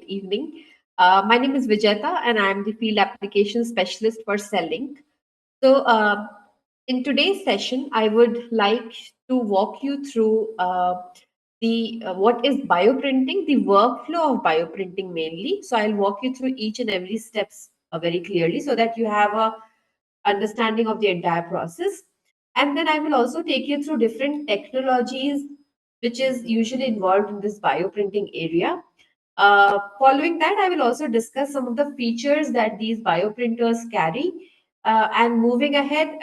evening. My name is Vijeta, and I'm the field application specialist for Cell-Link. So, in today's session, I would like to walk you through the what is bioprinting, the workflow of bioprinting mainly. So, I'll walk you through each and every steps very clearly so that you have a understanding of the entire process. And then I will also take you through different technologies which is usually involved in this bioprinting area. Following that, I will also discuss some of the features that these bioprinters carry. And moving ahead,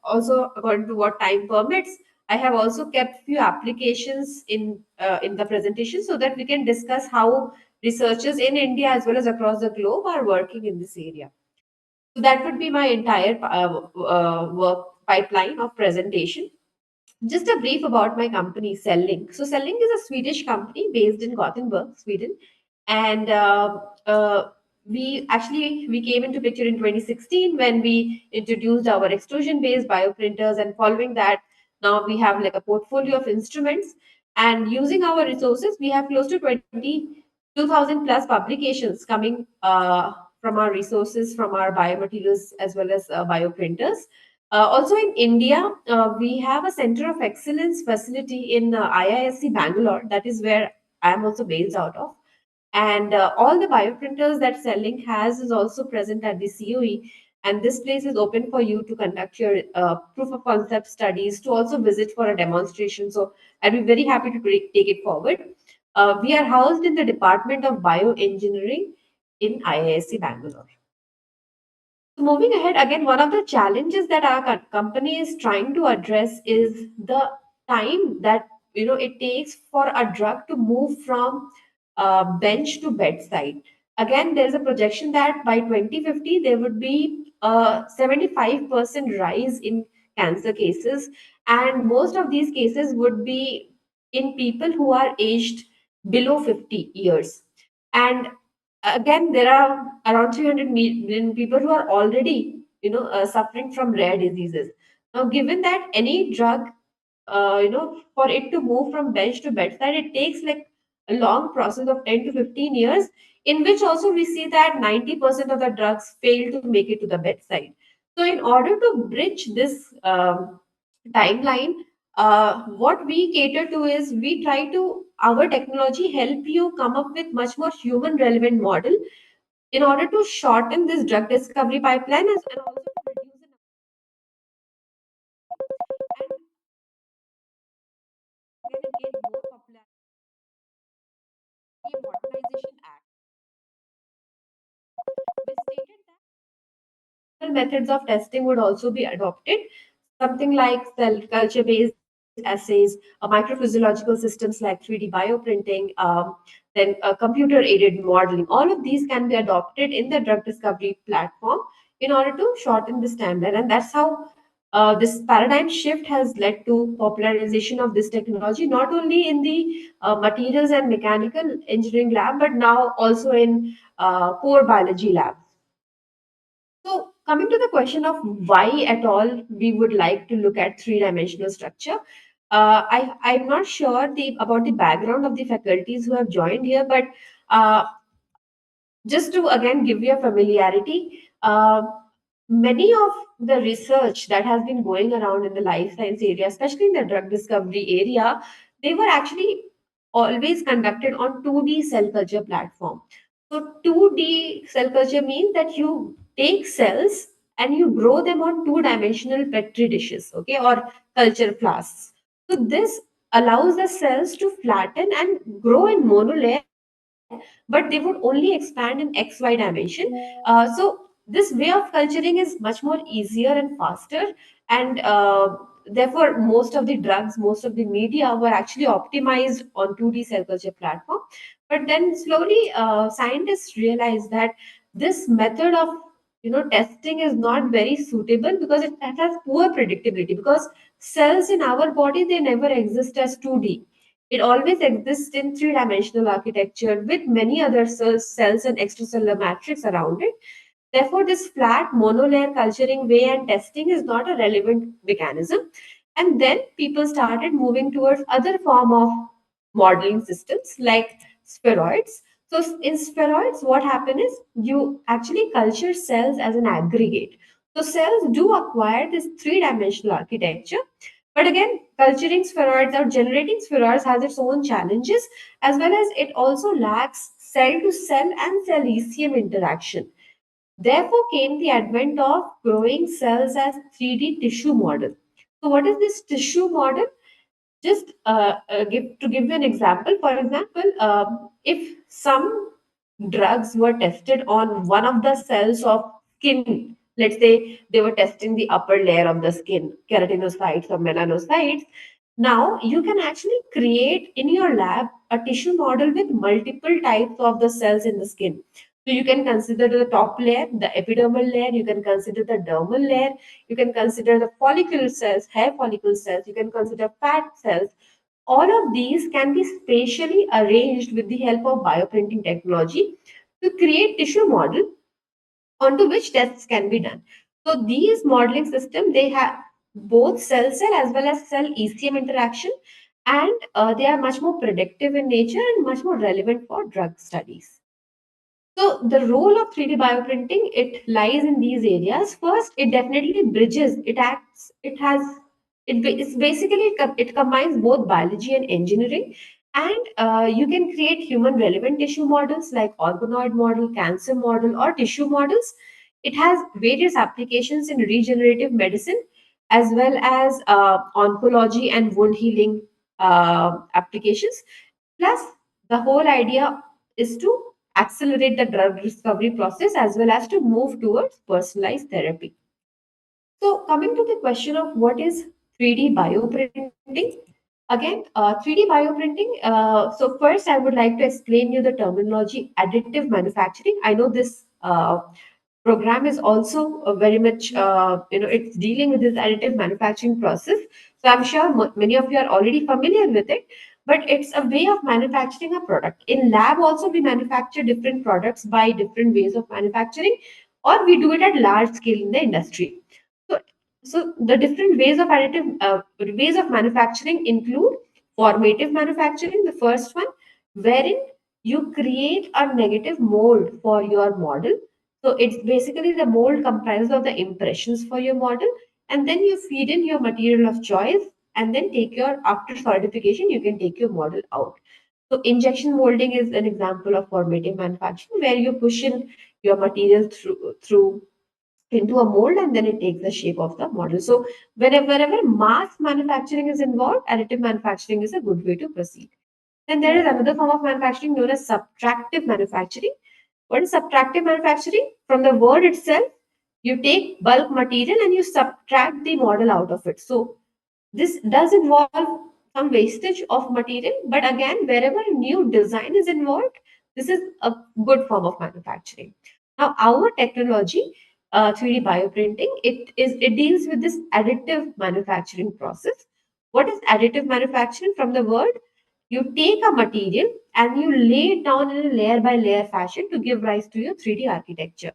also according to what time permits, I have also kept few applications in the presentation so that we can discuss how researchers in India as well as across the globe are working in this area. So that would be my entire work pipeline of presentation. Just a brief about my company, Cell-Link. So Cell-Link is a Swedish company based in Gothenburg, Sweden, and we came into picture in 2016 when we introduced our extrusion-based bioprinters, and following that, now we have like a portfolio of instruments. And using our resources, we have close to 22,000 plus publications coming from our resources, from our biomaterials as well as bioprinters. Also in India, we have a Center of Excellence facility in IISc Bangalore. That is where I am also based out of. And all the bioprinters that Cell-Link has is also present at the COE. And this place is open for you to conduct your proof of concept studies, to also visit for a demonstration. So I'll be very happy to take it forward. We are housed in the Department of Bioengineering in IISc Bangalore. So moving ahead, again, one of the challenges that our company is trying to address is the time that it takes for a drug to move from bench to bedside. Again, there's a projection that by 2050 there would be a 75% rise in cancer cases, and most of these cases would be in people who are aged below 50 years. And again, there are around 300 million people who are already suffering from rare diseases. Now given that any drug, for it to move from bench to bedside, it takes like a long process of 10 to 15 years, in which also we see that 90% of the drugs fail to make it to the bedside. So in order to bridge this timeline, what we cater to is we try to, our technology help you come up with much more human relevant model in order to shorten this drug discovery pipeline as well, also to reduce the and again and more popularity. Modernization Act, which stated that methods of testing would also be adopted, something like cell culture based assays, microphysiological systems like 3D bioprinting, then computer aided modeling. All of these can be adopted in the drug discovery platform in order to shorten this timeline. And that's how this paradigm shift has led to popularization of this technology, not only in the materials and mechanical engineering lab, but now also in core biology labs. So, coming to the question of why at all we would like to look at three-dimensional structure, I'm not sure about the background of the faculties who have joined here, but just to again give you a familiarity, many of the research that has been going around in the life science area, especially in the drug discovery area, they were actually always conducted on 2D cell culture platform. So 2D cell culture means that you take cells and you grow them on two-dimensional petri dishes, okay, or culture flasks. So this allows the cells to flatten and grow in monolayer, but they would only expand in XY dimension. So this way of culturing is much more easier and faster, and therefore most of the drugs, most of the media were actually optimized on 2D cell culture platform. But then slowly, scientists realized that this method of testing is not very suitable because it has poor predictability, because cells in our body, they never exist as 2D. It always exists in three-dimensional architecture with many other cells and extracellular matrix around it. Therefore, this flat monolayer culturing way and testing is not a relevant mechanism. And then people started moving towards other form of modeling systems like spheroids. So in spheroids, what happens is you actually culture cells as an aggregate. So cells do acquire this three-dimensional architecture. But again, culturing spheroids or generating spheroids has its own challenges, as well as it also lacks cell to cell and cell ECM interaction. Therefore came the advent of growing cells as 3D tissue model. So what is this tissue model? Just to give you an example, for example, if some drugs were tested on one of the cells of skin, let's say they were testing the upper layer of the skin, keratinocytes or melanocytes, now you can actually create in your lab a tissue model with multiple types of the cells in the skin. So you can consider the top layer, the epidermal layer, you can consider the dermal layer, you can consider the follicle cells, hair follicle cells, you can consider fat cells. All of these can be spatially arranged with the help of bioprinting technology to create tissue model onto which tests can be done. So these modeling system, they have both cell-cell as well as cell ECM interaction, and they are much more predictive in nature and much more relevant for drug studies. So the role of 3D bioprinting, it lies in these areas. First, it definitely bridges, it acts, it has, it's basically, it combines both biology and engineering. And you can create human relevant tissue models like organoid model, cancer model, or tissue models. It has various applications in regenerative medicine as well as oncology and wound healing applications. Plus, the whole idea is to accelerate the drug discovery process as well as to move towards personalized therapy. So, coming to the question of what is 3D bioprinting, again, 3D bioprinting. So, first, I would like to explain you the terminology additive manufacturing. I know this program is also very much, it's dealing with this additive manufacturing process. So, I'm sure many of you are already familiar with it, but it's a way of manufacturing a product. In lab, also, we manufacture different products by different ways of manufacturing, or we do it at large scale in the industry. So, so the different ways of manufacturing include formative manufacturing, the first one, wherein you create a negative mold for your model. So it's basically the mold comprises of the impressions for your model, and then you feed in your material of choice, and then take your after solidification, you can take your model out. So injection molding is an example of formative manufacturing where you push in your material through into a mold and then it takes the shape of the model. So wherever mass manufacturing is involved, additive manufacturing is a good way to proceed. Then there is another form of manufacturing known as subtractive manufacturing. What is subtractive manufacturing? From the word itself, you take bulk material and you subtract the model out of it. So this does involve some wastage of material, but again, wherever a new design is involved, this is a good form of manufacturing. Now, our technology, 3D bioprinting, it deals with this additive manufacturing process. What is additive manufacturing? From the word, you take a material and you lay it down in a layer by layer fashion to give rise to your 3D architecture.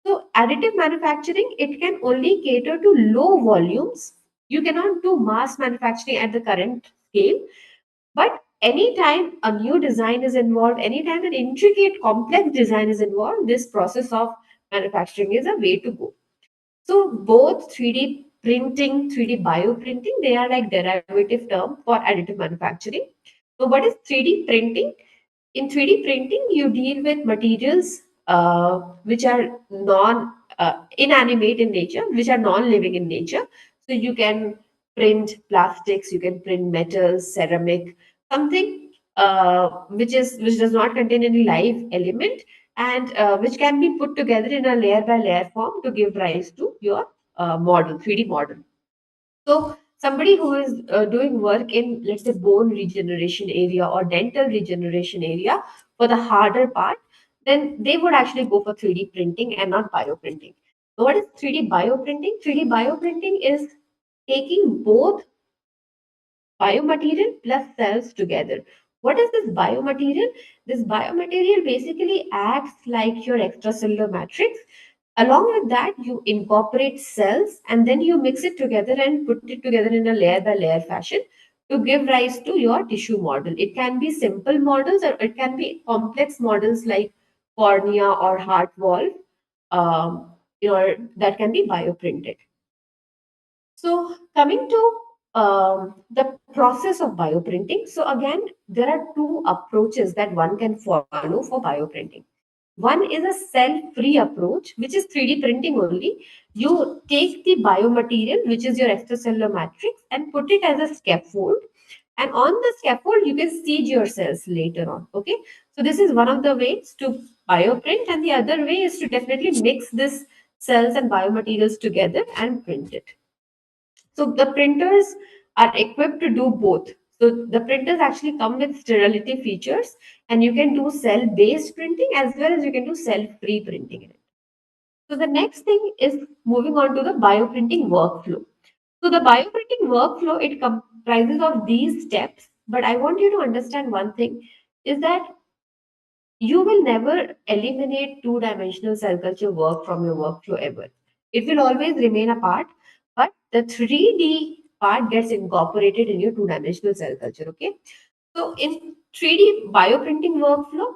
So additive manufacturing, it can only cater to low volumes. You cannot do mass manufacturing at the current scale, but anytime a new design is involved, anytime an intricate, complex design is involved, this process of manufacturing is a way to go. So both 3D printing, 3D bioprinting, they are like derivative term for additive manufacturing. So what is 3D printing? In 3D printing, you deal with materials which are inanimate in nature, which are non-living in nature. So you can print plastics, you can print metals, ceramic, something which does not contain any live element, and which can be put together in a layer by layer form to give rise to your model, 3D model. So somebody who is doing work in, let's say, bone regeneration area or dental regeneration area for the harder part, then they would actually go for 3D printing and not bioprinting. So what is 3D bioprinting? 3D bioprinting is taking both biomaterial plus cells together. What is this biomaterial? This biomaterial basically acts like your extracellular matrix. Along with that, you incorporate cells and then you mix it together and put it together in a layer by layer fashion to give rise to your tissue model. It can be simple models or it can be complex models like cornea or heart valve, that can be bioprinted. So coming to the process of bioprinting. So again, there are two approaches that one can follow for bioprinting. One is a cell-free approach, which is 3D printing only. You take the biomaterial, which is your extracellular matrix, and put it as a scaffold. And on the scaffold, you can seed your cells later on. Okay. So this is one of the ways to bioprint, and the other way is to definitely mix this cells and biomaterials together and print it. So the printers are equipped to do both. So the printers actually come with sterility features, and you can do cell-based printing as well as you can do cell-free printing in it. So the next thing is moving on to the bioprinting workflow. So the bioprinting workflow, it comprises of these steps, but I want you to understand one thing is that you will never eliminate two-dimensional cell culture work from your workflow ever. It will always remain a part, but the 3D part gets incorporated in your two-dimensional cell culture. Okay. So in 3D bioprinting workflow,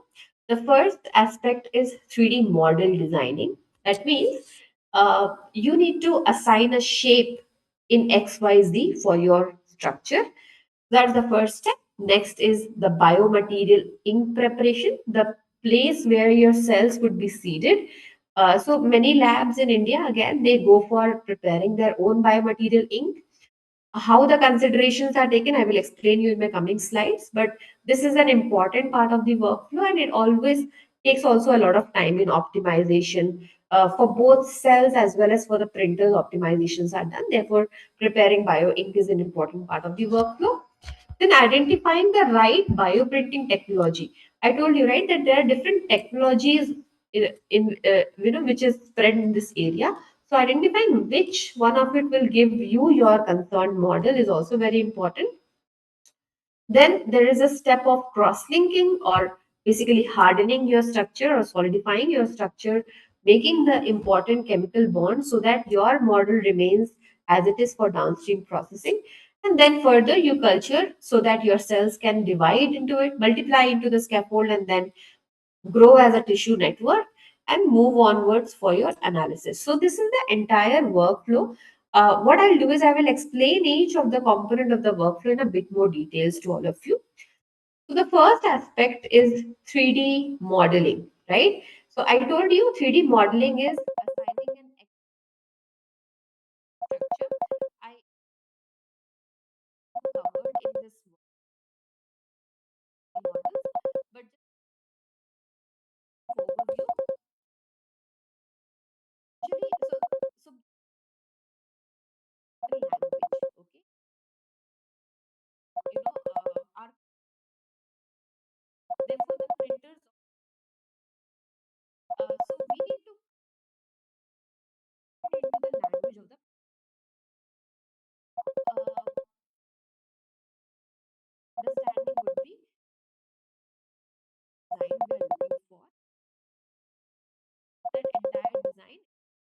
the first aspect is 3D model designing. That means you need to assign a shape in XYZ for your structure. That's the first step. Next is the biomaterial ink preparation, the place where your cells would be seeded. So many labs in India, again, they go for preparing their own biomaterial ink. How the considerations are taken, I will explain you in my coming slides, but this is an important part of the workflow and it always takes also a lot of time in optimization for both cells as well as for the printers. Optimizations are done, therefore preparing bio ink is an important part of the workflow. Then identifying the right bioprinting technology. I told you, right, that there are different technologies which is spread in this area. So identifying which one of it will give you your concerned model is also very important. Then there is a step of cross-linking or basically hardening your structure or solidifying your structure, making the important chemical bond so that your model remains as it is for downstream processing. And then further you culture so that your cells can divide into it, multiply into the scaffold, and then grow as a tissue network and move onwards for your analysis. So this is the entire workflow. What I'll do is I will explain each of the component of the workflow in a bit more details to all of you. So the first aspect is 3D modeling, right? So I told you 3D modeling is assigning an structure. I covered in this models, but just overview. Usually, so the language, okay? Are therefore the printers. So we need to put into the language of the understanding would be design we are looking for that entire design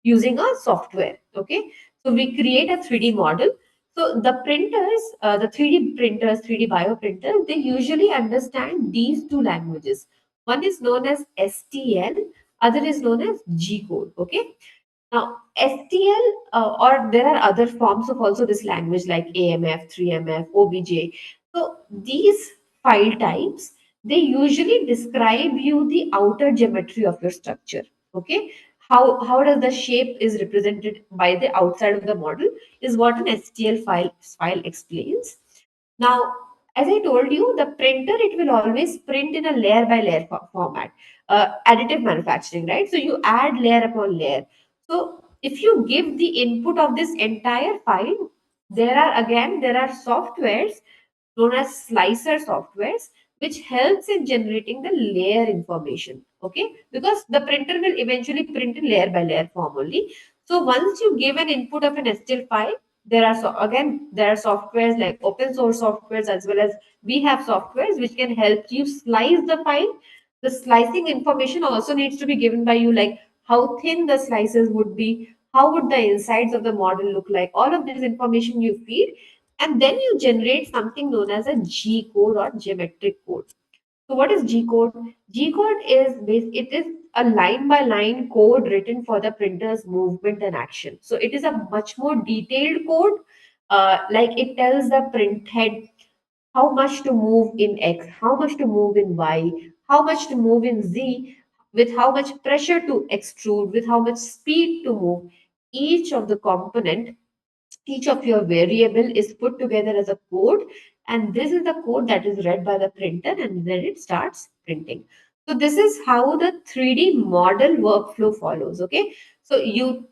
using a software. Okay, so we create a 3D model. So the printers, the 3D printers, 3D bioprinters, they usually understand these two languages. One is known as STL, other is known as G code. Okay, now STL, or there are other forms of also this language like AMF, 3MF, OBJ. So these file types, they usually describe you the outer geometry of your structure. Okay, how does the shape is represented by the outside of the model is what an STL file explains. Now, as I told you, the printer, it will always print in a layer by layer format, additive manufacturing, right? So you add layer upon layer. So if you give the input of this entire file, there are softwares known as slicer softwares which helps in generating the layer information. Okay, because the printer will eventually print in layer by layer form only. So once you give an input of an STL file, there are softwares like open source softwares as well as we have softwares which can help you slice the file. The slicing information also needs to be given by you, like how thin the slices would be, how would the insides of the model look like. All of this information you feed, And then you generate something known as a G code or geometric code. So what is G code? G code is it is a line by line code written for the printer's movement and action. So it is a much more detailed code. Like it tells the print head how much to move in X, how much to move in Y, how much to move in Z, with how much pressure to extrude, with how much speed to move. Each of the component, each of your variable is put together as a code, and this is the code that is read by the printer, and then it starts printing. So this is how the 3D model workflow follows. Okay, so you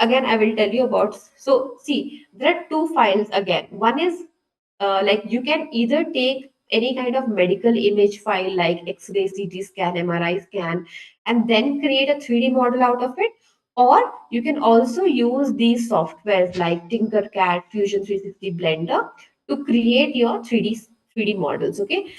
again I will tell you about. So see, there are two files again. One is like you can either take any kind of medical image file like X-ray, CT scan, MRI scan, and then create a 3D model out of it, or you can also use these softwares like Tinkercad, Fusion 360, Blender to create your 3D models. Okay.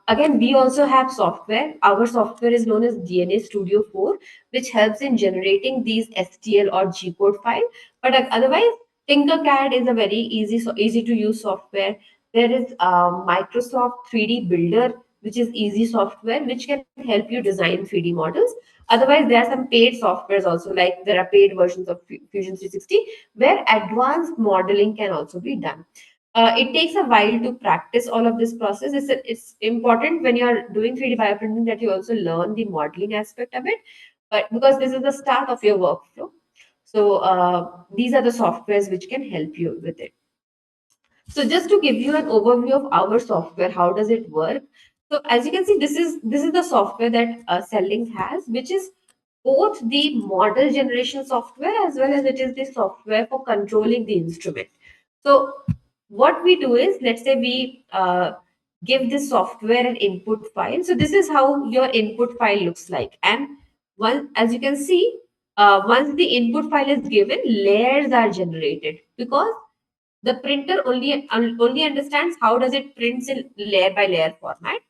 Again, we also have software. Our software is known as DNA Studio 4, which helps in generating these STL or G code file. But otherwise, Tinkercad is a very easy to use software. There is Microsoft 3D Builder, which is easy software, which can help you design 3D models. Otherwise, there are some paid softwares also, like there are paid versions of Fusion 360 where advanced modeling can also be done. It takes a while to practice all of this process. It's important when you're doing 3D bioprinting that you also learn the modeling aspect of it, but because this is the start of your workflow. So these are the softwares which can help you with it. So just to give you an overview of our software, how does it work? So as you can see, this is the software that Cell-Link has, which is both the model generation software as well as it is the software for controlling the instrument. So what we do is, let's say we give this software an input file. So this is how your input file looks like. And one, as you can see, once the input file is given, layers are generated because the printer only understands how does it prints in layer by layer format.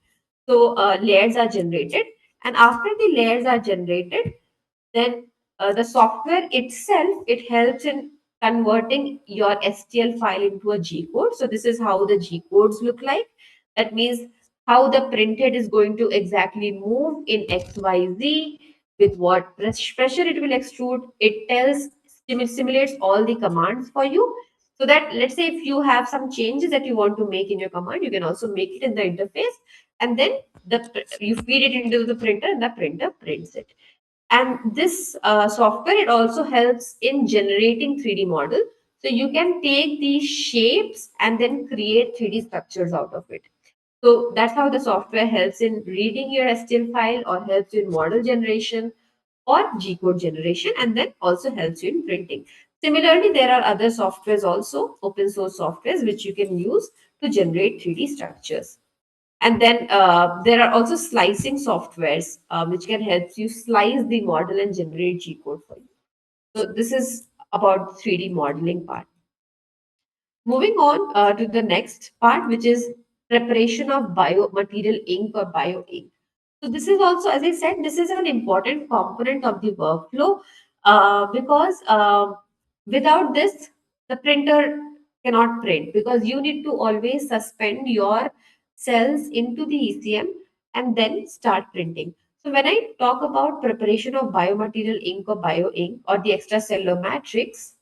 So layers are generated, and after the layers are generated, then the software itself, it helps in converting your STL file into a G code. So this is how the G codes look like. That means how the printhead is going to exactly move in XYZ, with what pressure it will extrude. It simulates all the commands for you, so that let's say if you have some changes that you want to make in your command, you can also make it in the interface, and then you feed it into the printer and the printer prints it. And this software, it also helps in generating 3D model. So you can take these shapes and then create 3D structures out of it. So that's how the software helps in reading your STL file, or helps you in model generation or G code generation, and then also helps you in printing. Similarly, there are other softwares also, open source softwares, which you can use to generate 3D structures. And then there are also slicing softwares which can help you slice the model and generate G code for you. So this is about 3D modeling part. Moving on to the next part, which is preparation of biomaterial ink or bioink. So this is also, as I said, this is an important component of the workflow because without this, the printer cannot print, because you need to always suspend your cells into the ECM and then start printing. So when I talk about preparation of biomaterial ink or bioink or the extracellular matrix,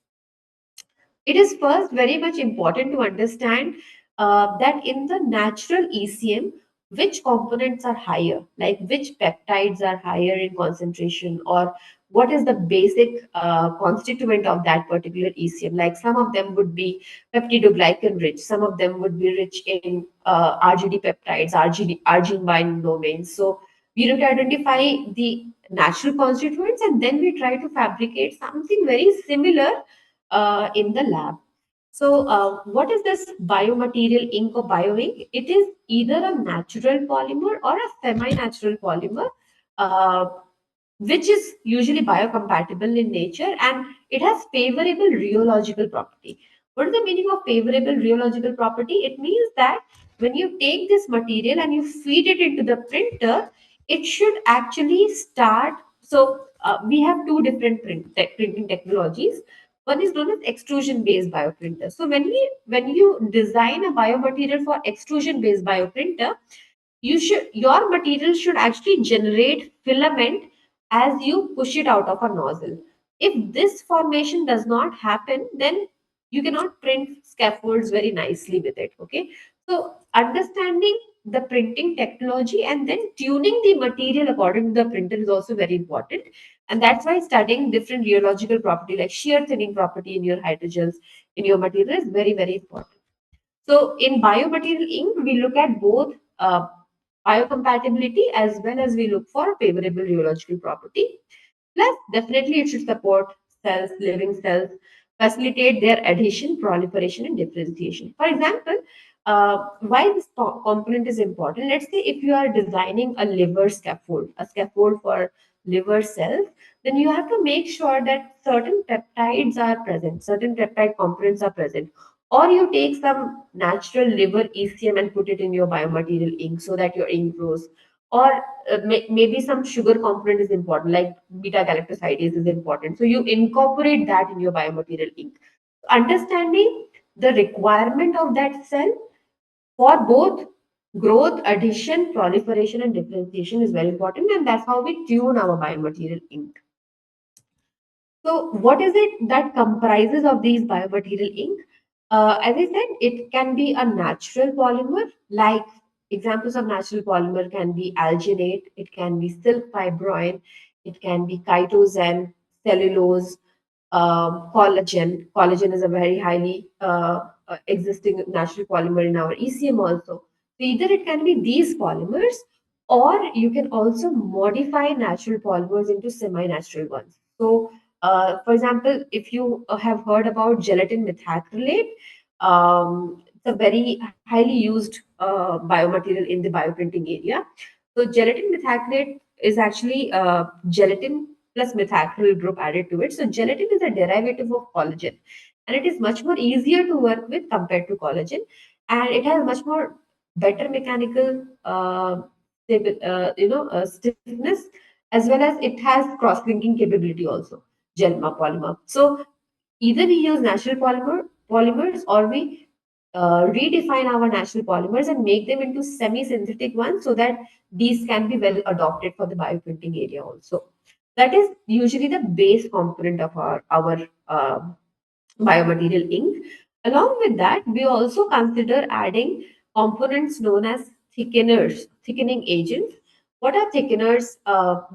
it is first very much important to understand that in the natural ECM, which components are higher, like which peptides are higher in concentration, or what is the basic constituent of that particular ECM. Like some of them would be peptidoglycan rich, some of them would be rich in RGD peptides, arginine binding domains. So we need to identify the natural constituents, and then we try to fabricate something very similar in the lab. So, what is this biomaterial ink or bioink? It is either a natural polymer or a semi-natural polymer, uh, which is usually biocompatible in nature, and it has favorable rheological property. What is the meaning of favorable rheological property? It means that when you take this material and you feed it into the printer, it should actually start. So, we have two different printing technologies. One is known as extrusion-based bioprinter. So when you design a biomaterial for extrusion-based bioprinter, your material should actually generate filament as you push it out of a nozzle. If this formation does not happen, then you cannot print scaffolds very nicely with it. Okay, so understanding the printing technology and then tuning the material according to the printer is also very important. And that's why studying different rheological property like shear thinning property in your hydrogels in your material is very, very important. So in biomaterial ink, we look at both biocompatibility as well as we look for favorable rheological property. Plus, definitely it should support cells, living cells, facilitate their adhesion, proliferation, and differentiation. For example, why this component is important? Let's say if you are designing a liver scaffold, a scaffold for liver cells, then you have to make sure that certain peptides are present, certain peptide components are present. Or you take some natural liver ECM and put it in your biomaterial ink so that your ink grows. Or maybe some sugar component is important, like beta galactosidase is important. So you incorporate that in your biomaterial ink. Understanding the requirement of that cell for both growth, addition, proliferation, and differentiation is very important, and that's how we tune our biomaterial ink. So, what is it that comprises of these biomaterial ink? As I said, it can be a natural polymer, like examples of natural polymer can be alginate, it can be silk fibroin, it can be chitosan, cellulose, collagen. Collagen is a very highly existing natural polymer in our ECM also. So either it can be these polymers, or you can also modify natural polymers into semi-natural ones. So, for example, if you have heard about gelatin methacrylate, it's a very highly used biomaterial in the bioprinting area. So, gelatin methacrylate is actually gelatin plus methacryl group added to it. So gelatin is a derivative of collagen, and it is much more easier to work with compared to collagen, and it has much more better mechanical stiffness, as well as it has cross-linking capability also, gelma polymer. So either we use natural polymers, or we redefine our natural polymers and make them into semi-synthetic ones so that these can be well adopted for the bioprinting area also. That is usually the base component of our biomaterial ink. Along with that, we also consider adding components known as thickeners, thickening agents. What are thickeners?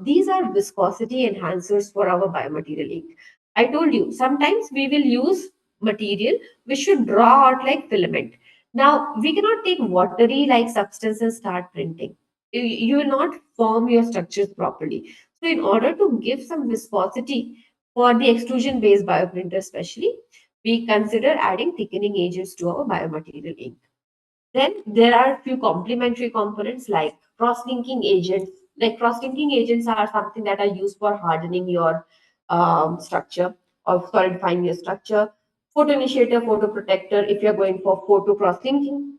These are viscosity enhancers for our biomaterial ink. I told you, sometimes we will use material which should draw out like filament. Now, we cannot take watery like substance and start printing. You will not form your structures properly. So, in order to give some viscosity for the extrusion based bioprinter, especially, we consider adding thickening agents to our biomaterial ink. Then there are a few complementary components like cross-linking agents. Like cross-linking agents are something that are used for hardening your structure or solidifying your structure. Photoinitiator, photoprotector, if you're going for photo cross-linking,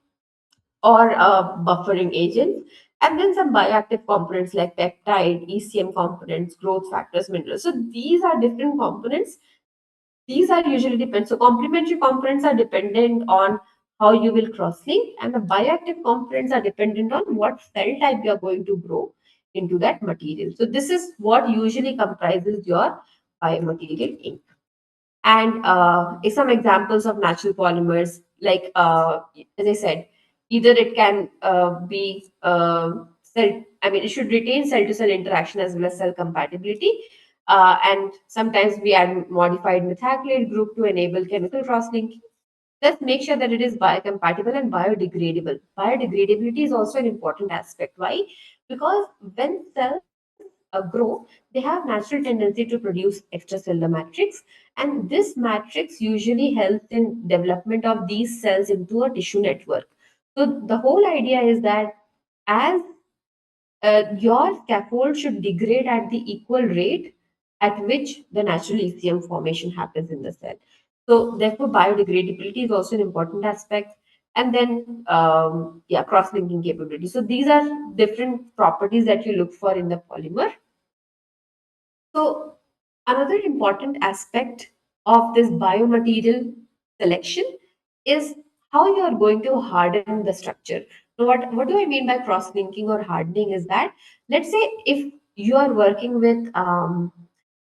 or buffering agents. And then some bioactive components like peptide, ECM components, growth factors, minerals. So these are different components. These are usually depend. So complementary components are dependent on how you will cross-link, and the bioactive components are dependent on what cell type you are going to grow into that material. So this is what usually comprises your biomaterial ink. And some examples of natural polymers, like as I said, either it can be cell. I mean, it should retain cell-to-cell interaction as well as cell compatibility. And sometimes we add modified methacrylate group to enable chemical cross-linking. Let's make sure that it is biocompatible and biodegradable. Biodegradability is also an important aspect. Why? Because when cells grow, they have natural tendency to produce extracellular matrix, and this matrix usually helps in development of these cells into a tissue network. So the whole idea is that as your scaffold should degrade at the equal rate at which the natural ECM formation happens in the cell. So therefore, biodegradability is also an important aspect. And then, yeah, cross-linking capability. So these are different properties that you look for in the polymer. So another important aspect of this biomaterial selection is how you are going to harden the structure. Now, what do I mean by cross-linking or hardening is that, let's say if you are working with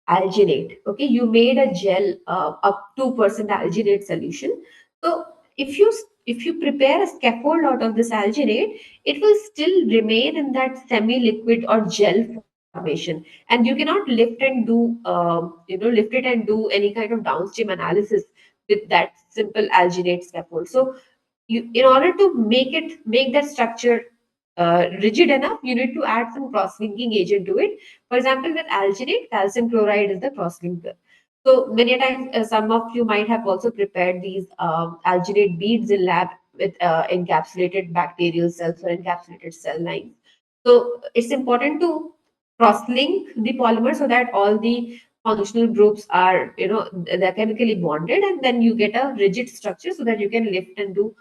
alginate, okay, you made a gel, a 2% alginate solution. So if you prepare a scaffold out of this alginate, it will still remain in that semi-liquid or gel formation, and you cannot lift and do lift it and do any kind of downstream analysis with that simple alginate scaffold. So in order to make that structure rigid enough, you need to add some cross-linking agent to it. For example, with alginate, calcium chloride is the cross-linker. So many a times, some of you might have also prepared these alginate beads in lab with encapsulated bacterial cells or encapsulated cell lines. So it's important to cross-link the polymer so that all the functional groups are, they're chemically bonded, and then you get a rigid structure so that you can lift and do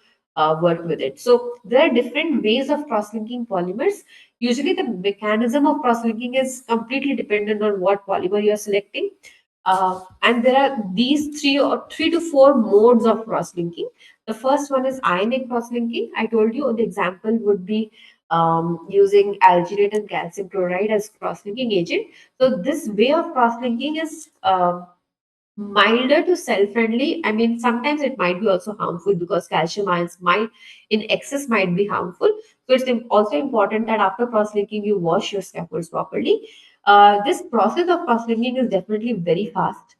work with it. So there are different ways of cross-linking polymers. Usually the mechanism of cross-linking is completely dependent on what polymer you're selecting. And there are these three to four modes of cross-linking. The first one is ionic cross-linking. I told you the example would be using alginate and calcium chloride as cross-linking agent. So this way of cross-linking is milder to cell friendly. I mean, sometimes it might be also harmful because calcium ions might in excess might be harmful. So it's also important that after cross linking you wash your scaffolds properly. This process of cross linking is definitely very fast.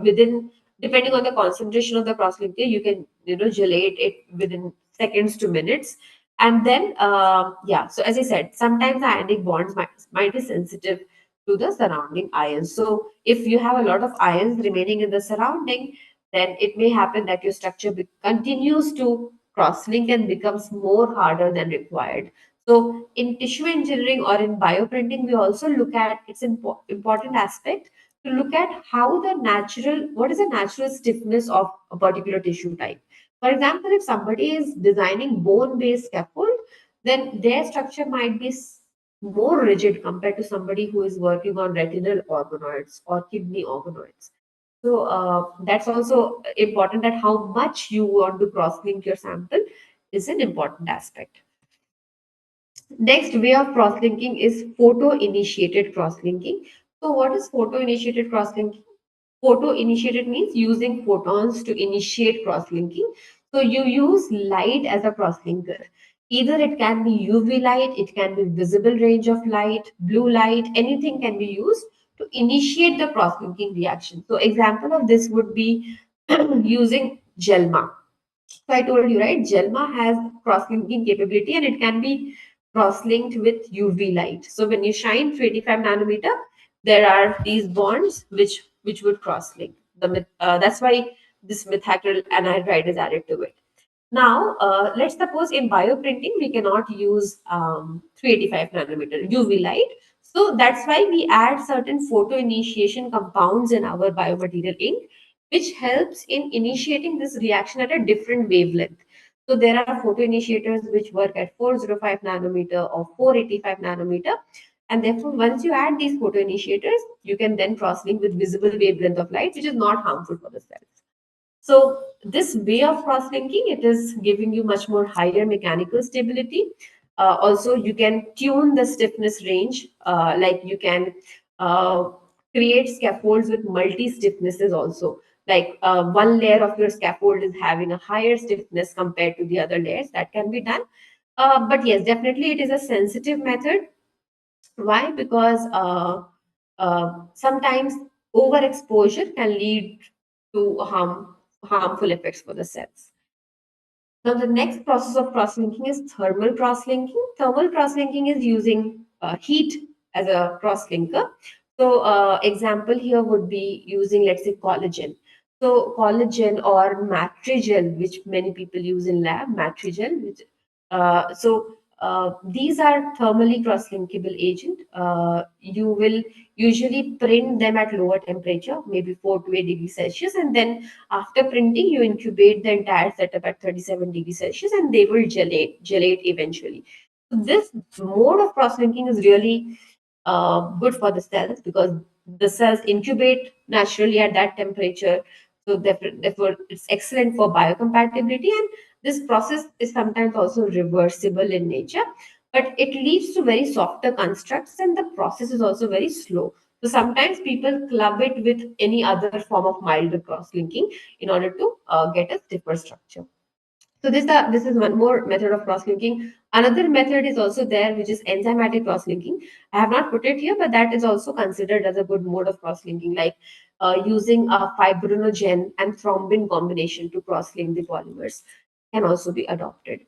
Within, depending on the concentration of the cross linker, you can gelate it within seconds to minutes. And then yeah, so as I said, sometimes the ionic bonds might be sensitive to the surrounding ions. So if you have a lot of ions remaining in the surrounding, then it may happen that your structure continues to cross-link and becomes more harder than required. So in tissue engineering or in bioprinting, we also look at its important aspect to look at how what is the natural stiffness of a particular tissue type. For example, if somebody is designing bone-based scaffold, then their structure might be more rigid compared to somebody who is working on retinal organoids or kidney organoids. So that's also important, that how much you want to cross-link your sample is an important aspect. Next way of cross-linking is photo-initiated cross-linking. So what is photo-initiated cross-linking? Photo-initiated means using photons to initiate cross-linking. So you use light as a cross-linker. Either it can be UV light, it can be visible range of light, blue light, anything can be used to initiate the cross-linking reaction. So example of this would be using GELMA. So I told you, right, GELMA has cross-linking capability and it can be cross-linked with UV light. So when you shine 385 nanometer, there are these bonds which would cross-link. That's why this methacryl anhydride is added to it. Now, let's suppose in bioprinting, we cannot use 385 nanometer UV light. So that's why we add certain photo initiation compounds in our biomaterial ink, which helps in initiating this reaction at a different wavelength. So there are photo initiators which work at 405 nanometer or 485 nanometer. And therefore, once you add these photo initiators, you can then cross-link with visible wavelength of light, which is not harmful for the cells. So this way of cross-linking, it is giving you much more higher mechanical stability. Also, you can tune the stiffness range, like you can uh, create scaffolds with multi-stiffnesses also. Like one layer of your scaffold is having a higher stiffness compared to the other layers. That can be done. But yes, definitely it is a sensitive method. Why? Because sometimes overexposure can lead to harmful effects for the cells. Now, the next process of cross-linking is thermal cross-linking. Thermal cross-linking is using heat as a cross-linker. So, example here would be using, let's say, collagen. So, collagen or matrigel, which many people use in lab, matrigel. These are thermally cross-linkable agent. You will usually print them at lower temperature, maybe 4 to 8 degrees Celsius, and then after printing, you incubate the entire setup at 37 degrees Celsius and they will gelate eventually. So this mode of cross-linking is really good for the cells because the cells incubate naturally at that temperature. So therefore, it's excellent for biocompatibility. And this process is sometimes also reversible in nature, but it leads to very softer constructs, and the process is also very slow. So sometimes people club it with any other form of milder cross-linking in order to get a stiffer structure. So this is one more method of cross-linking. Another method is also there, which is enzymatic cross-linking. I have not put it here, but that is also considered as a good mode of cross-linking, like using a fibrinogen and thrombin combination to cross-link the polymers can also be adopted.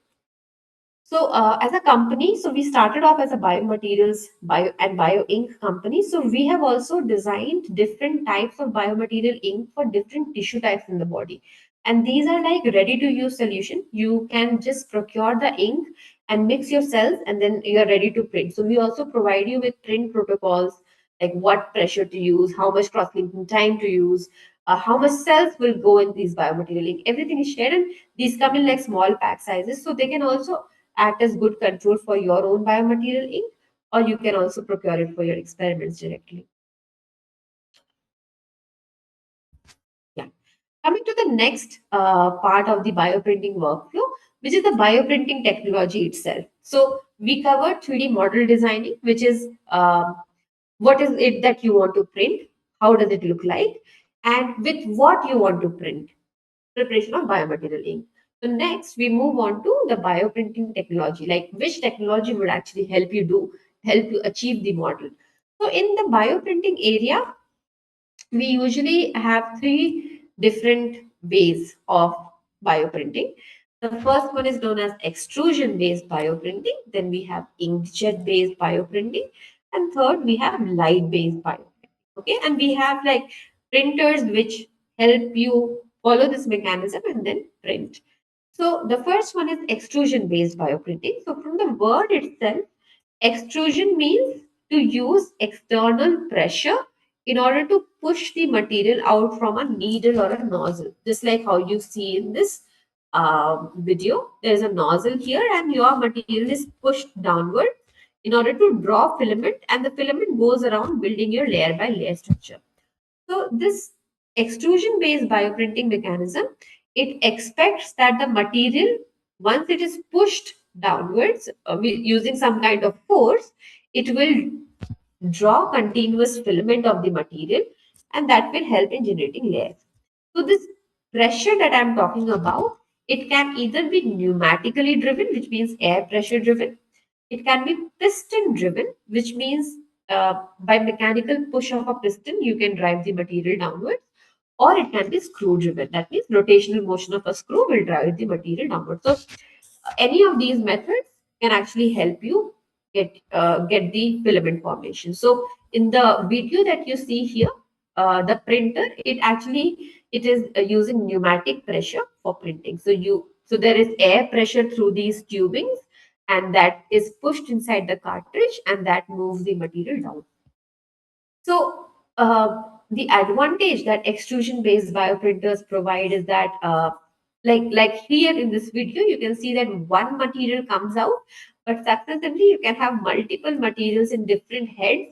So, as a company, so we started off as a biomaterials bio ink company. So we have also designed different types of biomaterial ink for different tissue types in the body. And these are like ready to use solution. You can just procure the ink and mix your cells, and then you are ready to print. So we also provide you with print protocols, like what pressure to use, how much cross-linking time to use, how much cells will go in these biomaterial ink. Everything is shared, and these come in like small pack sizes, so they can also act as good control for your own biomaterial ink, or you can also procure it for your experiments directly. Yeah. Coming to the next part of the bioprinting workflow, which is the bioprinting technology itself. So we covered 3D model designing, which is what is it that you want to print, how does it look like, and with what you want to print. Preparation of biomaterial ink. So next we move on to the bioprinting technology, like which technology would actually help you achieve the model. So in the bioprinting area, we usually have three different ways of bioprinting. The first one is known as extrusion based bioprinting, then we have inkjet based bioprinting, and third we have light based bioprinting. Okay, and we have like printers which help you follow this mechanism and then print. So the first one is extrusion based bioprinting. So from the word itself, extrusion means to use external pressure in order to push the material out from a needle or a nozzle. Just like how you see in this video, there's a nozzle here and your material is pushed downward in order to draw filament, and the filament goes around building your layer by layer structure. So this extrusion-based bioprinting mechanism, it expects that the material, once it is pushed downwards using some kind of force, it will draw continuous filament of the material, and that will help in generating layers. So this pressure that I'm talking about, it can either be pneumatically driven, which means air pressure driven. It can be piston driven, which means by mechanical push of a piston, you can drive the material downwards. Or it can be screw driven. That means rotational motion of a screw will drive the material downwards. So any of these methods can actually help you get the filament formation. So in the video that you see here, the printer, it is using pneumatic pressure for printing. So there is air pressure through these tubings, and that is pushed inside the cartridge, and that moves the material down. So the advantage that extrusion-based bioprinters provide is that, like here in this video, you can see that one material comes out, but successively you can have multiple materials in different heads,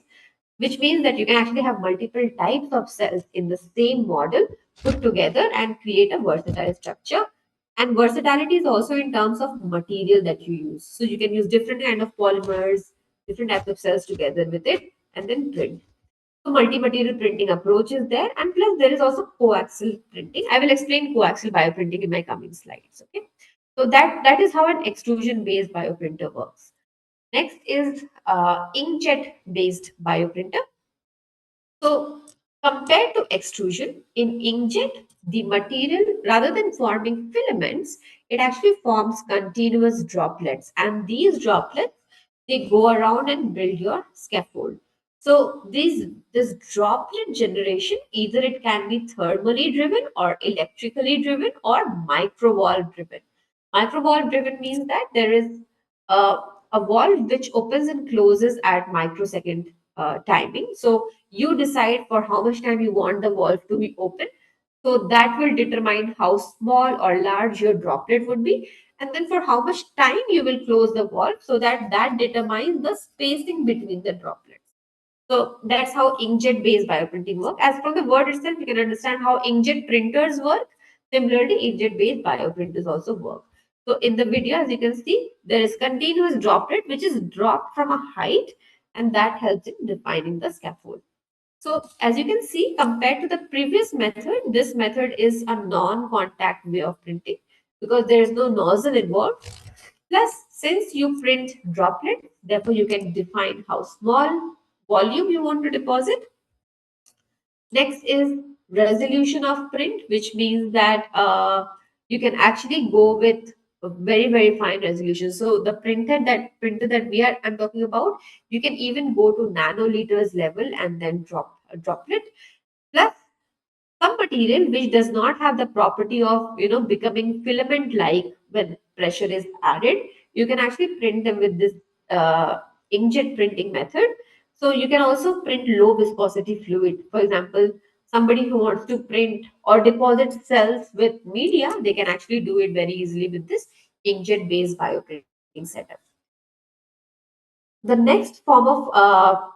which means that you can actually have multiple types of cells in the same model put together and create a versatile structure. And versatility is also in terms of material that you use. So you can use different kind of polymers, different types of cells together with it, and then print. So multi-material printing approach is there, and plus there is also coaxial printing. I will explain coaxial bioprinting in my coming slides. Okay, so that is how an extrusion-based bioprinter works. Next is inkjet-based bioprinter. So compared to extrusion, in inkjet, the material, rather than forming filaments, it actually forms continuous droplets. And these droplets, they go around and build your scaffold. So this droplet generation, either it can be thermally driven or electrically driven or microvalve driven. Microvalve driven means that there is a, a valve which opens and closes at microsecond timing. So you decide for how much time you want the valve to be open. So that will determine how small or large your droplet would be. And then for how much time you will close the valve, so that determines the spacing between the droplets. So that's how inkjet based bioprinting work. As from the word itself, you can understand how inkjet printers work. Similarly, inkjet based bioprinters also work. So in the video, as you can see, there is continuous droplet which is dropped from a height, and that helps in defining the scaffold. So as you can see, compared to the previous method, this method is a non-contact way of printing because there is no nozzle involved. Plus, since you print droplet, therefore you can define how small volume you want to deposit. Next is resolution of print, which means that you can actually go with a very fine resolution. So the printer that I'm talking about, you can even go to nanoliters level and then drop a droplet. Plus some material which does not have the property of becoming filament like when pressure is added, you can actually print them with this inkjet printing method. So you can also print low viscosity fluid. For example, somebody who wants to print or deposit cells with media, they can actually do it very easily with this inkjet based bioprinting setup. The next form of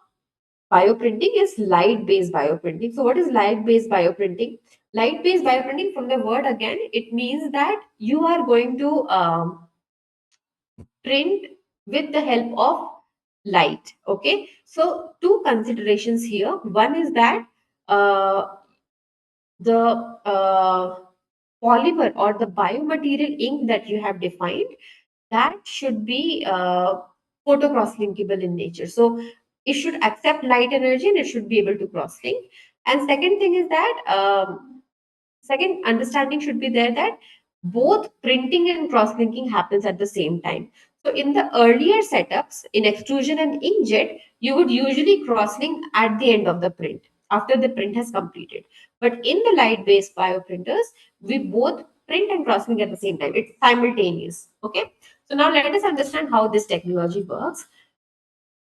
bioprinting is light-based bioprinting. So what is light-based bioprinting? Light-based bioprinting, from the word again, it means that you are going to print with the help of light. Okay. So two considerations here. One is that uh, the polymer or the biomaterial ink that you have defined, that should be photocross linkable in nature. So it should accept light energy and it should be able to cross link. And second thing is that second understanding should be there that both printing and cross linking happens at the same time. So in the earlier setups in extrusion and inkjet, you would usually cross link at the end of the print after the print has completed. But in the light based bioprinters, we both print and cross link at the same time. It's simultaneous. Okay. So now let us understand how this technology works.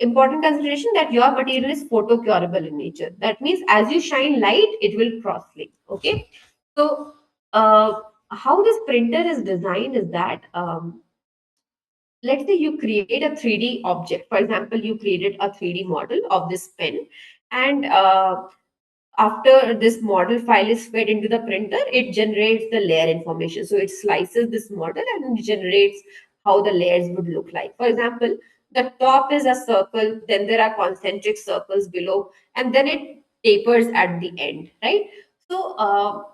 Important consideration that your material is photocurable in nature. That means as you shine light, it will cross link. Okay. So how this printer is designed is that let's say you create a 3D object. For example, you created a 3D model of this pen, and after this model file is fed into the printer, it generates the layer information. So it slices this model and generates how the layers would look like. For example, the top is a circle, then there are concentric circles below, and then it tapers at the end, right? So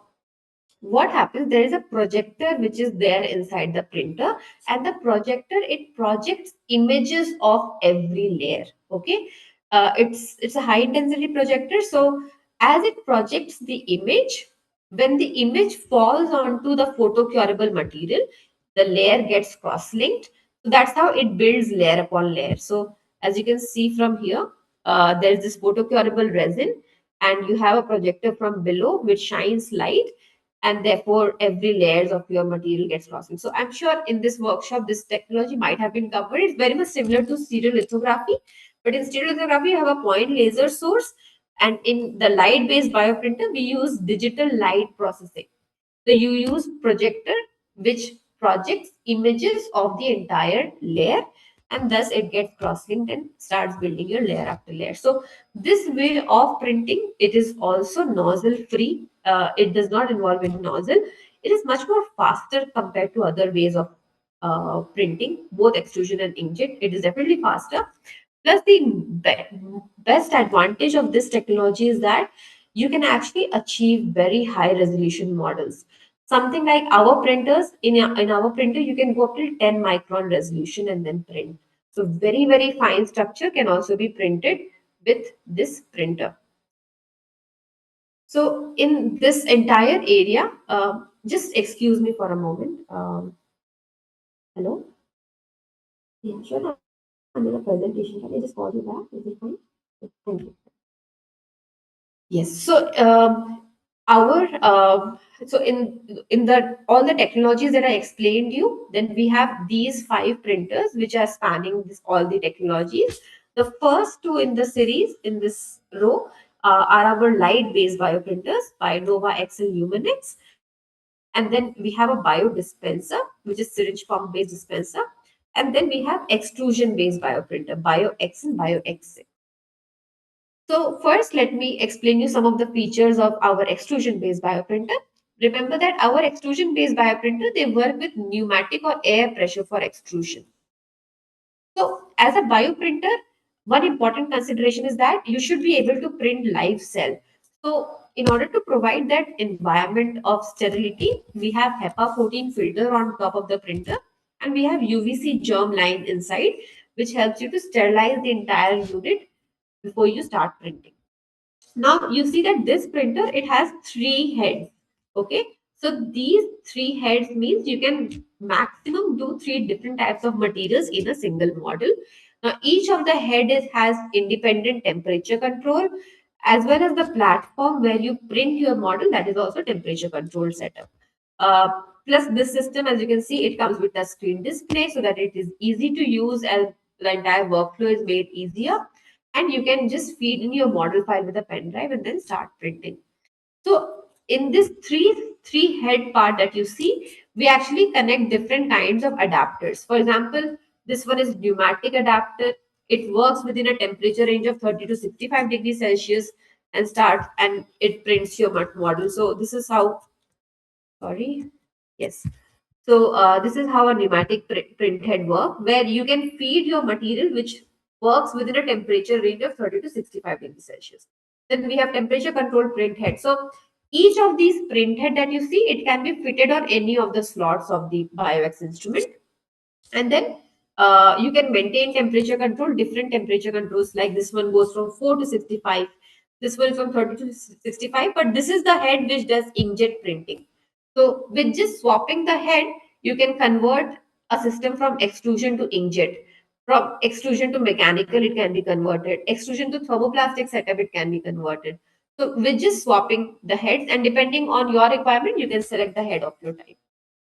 what happens, there is a projector which is there inside the printer, and the projector, it projects images of every layer. Okay. It's a high intensity projector, so as it projects the image, when the image falls onto the photocurable material, the layer gets cross linked. So that's how it builds layer upon layer. So as you can see from here, there's this photocurable resin, and you have a projector from below which shines light, and therefore every layers of your material gets crossing. So I'm sure in this workshop this technology might have been covered. It's very much similar to stereolithography, but in stereolithography you have a point laser source, and in the light based bioprinter we use digital light processing. So you use projector which projects images of the entire layer, and thus it gets cross-linked and starts building your layer after layer. So this way of printing, it is also nozzle free. It does not involve any nozzle. It is much more faster compared to other ways of printing, both extrusion and inkjet. It is definitely faster. Plus, the best advantage of this technology is that you can actually achieve very high resolution models. Something like our printers, in our printer, you can go up to 10 micron resolution and then print. So very fine structure can also be printed with this printer. So in this entire area, just excuse me for a moment. Hello? Yeah, sure. I'm in a presentation. Can I just call you back? Is it fine? Thank you. Yes. So our so in the all the technologies that I explained you, then we have these five printers which are spanning this all the technologies. The first two in the series in this row are our light-based bioprinters, Nova X and Luminex, and then we have a biodispenser, which is syringe pump-based dispenser, and then we have extrusion-based bioprinter, BioX and BioX. So first, let me explain you some of the features of our extrusion-based bioprinter. Remember that our extrusion-based bioprinter, they work with pneumatic or air pressure for extrusion. So as a bioprinter, one important consideration is that you should be able to print live cell. So in order to provide that environment of sterility, we have HEPA 14 filter on top of the printer, and we have UVC germ line inside, which helps you to sterilize the entire unit before you start printing. Now you see that this printer, it has three heads. Okay. So these three heads means you can maximum do three different types of materials in a single model. Now each of the head has independent temperature control, as well as the platform where you print your model, that is also temperature control setup. Uh, Plus this system, as you can see, it comes with a screen display so that it is easy to use and the entire workflow is made easier, and you can just feed in your model file with a pen drive and then start printing. So in this three head part that you see, we actually connect different kinds of adapters. For example, this one is pneumatic adapter. It works within a temperature range of 30 to 65 degrees Celsius and it prints your model. So this is how, sorry, yes. So this is how a pneumatic print head work, where you can feed your material, which works within a temperature range of 30 to 65 degrees Celsius. Then we have temperature controlled print head. So each of these print head that you see, it can be fitted on any of the slots of the Bioinks instrument. And then you can maintain temperature control, different temperature controls, like this one goes from 4 to 65, this one is from 30 to 65, but this is the head which does inkjet printing. So with just swapping the head, you can convert a system from extrusion to inkjet. From extrusion to mechanical, it can be converted. Extrusion to thermoplastic setup, it can be converted. So with just swapping the heads, and depending on your requirement, you can select the head of your type.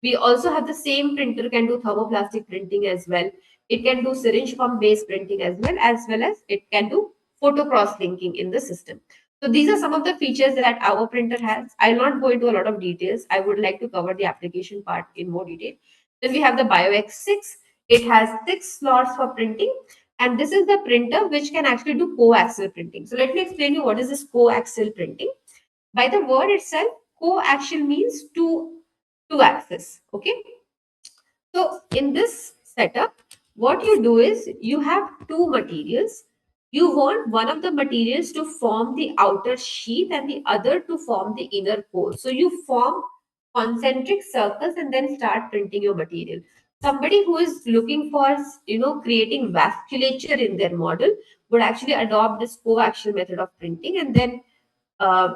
We also have the same printer can do thermoplastic printing as well. It can do syringe pump based printing as well as it can do photo cross linking in the system. So these are some of the features that our printer has. I'll not go into a lot of details. I would like to cover the application part in more detail. Then we have the Bioinks 6. It has 6 slots for printing. And this is the printer which can actually do coaxial printing. So let me explain you what is this coaxial printing. By the word itself, coaxial means two axis. Okay. So in this setup, what you do is you have two materials. You want one of the materials to form the outer sheath and the other to form the inner core. So you form concentric circles and then start printing your material. Somebody who is looking for, creating vasculature in their model would actually adopt this coaxial method of printing, and then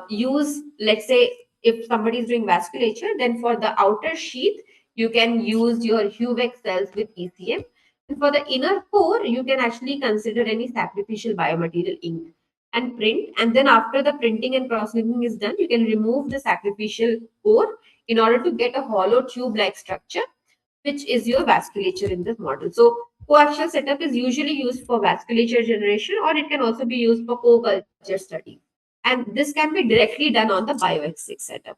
use, let's say, if somebody is doing vasculature, then for the outer sheath, you can use your Huvex cells with ECM. And for the inner core, you can actually consider any sacrificial biomaterial ink and print. And then after the printing and cross-linking is done, you can remove the sacrificial core in order to get a hollow tube-like structure, which is your vasculature in this model. So coaxial setup is usually used for vasculature generation, or it can also be used for co-culture study. And this can be directly done on the Bioinks setup.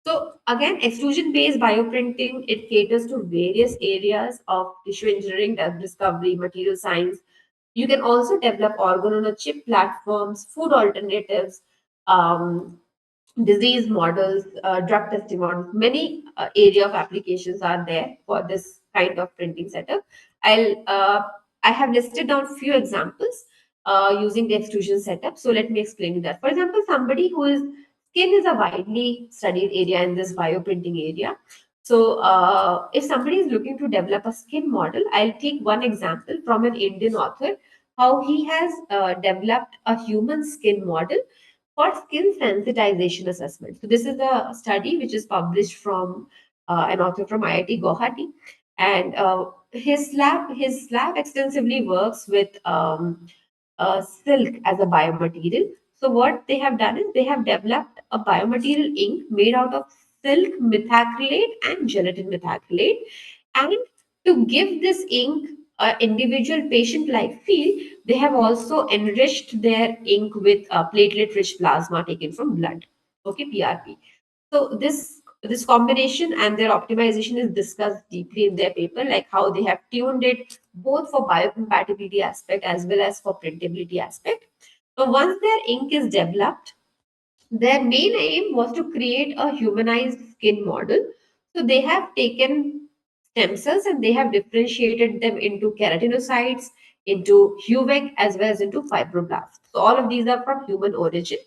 So again, extrusion-based bioprinting, it caters to various areas of tissue engineering, drug discovery, material science. You can also develop organ-on-a-chip platforms, food alternatives, um, disease models, drug testing models. Many area of applications are there for this kind of printing setup. I have listed down few examples using the extrusion setup. So let me explain you that. For example, somebody who is skin is a widely studied area in this bioprinting area. So if somebody is looking to develop a skin model, I'll take one example from an Indian author, how he has developed a human skin model for skin sensitization assessment. So this is a study which is published from an author from IIT Guwahati, and his lab extensively works with silk as a biomaterial. So what they have done is they have developed a biomaterial ink made out of silk methacrylate and gelatin methacrylate, and to give this ink a individual patient-like feel, they have also enriched their ink with platelet-rich plasma taken from blood. Okay, PRP. So this combination and their optimization is discussed deeply in their paper, like how they have tuned it both for biocompatibility aspect as well as for printability aspect. So once their ink is developed, their main aim was to create a humanized skin model. So they have taken stem cells and they have differentiated them into keratinocytes, into HUVEC, as well as into fibroblasts. So all of these are from human origin.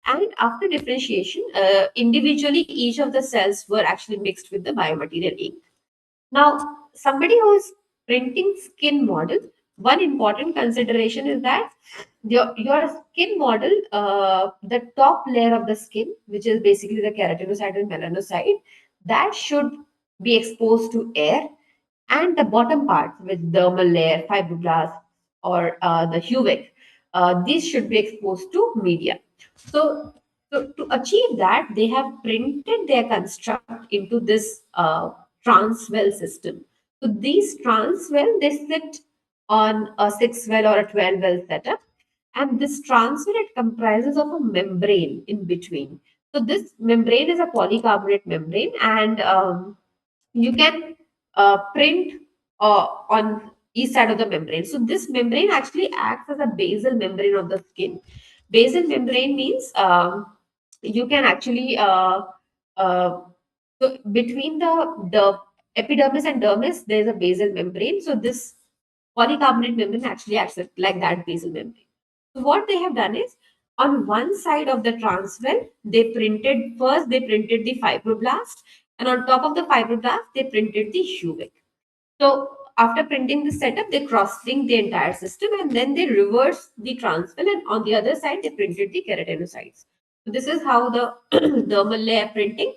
And after differentiation, individually, each of the cells were actually mixed with the biomaterial ink. Now, somebody who is printing skin model, one important consideration is that your skin model, the top layer of the skin, which is basically the keratinocyte and melanocyte, that should be exposed to air, and the bottom part with dermal layer, fibroblasts, or the HUVEC, these should be exposed to media. So, to achieve that, they have printed their construct into this transwell system. So these transwell, they sit on a 6 well or a 12 well setup, and this transfer, it comprises of a membrane in between. So this membrane is a polycarbonate membrane, and you can print on each side of the membrane. So this membrane actually acts as a basal membrane of the skin. Basal membrane means you can actually uh, so between the epidermis and dermis, there is a basal membrane. So this polycarbonate membrane actually acts like that basal membrane. So what they have done is, on one side of the transwell, they printed the fibroblast, and on top of the fibroblast, they printed the HUVEC. So after printing the setup, they cross-linked the entire system, and then they reversed the transwell, and on the other side, they printed the keratinocytes. So this is how the dermal layer printing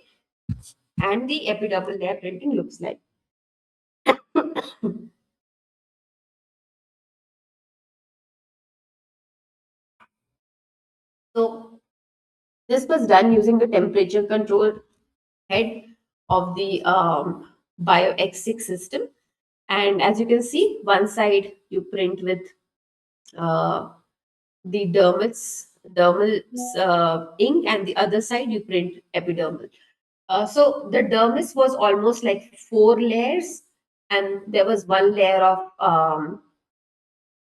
and the epidermal layer printing looks like. So this was done using the temperature controlled head of the Bioinks system. And as you can see, one side you print with uh, the dermal ink, and the other side you print epidermal. So the dermis was almost like 4 layers, and there was one layer of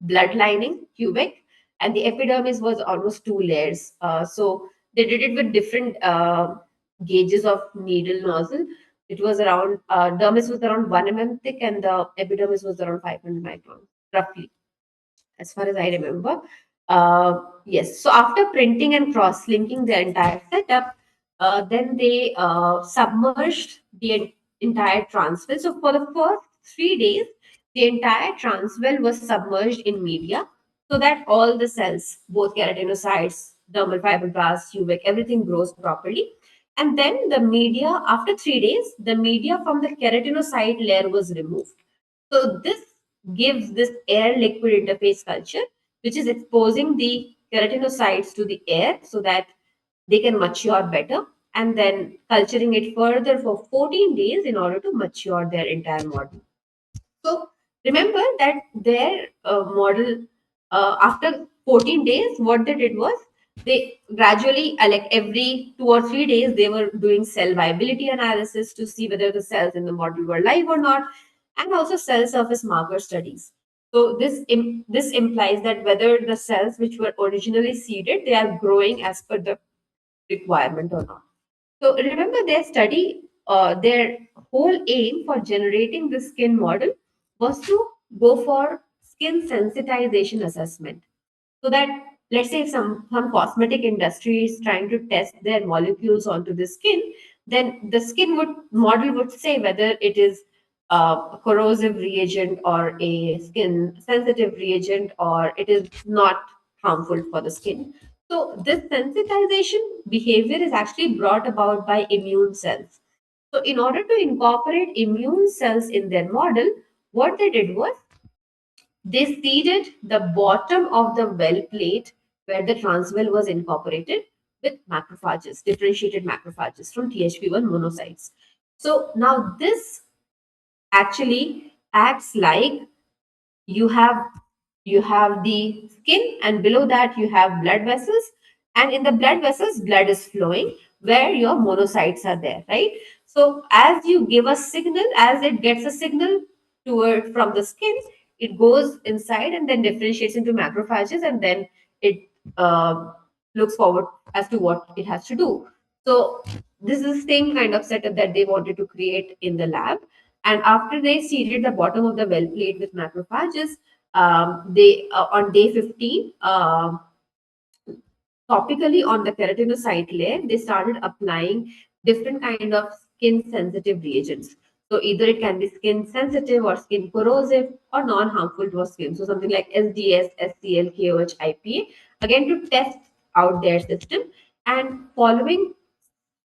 blood lining, cubic, and the epidermis was almost 2 layers. So they did it with different gauges of needle nozzle. It was around, dermis was around 1 mm thick, and the epidermis was around 500 microns, roughly, as far as I remember. Yes, so after printing and cross linking the entire setup, then they submerged the entire transwell. So for the first 3 days, the entire transwell was submerged in media so that all the cells, both keratinocytes, dermal fibroblasts, HUVEC, everything grows properly. And then the media, after 3 days, the media from the keratinocyte layer was removed. So this gives this air liquid interface culture, which is exposing the keratinocytes to the air so that they can mature better, and then culturing it further for 14 days in order to mature their entire model. So remember that their model, after 14 days, what they did was they gradually, like every 2 or 3 days, they were doing cell viability analysis to see whether the cells in the model were live or not, and also cell surface marker studies. So this implies that whether the cells which were originally seeded, they are growing as per the requirement or not. So remember, their whole aim for generating the skin model was to go for skin sensitization assessment. So that, let's say if some cosmetic industry is trying to test their molecules onto the skin, then the skin would model would say whether it is a corrosive reagent or a skin sensitive reagent, or it is not harmful for the skin. So this sensitization behavior is actually brought about by immune cells. So in order to incorporate immune cells in their model, what they did was they seeded the bottom of the well plate where the transwell was incorporated with macrophages, differentiated macrophages from THP1 monocytes. So now this actually acts like you have you have the skin, and below that you have blood vessels, and in the blood vessels blood is flowing where your monocytes are there, right? So as you give a signal, as it gets a signal toward from the skin, it goes inside and then differentiates into macrophages, and then it uh, looks forward as to what it has to do. So this is the same kind of setup that they wanted to create in the lab. And after they seeded the bottom of the well plate with macrophages, they on day 15, topically on the keratinocyte layer, they started applying different kind of skin sensitive reagents. So either it can be skin sensitive or skin corrosive or non-harmful to our skin. So something like SDS, SCL, KOH, IPA, again to test out their system. And following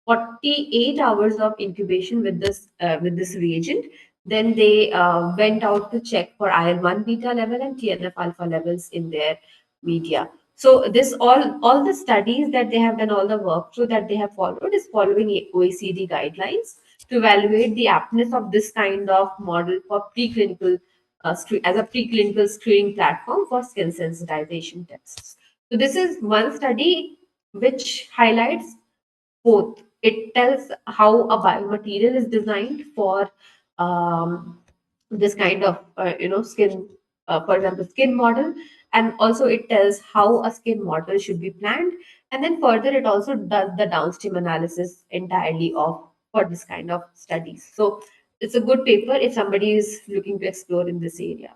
48 hours of incubation with this reagent, then they went out to check for IL-1 beta level and TNF alpha levels in their media. So this all the studies that they have done, all the workflow that they have followed is following OECD guidelines to evaluate the aptness of this kind of model for preclinical as a preclinical screening platform for skin sensitization tests. So this is one study which highlights both. It tells how a biomaterial is designed for this kind of skin, for example, skin model, and also it tells how a skin model should be planned, and then further it also does the downstream analysis entirely of for this kind of studies. So it's a good paper if somebody is looking to explore in this area.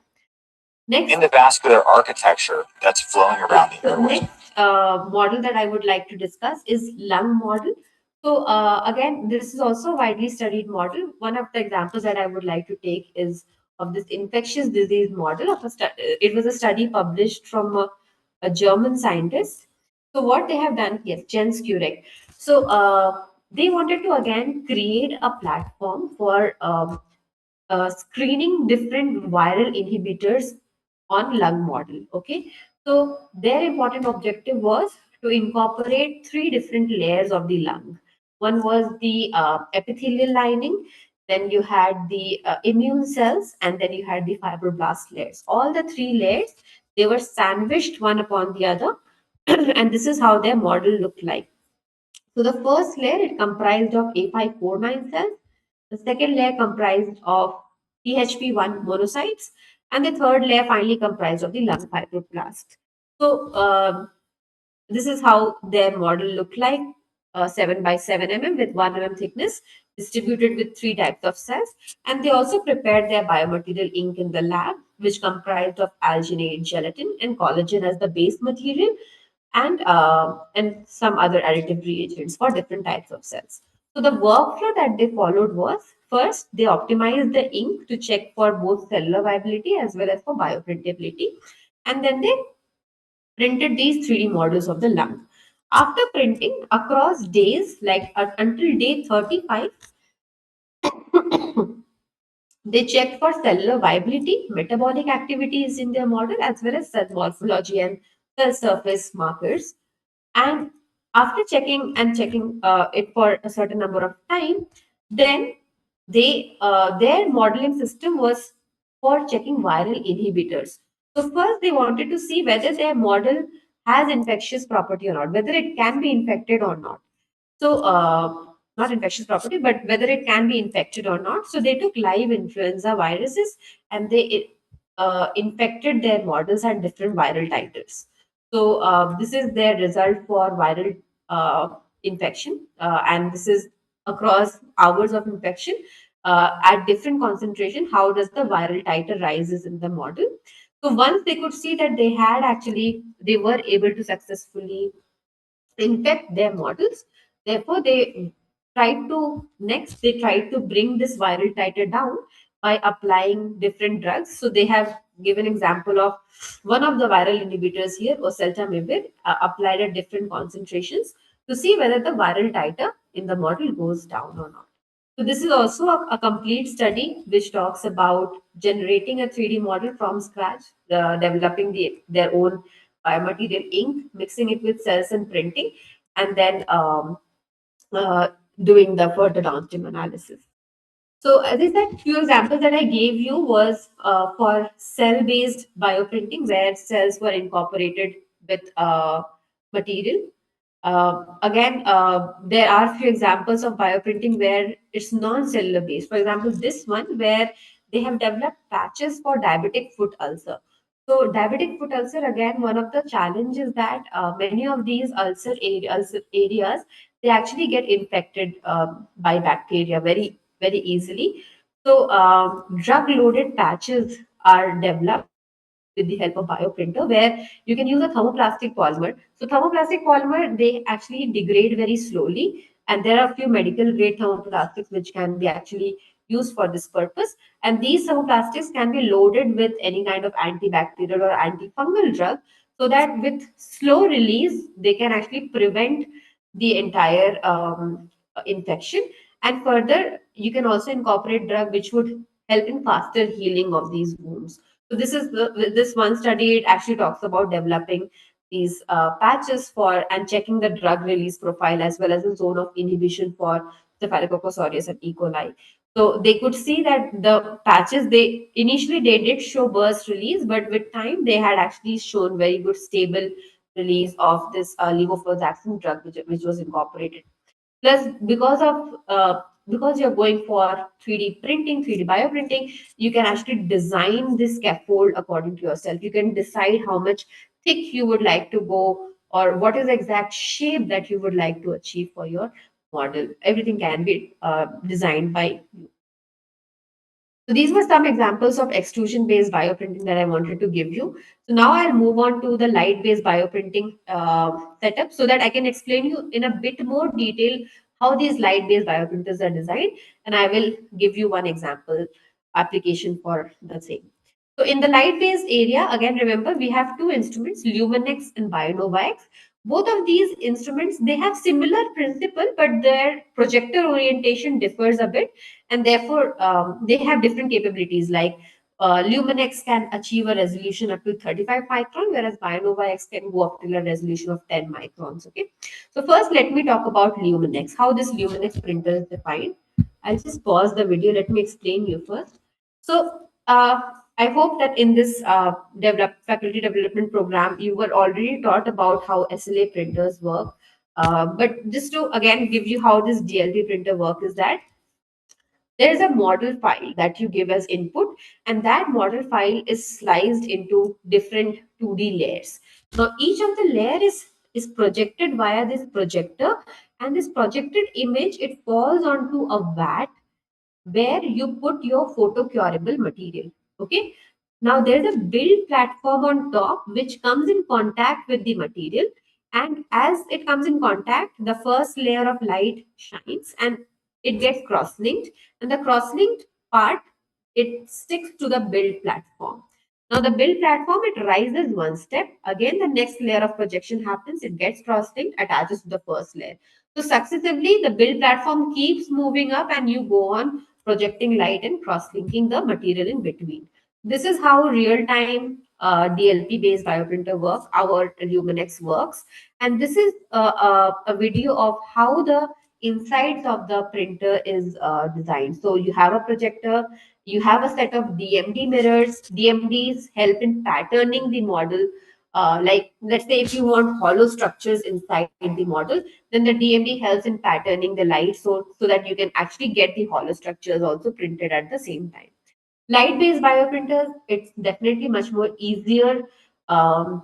Next, in the vascular architecture that's flowing around the airways. next model that I would like to discuss is lung model. So again, this is also a widely studied model. One of the examples that I would like to take is of this infectious disease model of a it was a study published from a German scientist. So what they have done, yes, Jens Kurek. So they wanted to again create a platform for screening different viral inhibitors on lung model. Okay, so their important objective was to incorporate three different layers of the lung. One was the epithelial lining, then you had the immune cells, and then you had the fibroblast layers. All the three layers, they were sandwiched one upon the other, and this is how their model looked like. So the first layer, it comprised of A549 cells. The second layer comprised of THP1 monocytes, and the third layer finally comprised of the lung fibroblast. So this is how their model looked like, 7 by 7 mm with 1 mm thickness, distributed with three types of cells. And they also prepared their biomaterial ink in the lab, which comprised of alginate gelatin and collagen as the base material, and some other additive reagents for different types of cells. So the workflow that they followed was, first they optimized the ink to check for both cellular viability as well as for bioprintability, and then they printed these 3D models of the lung. After printing across days, like until day 35, they checked for cellular viability, metabolic activities in their model, as well as cell morphology and cell surface markers. And after checking it for a certain number of time, then their modeling system was for checking viral inhibitors. So first they wanted to see whether their model has infectious property or not, whether it can be infected or not. So, not infectious property, but whether it can be infected or not. So, they took live influenza viruses and they infected their models at different viral titers. So, this is their result for viral infection, and this is across hours of infection at different concentration. How does the viral titer rises in the model? So, once they could see that they were able to successfully infect their models. Therefore, they tried to bring this viral titer down by applying different drugs. So they have given example of one of the viral inhibitors here, oseltamivir, applied at different concentrations to see whether the viral titer in the model goes down or not. So this is also a complete study which talks about generating a 3D model from scratch, developing their own biomaterial ink, mixing it with cells and printing, and then uh, doing the further downstream analysis. So as I said, few examples that I gave you was for cell-based bioprinting, where cells were incorporated with material. Again, there are few examples of bioprinting where it's non-cellular based. For example, this one where they have developed patches for diabetic foot ulcer. So diabetic foot ulcer, again, one of the challenges that many of these ulcer areas, they actually get infected by bacteria very easily. So drug-loaded patches are developed with the help of bioprinter, where you can use a thermoplastic polymer. So thermoplastic polymer, they actually degrade very slowly, and there are a few medical grade thermoplastics which can be actually used for this purpose. And these thermoplastics can be loaded with any kind of antibacterial or antifungal drug, so that with slow release, they can actually prevent the entire infection. And further, you can also incorporate drug which would help in faster healing of these wounds. So this one study, it actually talks about developing these patches for and checking the drug release profile as well as the zone of inhibition for Staphylococcus aureus and E. coli. So they could see that the patches, they did show burst release, but with time they had actually shown very good stable release of this levofloxacin drug which was incorporated. Plus, because you're going for 3D printing, 3D bioprinting, you can actually design this scaffold according to yourself. You can decide how much thick you would like to go, or what is the exact shape that you would like to achieve for your model. Everything can be designed by you. So these were some examples of extrusion-based bioprinting that I wanted to give you. So now I'll move on to the light-based bioprinting setup, so that I can explain you in a bit more detail how these light-based bioprinters are designed, and I will give you one example application for the same. So in the light-based area, again, remember we have two instruments, Luminex and Bionova X. Both of these instruments, they have similar principle, but their projector orientation differs a bit, and therefore they have different capabilities. Like Luminex can achieve a resolution up to 35 micron, whereas Bionova X can go up till a resolution of 10 microns. Okay, so first let me talk about Luminex, how this Luminex printer is defined. I'll just pause the video. Let me explain you first. So I hope that in this faculty development program, you were already taught about how SLA printers work. But just to again give you how this DLP printer work is that there is a model file that you give as input, and that model file is sliced into different 2D layers. Now each of the layer is projected via this projector, and this projected image, it falls onto a vat where you put your photocurable material. Okay. Now there's a build platform on top which comes in contact with the material. And as it comes in contact, the first layer of light shines and it gets cross-linked. And the cross-linked part, it sticks to the build platform. Now the build platform, it rises one step. Again, the next layer of projection happens. It gets cross-linked, attaches to the first layer. So successively, the build platform keeps moving up and you go on projecting light and cross-linking the material in between. This is how real-time DLP-based bioprinter works, our Luminex works. And this is a video of how the insides of the printer is designed. So you have a projector, you have a set of DMD mirrors. DMDs help in patterning the model. Like let's say if you want hollow structures inside the model, then the DMD helps in patterning the light, so that you can actually get the hollow structures also printed at the same time. Light-based bioprinters, it's definitely much more easier to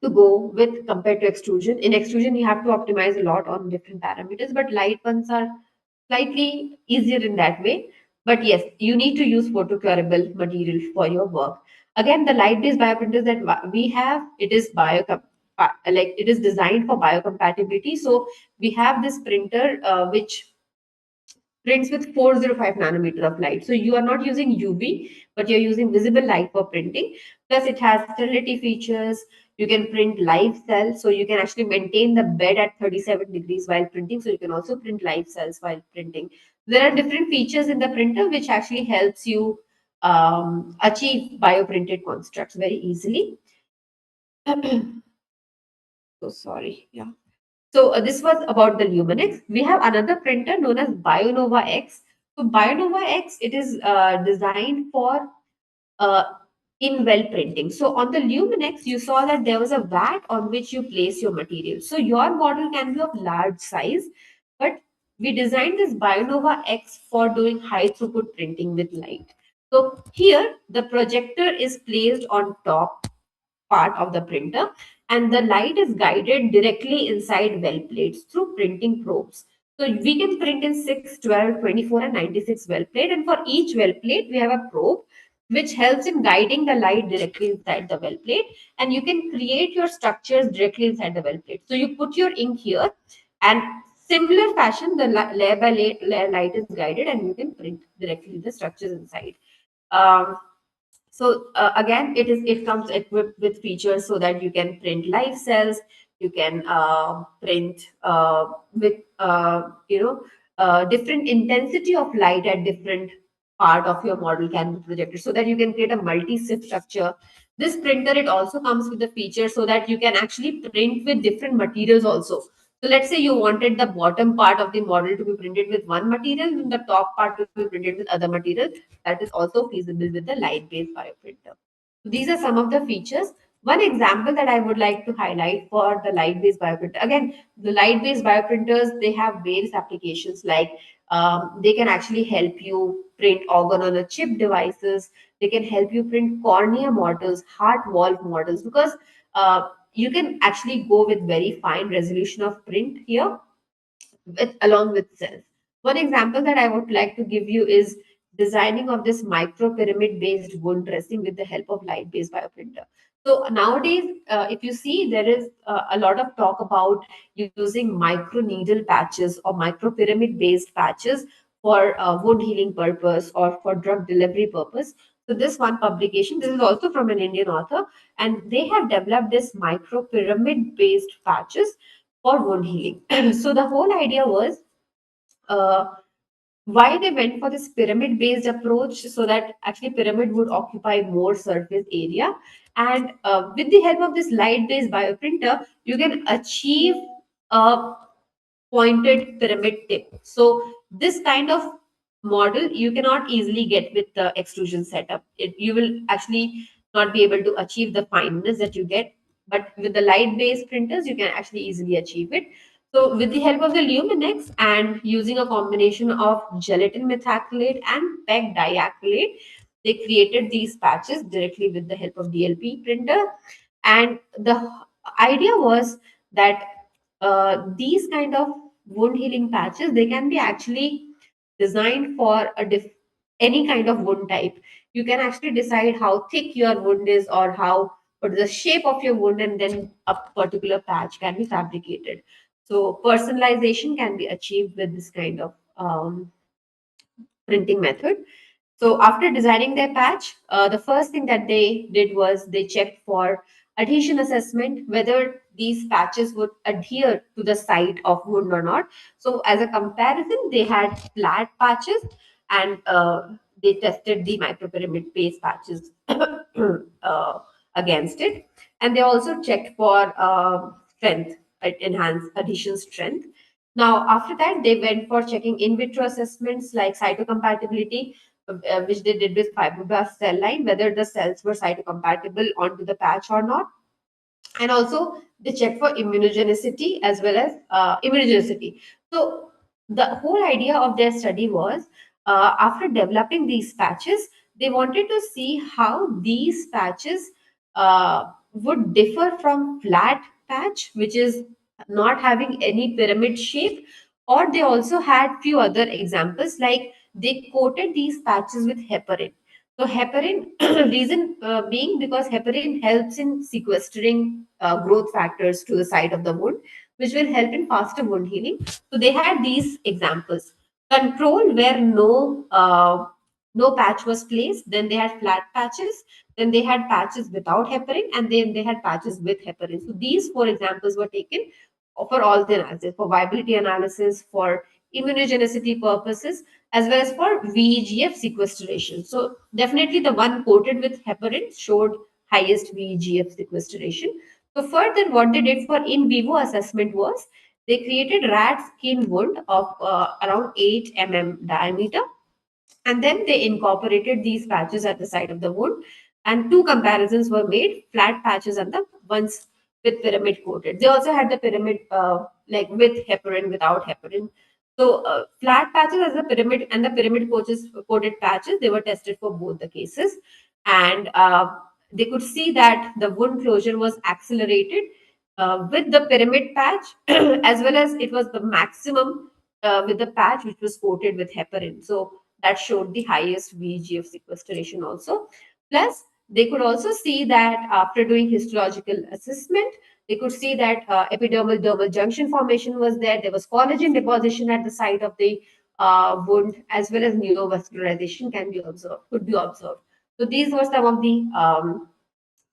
go with compared to extrusion. In extrusion, you have to optimize a lot on different parameters, but light ones are slightly easier in that way. But yes, you need to use photocurable material for your work. Again, the light-based bioprinters that we have, it is designed for biocompatibility. So we have this printer which prints with 405 nanometer of light. So you are not using UV, but you're using visible light for printing. Plus, it has sterility features. You can print live cells, so you can actually maintain the bed at 37 degrees while printing. So you can also print live cells while printing. There are different features in the printer which actually helps you achieve bioprinted constructs very easily. So sorry. Yeah. So this was about the Luminex. We have another printer known as Bionova X. So Bionova X, it is designed for uh, in well printing. So on the Luminex, you saw that there was a vat on which you place your material. So your model can be of large size, but we designed this Bionova X for doing high throughput printing with light. So here the projector is placed on top part of the printer, and the light is guided directly inside well plates through printing probes. So we can print in 6, 12, 24, and 96 well plate, and for each well plate we have a probe which helps in guiding the light directly inside the well plate, and you can create your structures directly inside the well plate. So you put your ink here, and similar fashion the layer by layer light is guided, and you can print directly the structures inside. um, so again, it comes equipped with features so that you can print live cells, you can print with different intensity of light at different part of your model can be projected, so that you can create a multi-SIF structure. This printer, it also comes with the feature so that you can actually print with different materials also. So let's say you wanted the bottom part of the model to be printed with one material and the top part to be printed with other material. That is also feasible with the light-based bioprinter. So these are some of the features. One example that I would like to highlight for the light-based bioprinter. Again, the light-based bioprinters, they have various applications, like they can actually help you print organ on a chip devices. They can help you print cornea models, heart valve models, because you can actually go with very fine resolution of print here along with cells. One example that I would like to give you is designing of this micro pyramid based wound dressing with the help of light based bioprinter. So nowadays, if you see, there is a lot of talk about using micro needle patches or micro pyramid based patches for wound healing purpose or for drug delivery purpose. So this one publication, this is also from an Indian author, and they have developed this micro pyramid based patches for wound healing. So the whole idea was uh, why they went for this pyramid based approach, so that actually pyramid would occupy more surface area, and with the help of this light based bioprinter you can achieve a pointed pyramid tip. So this kind of model you cannot easily get with the extrusion setup. You will actually not be able to achieve the fineness that you get, but with the light based printers you can actually easily achieve it. So with the help of the Luminex and using a combination of gelatin methacrylate and PEG diacrylate, they created these patches directly with the help of DLP printer. And the idea was that these kind of wound healing patches, they can be actually designed for any kind of wound type. You can actually decide how thick your wound is or how what is the shape of your wound, and then a particular patch can be fabricated. So personalization can be achieved with this kind of printing method. So after designing their patch, the first thing that they did was they checked for adhesion assessment, whether these patches would adhere to the site of wound or not. So as a comparison, they had flat patches, and they tested the micropyramid based patches against it. And they also checked for strength, enhanced adhesion strength. Now, after that, they went for checking in vitro assessments like cytocompatibility, which they did with fibroblast cell line, whether the cells were cytocompatible onto the patch or not. And also, they check for immunogenicity as well as immunogenicity. So, the whole idea of their study was after developing these patches, they wanted to see how these patches would differ from flat patch, which is not having any pyramid shape. Or they also had few other examples, like they coated these patches with heparin. So heparin, reason being because heparin helps in sequestering growth factors to the site of the wound, which will help in faster wound healing. So they had these examples. Control where no patch was placed. Then they had flat patches. Then they had patches without heparin, and then they had patches with heparin. So these four examples were taken for all the analysis, for viability analysis, for immunogenicity purposes, as well as for VEGF sequestration. So definitely the one coated with heparin showed highest VEGF sequestration. So further, what they did for in vivo assessment was they created rat skin wound of around 8 diameter, and then they incorporated these patches at the site of the wound, and two comparisons were made: flat patches and the ones with pyramid coated. They also had the pyramid like with heparin, without heparin. So flat patches as the pyramid and the pyramid coated patches, they were tested for both the cases. And they could see that the wound closure was accelerated with the pyramid patch, as well as it was the maximum with the patch which was coated with heparin. So that showed the highest VEGF sequestration also. Plus, they could also see that after doing histological assessment, they could see that epidermal dermal junction formation was there. There was collagen deposition at the site of the wound, as well as neovascularization could be observed. So these were some of the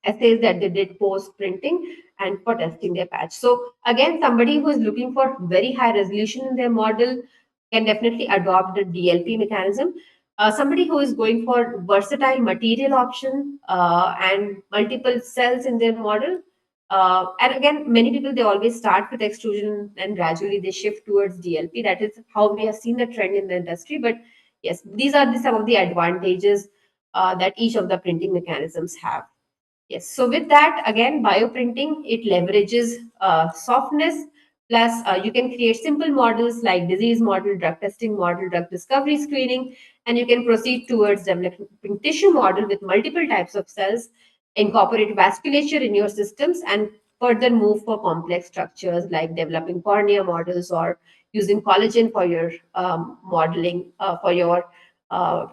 essays that they did post printing and for testing their patch. So again, somebody who is looking for very high resolution in their model can definitely adopt the DLP mechanism. Somebody who is going for versatile material option and multiple cells in their model. And again, many people, they always start with extrusion and gradually they shift towards DLP. That is how we have seen the trend in the industry. But yes, these are some of the advantages that each of the printing mechanisms have. Yes. So with that, again, bioprinting, it leverages softness. Plus, you can create simple models like disease model, drug testing model, drug discovery screening, and you can proceed towards developing tissue model with multiple types of cells, incorporate vasculature in your systems, and further move for complex structures like developing cornea models or using collagen for your modeling, for your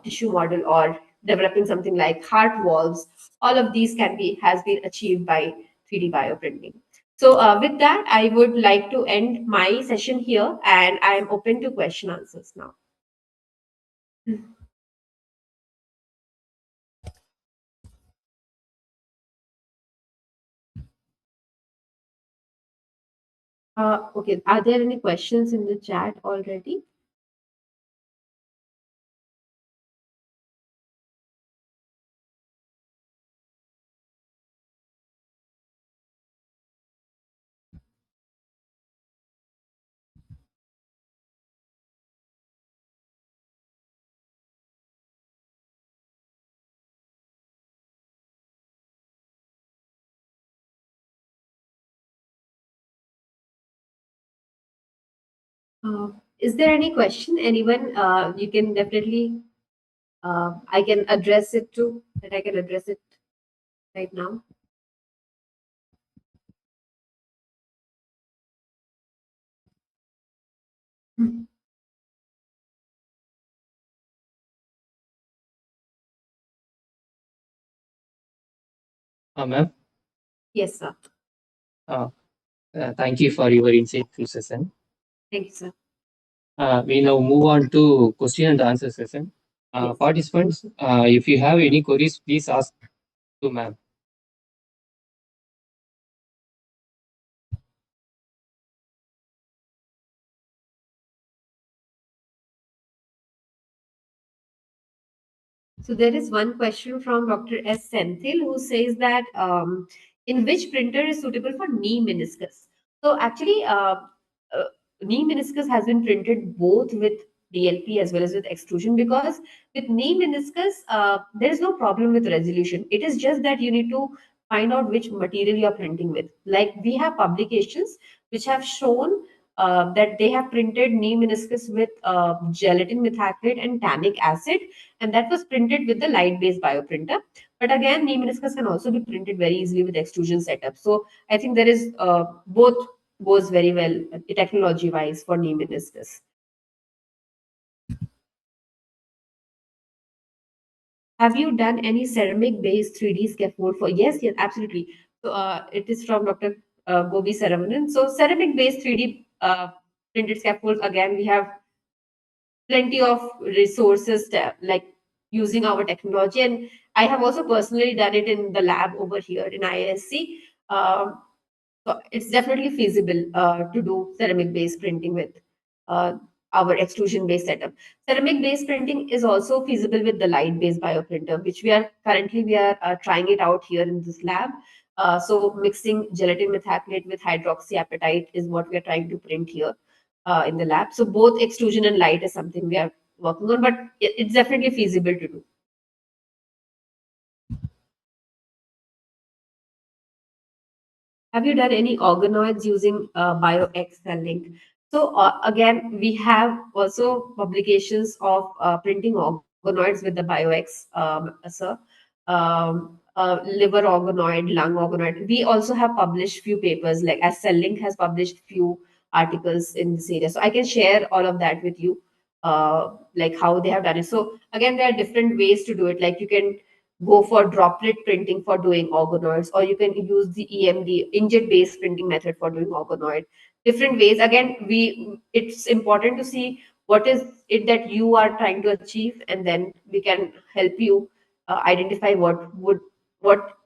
tissue model, or developing something like heart valves. All of these has been achieved by 3D bioprinting. So with that, I would like to end my session here, and I am open to question answers now. Okay, are there any questions in the chat already? Uh, is there any question? Anyone? You can definitely. I can address it too. That I can address it right now. Mhm. Ma'am, Yes, sir. uh, thank you for your insightful session. Thank you, sir. We now move on to question and answer session. Yes. Participants, if you have any queries, please ask to ma'am. So there is one question from Dr. S. Senthil who says that in which printer is suitable for knee meniscus? So actually, uh, knee meniscus has been printed both with DLP as well as with extrusion, because with knee meniscus, there is no problem with resolution. It is just that you need to find out which material you are printing with. Like we have publications which have shown that they have printed knee meniscus with gelatin methacrylate and tannic acid, and that was printed with the light-based bioprinter. But again, knee meniscus can also be printed very easily with extrusion setup. So I think there is both goes very well technology-wise for knee meniscus. Have you done any ceramic-based 3D scaffold for? Yes, yes, absolutely. So it is from Dr. Gobi Saravanan. So ceramic-based 3D printed scaffolds, again, we have plenty of resources like using our technology, and I have also personally done it in the lab over here in ISC. So it's definitely feasible to do ceramic based printing with uh, our extrusion based setup. Ceramic based printing is also feasible with the light based bioprinter, which we are trying it out here in this lab. So mixing gelatin methacrylate with hydroxyapatite is what we are trying to print here in the lab. So both extrusion and light is something we are working on, but it's definitely feasible to do. Have you done any organoids using Bioinks cell link? So again, we have also publications of printing organoids with the Bioinks, sir. liver organoid, lung organoid. We also have published few papers, like as Cell-Link has published few articles in this area. So I can share all of that with you, like how they have done it. So again, there are different ways to do it. Like you can go for droplet printing for doing organoids, or you can use the EMD, inkjet-based printing method for doing organoid. Different ways. Again, it's important to see what is it that you are trying to achieve, and then we can help you identify what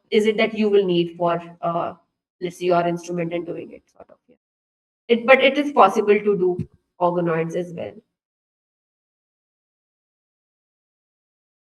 is it that you will need for let's say your instrument and doing it sort of. Yeah. But it is possible to do organoids as well.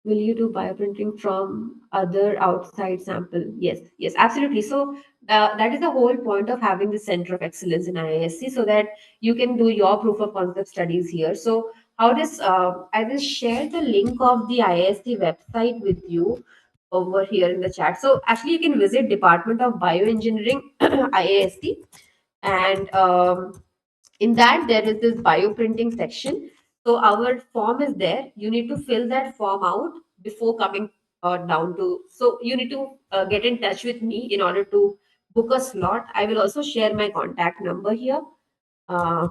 Will you do bioprinting from other outside sample? Yes, yes, absolutely. So that is the whole point of having the center of excellence in IISc, so that you can do your proof of concept studies here. So how does I will share the link of the IISc website with you over here in the chat. So actually, you can visit Department of Bioengineering IISc, and in that there is this bioprinting section. So our form is there. You need to fill that form out before coming down to. So you need to get in touch with me in order to book a slot. I will also share my contact number here. Uh,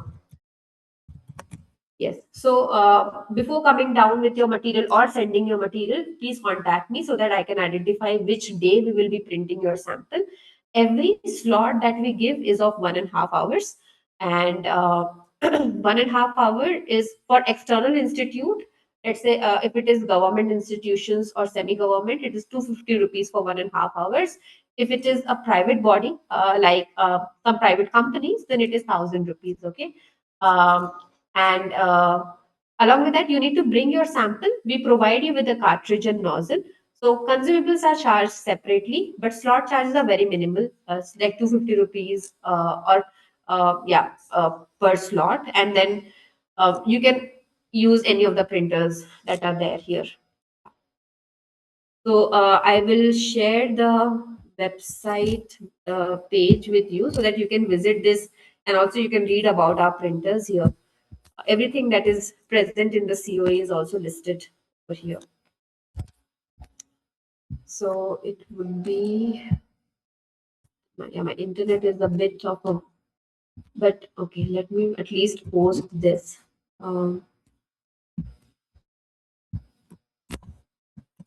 Yes. So before coming down with your material or sending your material, please contact me so that I can identify which day we will be printing your sample. Every slot that we give is of 1.5 hours, and 1.5 hour is for external institute. Let's say if it is government institutions or semi-government, it is 250 rupees for 1.5 hours. If it is a private body, like some private companies, then it is 1,000 rupees. Okay. Um, and along with that, you need to bring your sample. We provide you with a cartridge and nozzle. So consumables are charged separately, but slot charges are very minimal, like 250 rupees or yeah, per slot. And then you can use any of the printers that are there here. So I will share the website page with you so that you can visit this, and also you can read about our printers here. Everything that is present in the COA is also listed over here. So it would be, yeah, my internet is a bit of a, but okay, let me at least post this. Um,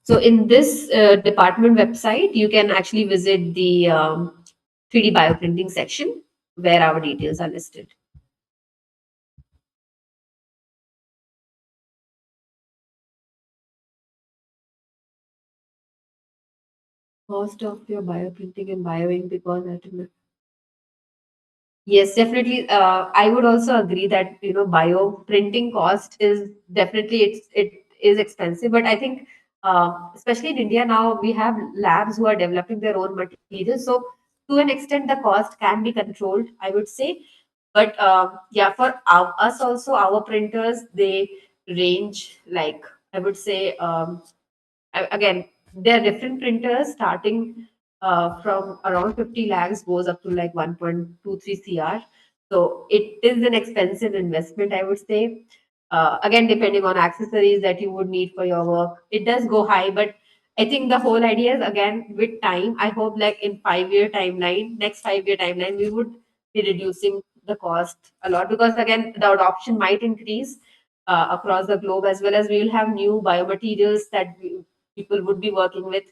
so in this department website, you can actually visit the 3D bioprinting section where our details are listed. Cost of your bioprinting and bioink, because I don't know. Yes, definitely. I would also agree that bioprinting cost is definitely it is expensive, but I think especially in India now we have labs who are developing their own materials, so to an extent the cost can be controlled, I would say. But yeah, for us also, our printers, they range, like I would say, again, there are different printers starting from around 50 lakhs goes up to like 1.23 cr. So it is an expensive investment, I would say. Again, depending on accessories that you would need for your work, it does go high. But I think the whole idea is, again, with time, I hope like in 5 year timeline, next 5 year timeline, we would be reducing the cost a lot, because again, the adoption might increase across the globe, as well as we will have new biomaterials that people would be working with.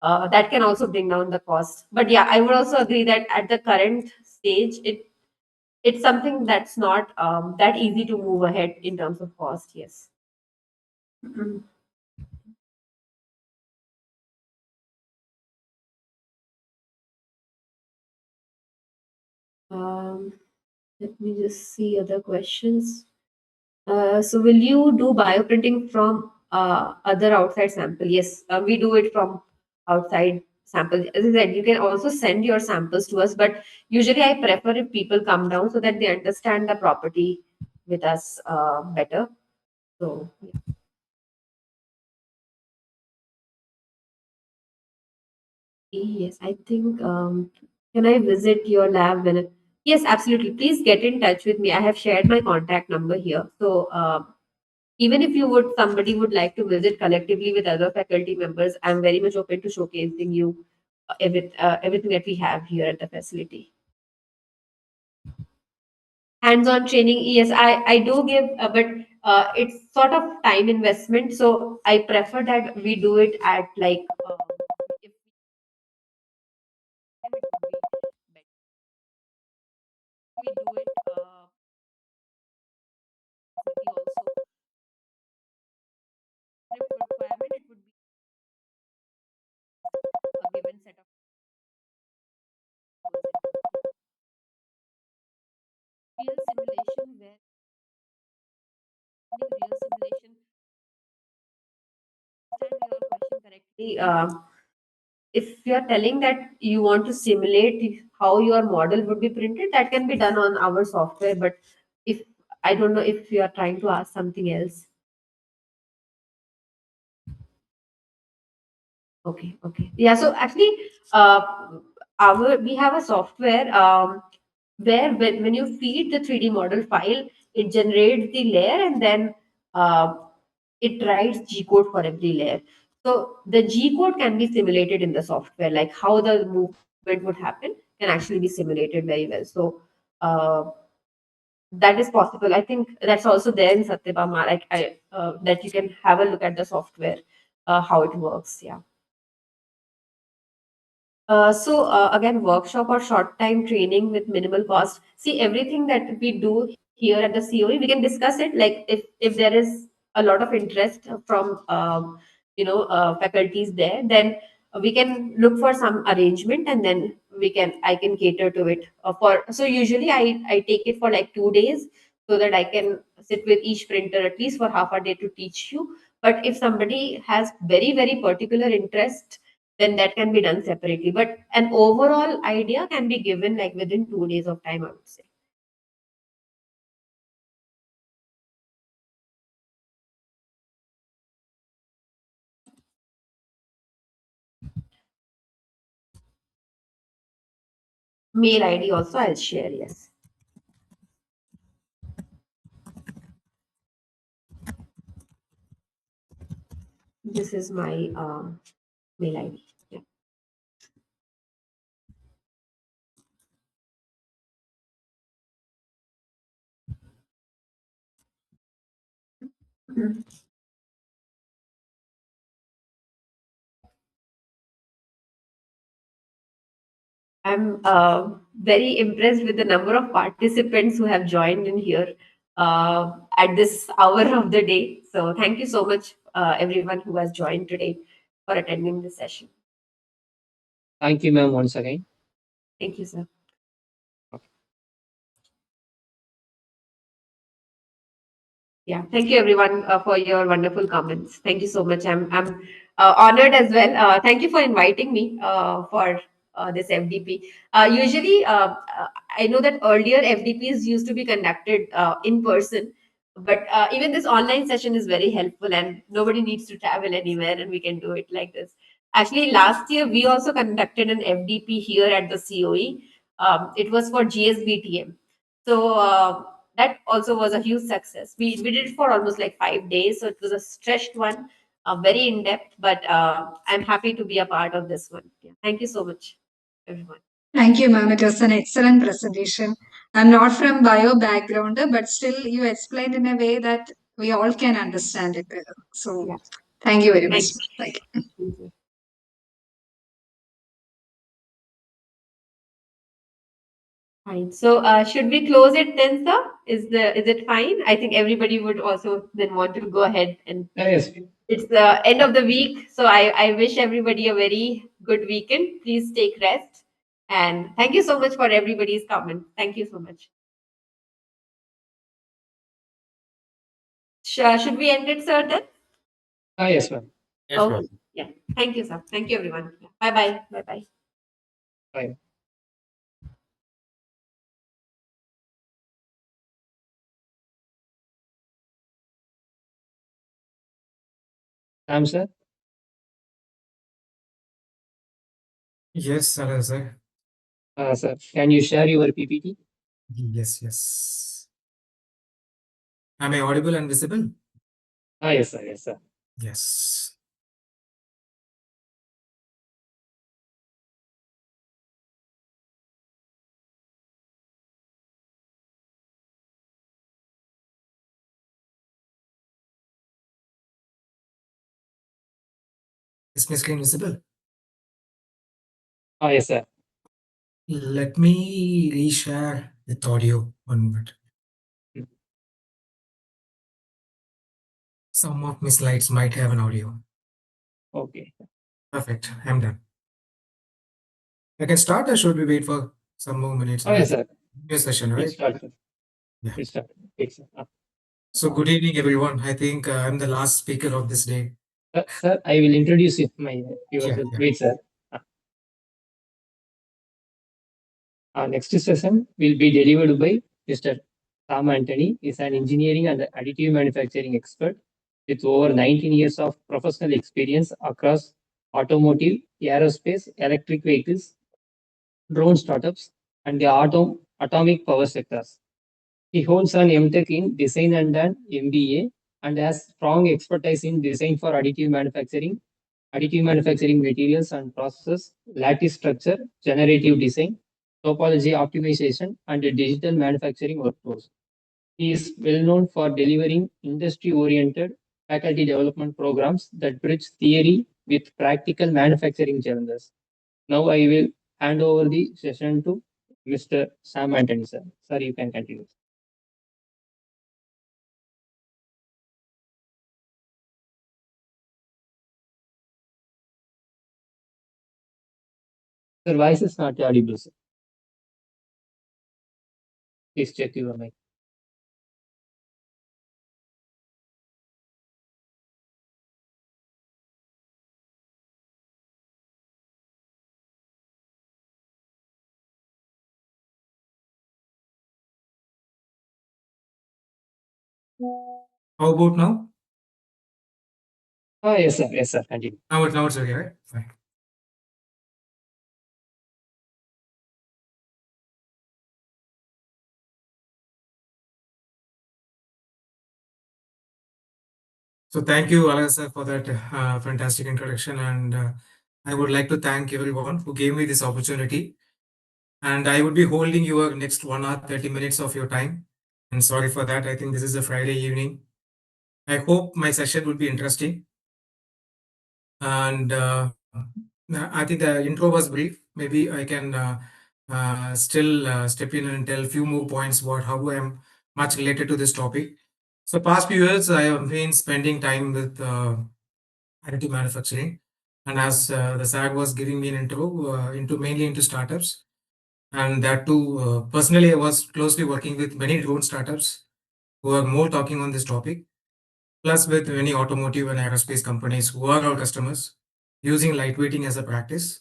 That can also bring down the cost. But yeah, I would also agree that at the current stage, it's something that's not that easy to move ahead in terms of cost. Yes. Mhm. Um, Let me just see other questions. So will you do bioprinting from other outside sample? Yes, we do it from outside sample. As I said, you can also send your samples to us, but usually I prefer if people come down so that they understand the property with us better. So yes, I think can I visit your lab when? Yes, absolutely. Please get in touch with me. I have shared my contact number here. So even if somebody would like to visit collectively with other faculty members, I'm very much open to showcasing you everything that we have here at the facility. Hands-on training, yes, I do give, but it's sort of time investment, so I prefer that we do it at like if it would be better. We do it maybe also script requirement, it would be a given set of hours. Real simulation where doing real simulation, understand your question correctly. If you're telling that you want to simulate how your model would be printed, that can be done on our software. But if I don't know if you are trying to ask something else. Okay, okay. Yeah, so actually, uh, we have a software where when you feed the 3D model file, it generates the layer and then uh, it writes G code for every layer. So the G code can be simulated in the software, like how the movement would happen can actually be simulated very well. So uh, that is possible. I think that's also there in Satyabama, like that you can have a look at the software, how it works. Yeah. Again, workshop or short time training with minimal cost. See, everything that we do here at the COE, we can discuss it. Like if there is a lot of interest from faculties there, then we can look for some arrangement, and then I can cater to it. So usually I take it for like 2 days so that I can sit with each printer at least for half a day to teach you. But if somebody has very particular interest, then that can be done separately. But an overall idea can be given like within 2 days of time, I would say. Mail ID also I'll share, yes. This is my mail ID. Yeah. Mhm. I'm very impressed with the number of participants who have joined in here at this hour of the day. So thank you so much, everyone who has joined today for attending this session. Thank you, ma'am, once again. Thank you, sir. Yeah, thank you everyone for your wonderful comments. Thank you so much. I'm honored as well. Thank you for inviting me for this FDP. Usually, I know that earlier FDPs used to be conducted in person, but even this online session is very helpful, and nobody needs to travel anywhere, and we can do it like this. Actually, last year we also conducted an FDP here at the COE. It was for GSBTM. So. That also was a huge success. We did it for almost like 5 days, so it was a stretched one, very in depth. But I'm happy to be a part of this one. Yeah. Thank you so much, everyone. Thank you, ma'am. It was an excellent presentation. I'm not from bio background, but still you explained in a way that we all can understand it better. So Yeah. thank you very Thank much. Thank you. you. Fine. So should we close it then, sir? Is it fine? I think everybody would also then want to go ahead and Yes. it's the end of the week. So I wish everybody a very good weekend. Please take rest. And thank you so much for everybody's comment. Thank you so much. Should we end it, sir, then? Yes, ma'am. Okay. Yeah. Thank you, sir. Thank you, everyone. Bye bye. Bye bye. Bye. Sir. Yes, sir. Sir, can you share your PPT? Yes. Am I audible and visible? Yes, sir. Yes, sir. Yes. Is my screen visible? Yes, sir. Let me reshare with audio 1 minute. Hmm. Some of my slides might have an audio. Okay. Perfect. I'm done. I can start or should we wait for some more minutes? Yes, sir. New session, We'll right? start, sir. Yeah. We'll start. Yes, sir. So good evening, everyone. I think I'm the last speaker of this day. Sir, I will introduce you yourself. Yeah. Wait, sir. Our next session will be delivered by Mr. Sam Anthony. He is an engineering and additive manufacturing expert with over 19 years of professional experience across automotive, aerospace, electric vehicles, drone startups, and the atomic power sectors. He holds an MTech in design and an MBA and has strong expertise in design for additive manufacturing materials and processes, lattice structure, generative design, topology optimization, and digital manufacturing workflows. He is well known for delivering industry-oriented faculty development programs that bridge theory with practical manufacturing challenges. Now I will hand over the session to Mr. Sam Anthony, sir. Sir, you can continue. Sir, voice is not audible, sir. Please check your mic. How about now? Yes, sir. Yes, sir. Continue. Now it's okay, right? Fine. So thank you, Alasa, for that fantastic introduction. And I would like to thank everyone who gave me this opportunity. And I would be holding your next 1 hour, 30 minutes of your time. And sorry for that. I think this is a Friday evening. I hope my session would be interesting. And I think the intro was brief. Maybe I can still step in and tell a few more points about how I am much related to this topic. So past few years, I have been spending time with additive manufacturing. And as the SAG was giving me an intro into mainly into startups, and that too, personally, I was closely working with many drone startups who are more talking on this topic, plus with many automotive and aerospace companies who are our customers using lightweighting as a practice.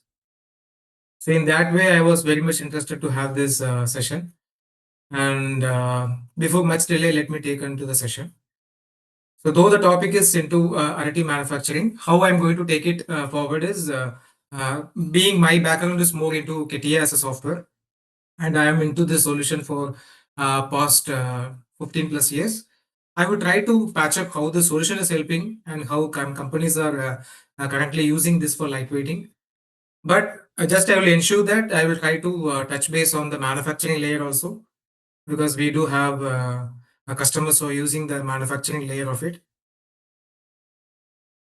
So in that way, I was very much interested to have this session. And before much delay, let me take into the session. So though the topic is into additive manufacturing, how I'm going to take it forward is being my background is more into CATIA as a software, and I am into this solution for past 15 plus years. I would try to patch up how the solution is helping and how companies are currently using this for lightweighting. But just I will ensure that I will try to touch base on the manufacturing layer also, because we do have customers who are using the manufacturing layer of it.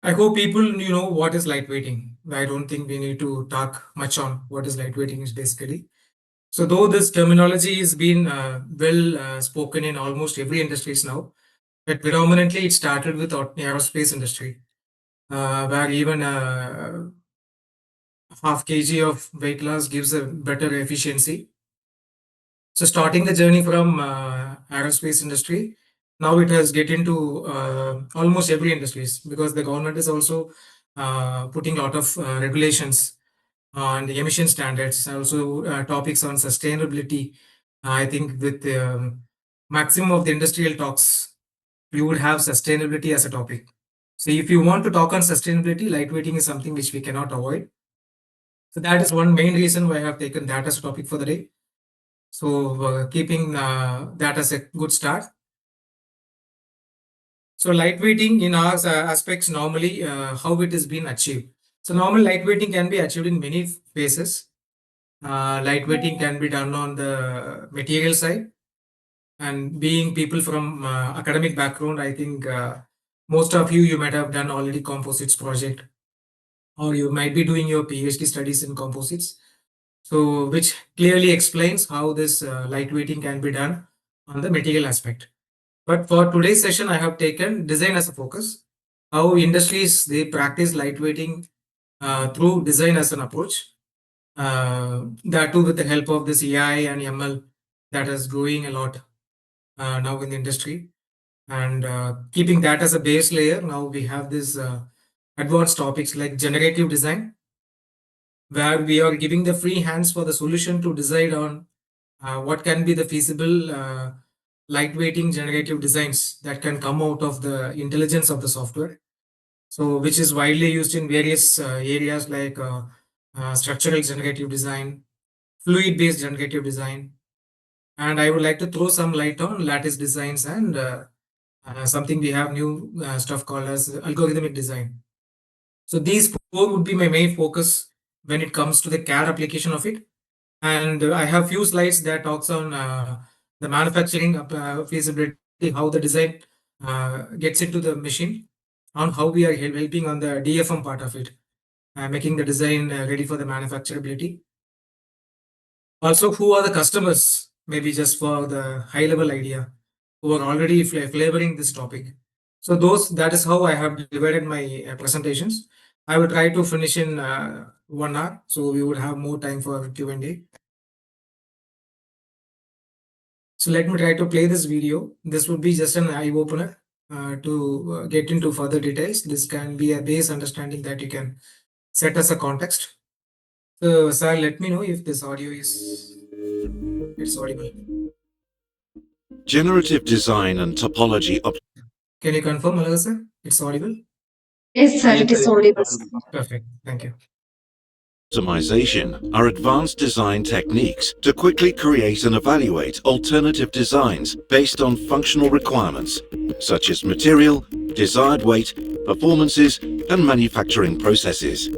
I hope people know what is lightweighting. I don't think we need to talk much on what is lightweighting is basically. So though this terminology has been well spoken in almost every industries now, but predominantly it started with aerospace industry, where even half kg of weight loss gives a better efficiency. So starting the journey from aerospace industry, now it has get into almost every industries, because the government is also putting a lot of regulations on the emission standards, also topics on sustainability. I think with maximum of the industrial talks, we would have sustainability as a topic. So if you want to talk on sustainability, lightweighting is something which we cannot avoid. So that is one main reason why I have taken that as a topic for the day. So keeping that as a good start. So lightweighting in our aspects normally, how it is being achieved. So normal lightweighting can be achieved in many phases. Lightweighting can be done on the material side. And being people from academic background, I think most of you might have done already composites project, or you might be doing your PhD studies in composites. So which clearly explains how this lightweighting can be done on the material aspect. But for today's session, I have taken design as a focus. How industries they practice lightweighting through design as an approach. That too with the help of this AI and ML that is growing a lot now in the industry. And keeping that as a base layer, now we have this advanced topics like generative design, where we are giving the free hands for the solution to decide on what can be the feasible lightweighting generative designs that can come out of the intelligence of the software. So, which is widely used in various areas like structural generative design, fluid-based generative design, and I would like to throw some light on lattice designs and something we have new stuff called as algorithmic design. So these four would be my main focus when it comes to the CAD application of it. And I have few slides that talks on the manufacturing feasibility, how the design gets into the machine, on how we are helping on the DFM part of it, making the design ready for the manufacturability. Also, who are the customers? Maybe just for the high level idea, who are already flavoring this topic. So that is how I have divided my presentations. I will try to finish in 1 hour, so we would have more time for Q&A. So let me try to play this video. This would be just an eye opener to get into further details. This can be a base understanding that you can set as a context. So, sir, let me know if this audio is audible. Generative design and topology. Can you confirm, Alaga, sir? It's audible? Yes, sir, it is audible. Perfect. Thank you. Optimization are advanced design techniques to quickly create and evaluate alternative designs based on functional requirements, such as material, desired weight, performances, and manufacturing processes.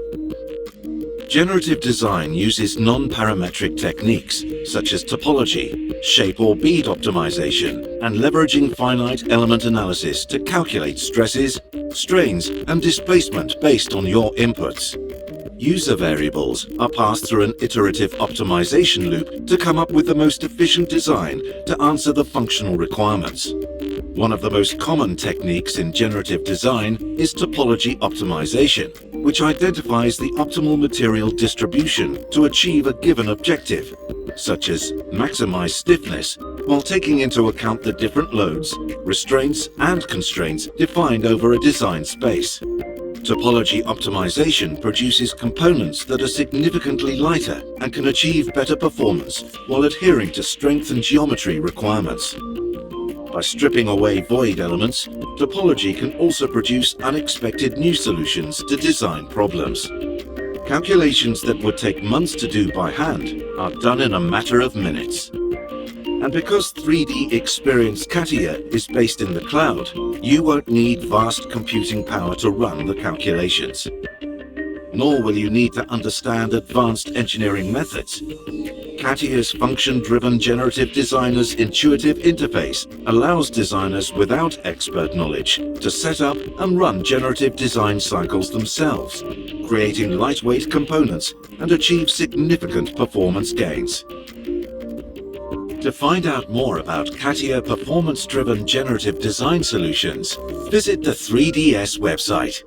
Generative design uses non-parametric techniques such as topology, shape or bead optimization, and leveraging finite element analysis to calculate stresses, strains, and displacement based on your inputs. User variables are passed through an iterative optimization loop to come up with the most efficient design to answer the functional requirements. One of the most common techniques in generative design is topology optimization, which identifies the optimal material distribution to achieve a given objective, such as maximize stiffness, while taking into account the different loads, restraints, and constraints defined over a design space. Topology optimization produces components that are significantly lighter and can achieve better performance while adhering to strength and geometry requirements. By stripping away void elements, topology can also produce unexpected new solutions to design problems. Calculations that would take months to do by hand are done in a matter of minutes. And because 3D Experience CATIA is based in the cloud, you won't need vast computing power to run the calculations. Nor will you need to understand advanced engineering methods. CATIA's function-driven generative designer's intuitive interface allows designers without expert knowledge to set up and run generative design cycles themselves, creating lightweight components and achieve significant performance gains. To find out more about CATIA performance-driven generative design solutions, visit the 3DS website.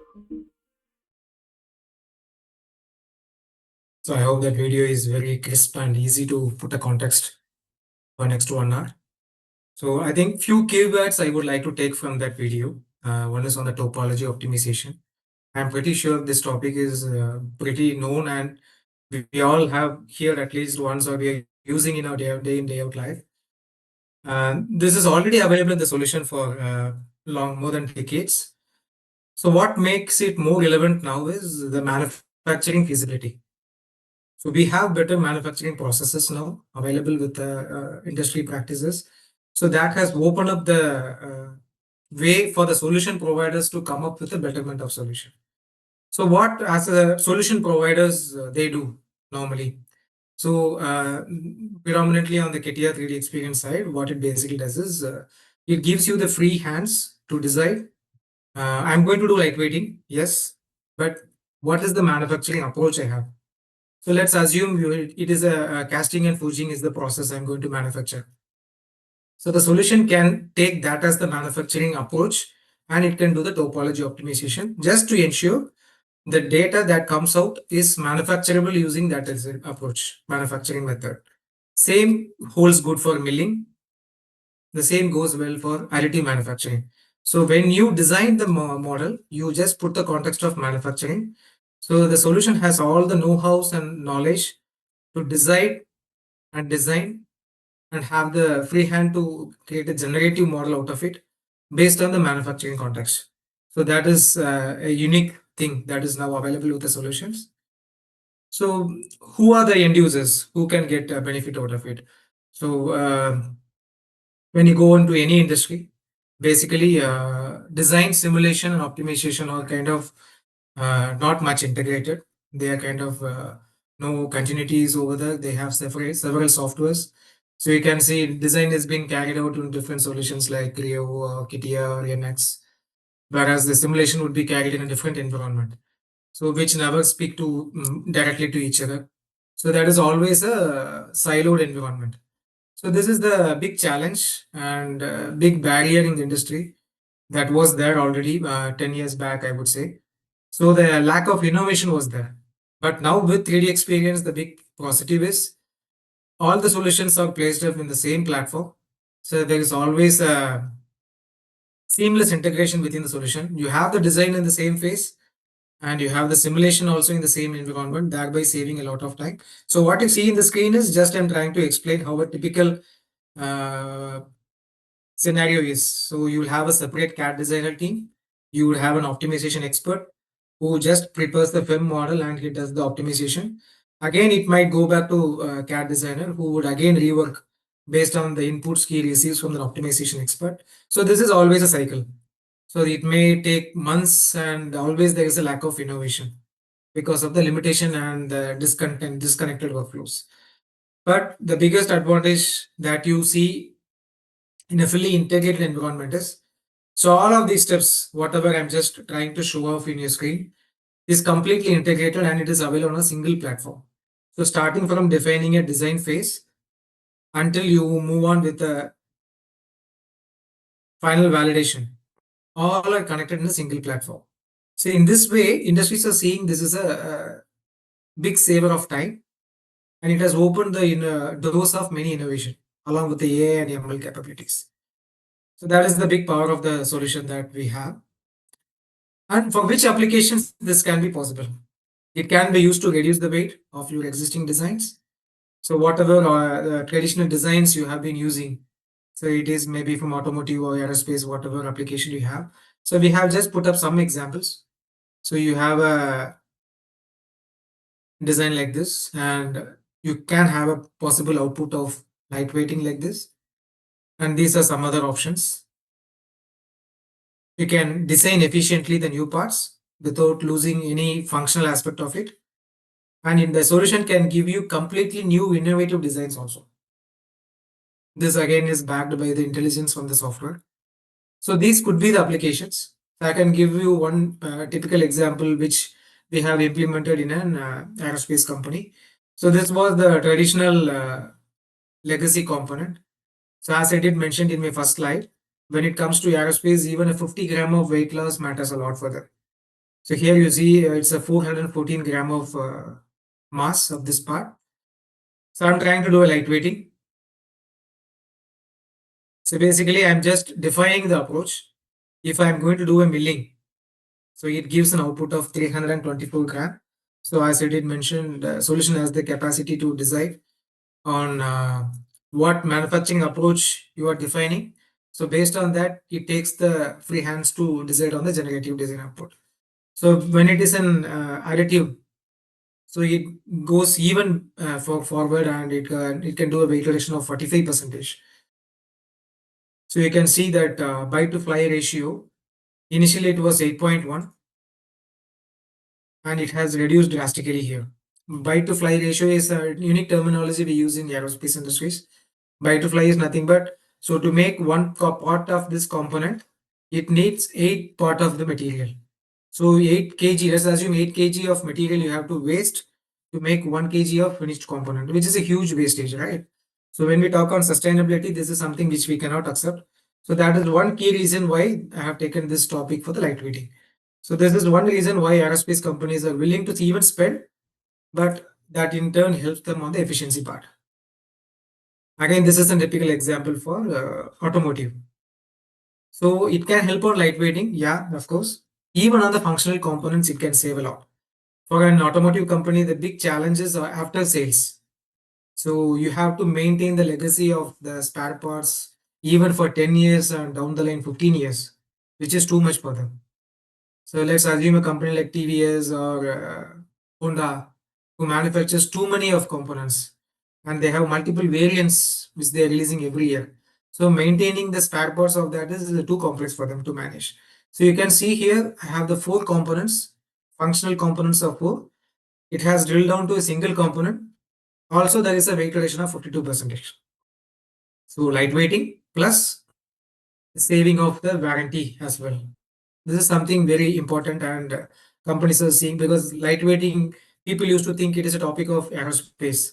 So I hope that video is very crisp and easy to put a context for next 1 hour. So I think few keywords I would like to take from that video. One is on the topology optimization. I'm pretty sure this topic is pretty known, and we all have here at least once, or we are using in our day in day out life. This is already available in the solution for more than decades. So what makes it more relevant now is the manufacturing feasibility. So we have better manufacturing processes now available with industry practices. So that has opened up the way for the solution providers to come up with a betterment of solution. So what as a solution providers they do normally? So predominantly on the CATIA 3D experience side, what it basically does is it gives you the free hands to decide. I'm going to do lightweighting, yes, but what is the manufacturing approach I have? So let's assume it is a casting and forging is the process I'm going to manufacture. So the solution can take that as the manufacturing approach, and it can do the topology optimization just to ensure the data that comes out is manufacturable using that as an approach, manufacturing method. Same holds good for milling. The same goes well for additive manufacturing. So when you design the model, you just put the context of manufacturing. So the solution has all the know-hows and knowledge to decide and design and have the free hand to create a generative model out of it based on the manufacturing context. So that is a unique thing that is now available with the solutions. So who are the end users who can get a benefit out of it? So when you go into any industry, basically design, simulation, and optimization are kind of not much integrated. They are kind of no continuities over there. They have several softwares. So you can see design is being carried out in different solutions like Creo or CATIA or NX, whereas the simulation would be carried in a different environment. So which never speak to directly to each other. So that is always a siloed environment. So this is the big challenge and big barrier in the industry that was there already 10 years back, I would say. So the lack of innovation was there. But now with 3D experience, the big positive is all the solutions are placed up in the same platform. So there is always a seamless integration within the solution. You have the design in the same phase and you have the simulation also in the same environment, thereby saving a lot of time. So what you see in the screen is just I'm trying to explain how a typical scenario is. So you will have a separate CAD designer team. You will have an optimization expert who just prepares the film model and he does the optimization. Again, it might go back to CAD designer who would again rework based on the inputs he receives from the optimization expert. So this is always a cycle. So it may take months and always there is a lack of innovation because of the limitation and the disconnected workflows. But the biggest advantage that you see in a fully integrated environment is, so all of these steps, whatever I'm just trying to show off in your screen, is completely integrated and it is available on a single platform. So starting from defining a design phase until you move on with the final validation, all are connected in a single platform. So in this way, industries are seeing this is a big saver of time, and it has opened the doors of many innovation along with the AI and ML capabilities. So that is the big power of the solution that we have. And for which applications this can be possible? It can be used to reduce the weight of your existing designs. So whatever traditional designs you have been using, so it is maybe from automotive or aerospace, whatever application you have. So we have just put up some examples. So you have a design like this, and you can have a possible output of lightweighting like this. And these are some other options. You can design efficiently the new parts without losing any functional aspect of it. And in the solution can give you completely new innovative designs also. This again is backed by the intelligence from the software. So these could be the applications. I can give you one typical example which we have implemented in an aerospace company. So this was the traditional legacy component. So as I did mention in my first slide, when it comes to aerospace, even a 50 gram of weight loss matters a lot for them. So here you see it's a 414 gram of mass of this part. So I'm trying to do a lightweighting. So basically I'm just defining the approach. If I'm going to do a milling, so it gives an output of 324 gram. So as I did mention, the solution has the capacity to decide on what manufacturing approach you are defining. So based on that, it takes the free hands to decide on the generative design output. So when it is an additive, so it goes even forward and it can do a weight reduction of 45%. So you can see that buy to fly ratio, initially it was 8.1 and it has reduced drastically here. Buy to fly ratio is a unique terminology we use in aerospace industries. Buy to fly is nothing but, so to make one part of this component, it needs 8 part of the material. So 8 kg, let's assume 8 kg of material you have to waste to make 1 kg of finished component, which is a huge wastage, right? So when we talk on sustainability, this is something which we cannot accept. So that is one key reason why I have taken this topic for the lightweighting. So this is one reason why aerospace companies are willing to even spend, but that in turn helps them on the efficiency part. Again, this is a typical example for automotive. So it can help on lightweighting, yeah, of course. Even on the functional components, it can save a lot. For an automotive company, the big challenges are after sales. So you have to maintain the legacy of the spare parts even for 10 years and down the line 15 years, which is too much for them. So let's assume a company like TVS or Honda who manufactures too many of components and they have multiple variants which they are releasing every year. So maintaining the spare parts of that is too complex for them to manage. So you can see here I have the 4 components, functional components of 4. It has drilled down to a single component. Also, there is a weight reduction of 52%. So lightweighting plus saving of the warranty as well. This is something very important and companies are seeing, because lightweighting, people used to think it is a topic of aerospace.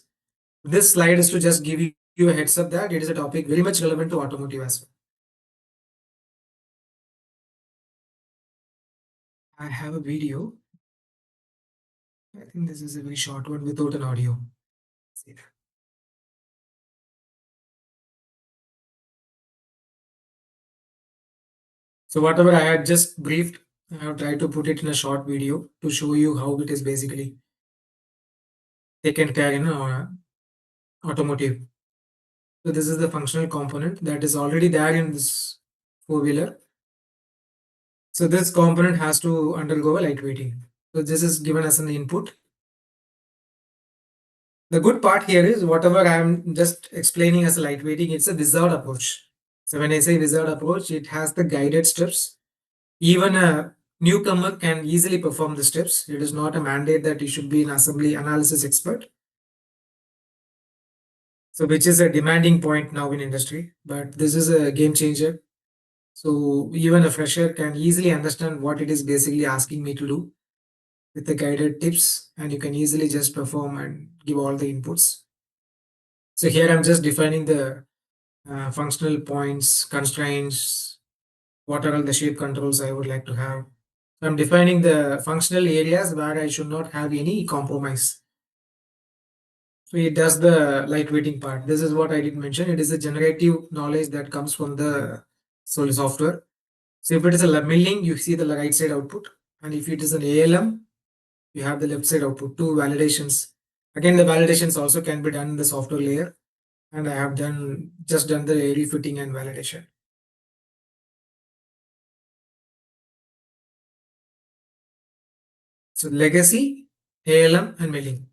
This slide is to just give you a heads up that it is a topic very much relevant to automotive as well. I have a video. I think this is a very short one without an audio. See that. So whatever I had just briefed, I have tried to put it in a short video to show you how it is basically taken care in automotive. So this is the functional component that is already there in this 4-wheeler. So this component has to undergo a lightweighting. So this is given as an input. The good part here is whatever I am just explaining as a lightweighting, it's a wizard approach. So when I say wizard approach, it has the guided steps. Even a newcomer can easily perform the steps. It is not a mandate that you should be an assembly analysis expert. So which is a demanding point now in industry, but this is a game changer. So even a fresher can easily understand what it is basically asking me to do with the guided tips, and you can easily just perform and give all the inputs. So here I'm just defining the functional points, constraints, what are all the shape controls I would like to have. So I'm defining the functional areas where I should not have any compromise. So it does the lightweighting part. This is what I did mention. It is a generative knowledge that comes from the software. So if it is a milling, you see the right side output. And if it is an ALM, you have the left side output, 2 validations. Again, the validations also can be done in the software layer. And I have just done the refitting and validation. So legacy, ALM and milling.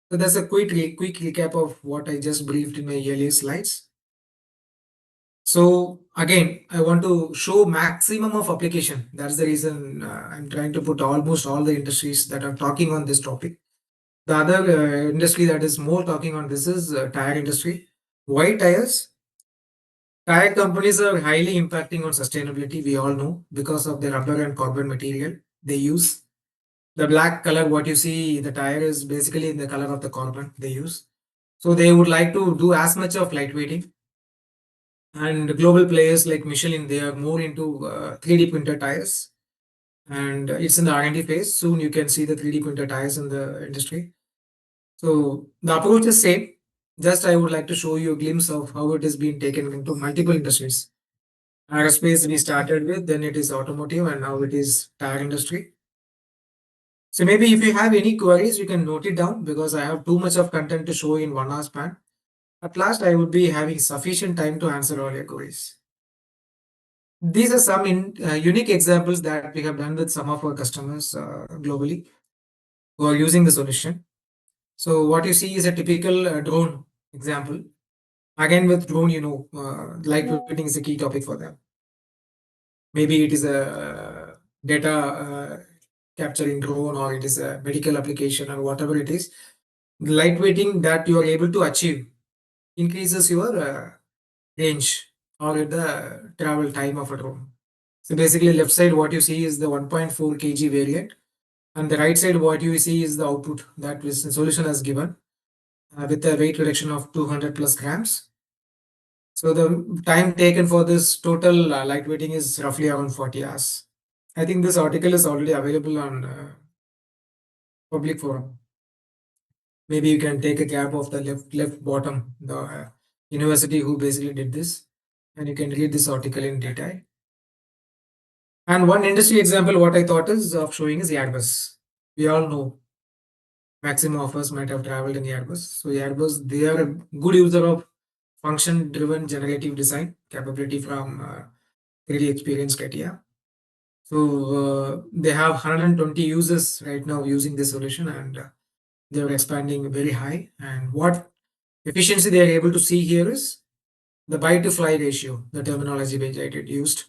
So that's a quick recap of what I just briefed in my earlier slides. So again, I want to show maximum of application. That's the reason I'm trying to put almost all the industries that are talking on this topic. The other industry that is more talking on this is tire industry. Why tires? Tire companies are highly impacting on sustainability, we all know, because of the rubber and carbon material they use. The black color, what you see, the tire is basically the color of the carbon they use. So they would like to do as much of lightweighting. And global players like Michelin, they are more into 3D printer tires. And it's in the R&D phase. Soon you can see the 3D printer tires in the industry. So the approach is same. Just I would like to show you a glimpse of how it is being taken into multiple industries. Aerospace we started with, then it is automotive, and now it is tire industry. So maybe if you have any queries, you can note it down, because I have too much of content to show in 1 hour span. At last, I would be having sufficient time to answer all your queries. These are some unique examples that we have done with some of our customers globally who are using the solution. So what you see is a typical drone example. Again, with drone, lightweighting is a key topic for them. Maybe it is a data capturing drone, or it is a medical application, or whatever it is. The lightweighting that you are able to achieve increases your range or the travel time of a drone. So basically, left side what you see is the 1.4 kg variant, and the right side what you see is the output that this solution has given with a weight reduction of 200 plus grams. So the time taken for this total lightweighting is roughly around 40 hours. I think this article is already available on public forum. Maybe you can take a cap of the left bottom, the university who basically did this, and you can read this article in detail. And one industry example, what I thought is of showing is Airbus. We all know maximum of us might have traveled in Airbus. So Airbus, they are a good user of function-driven generative design capability from 3D experience criteria. So they have 120 users right now using this solution, and they are expanding very high. And what efficiency they are able to see here is the buy to fly ratio, the terminology which I did used,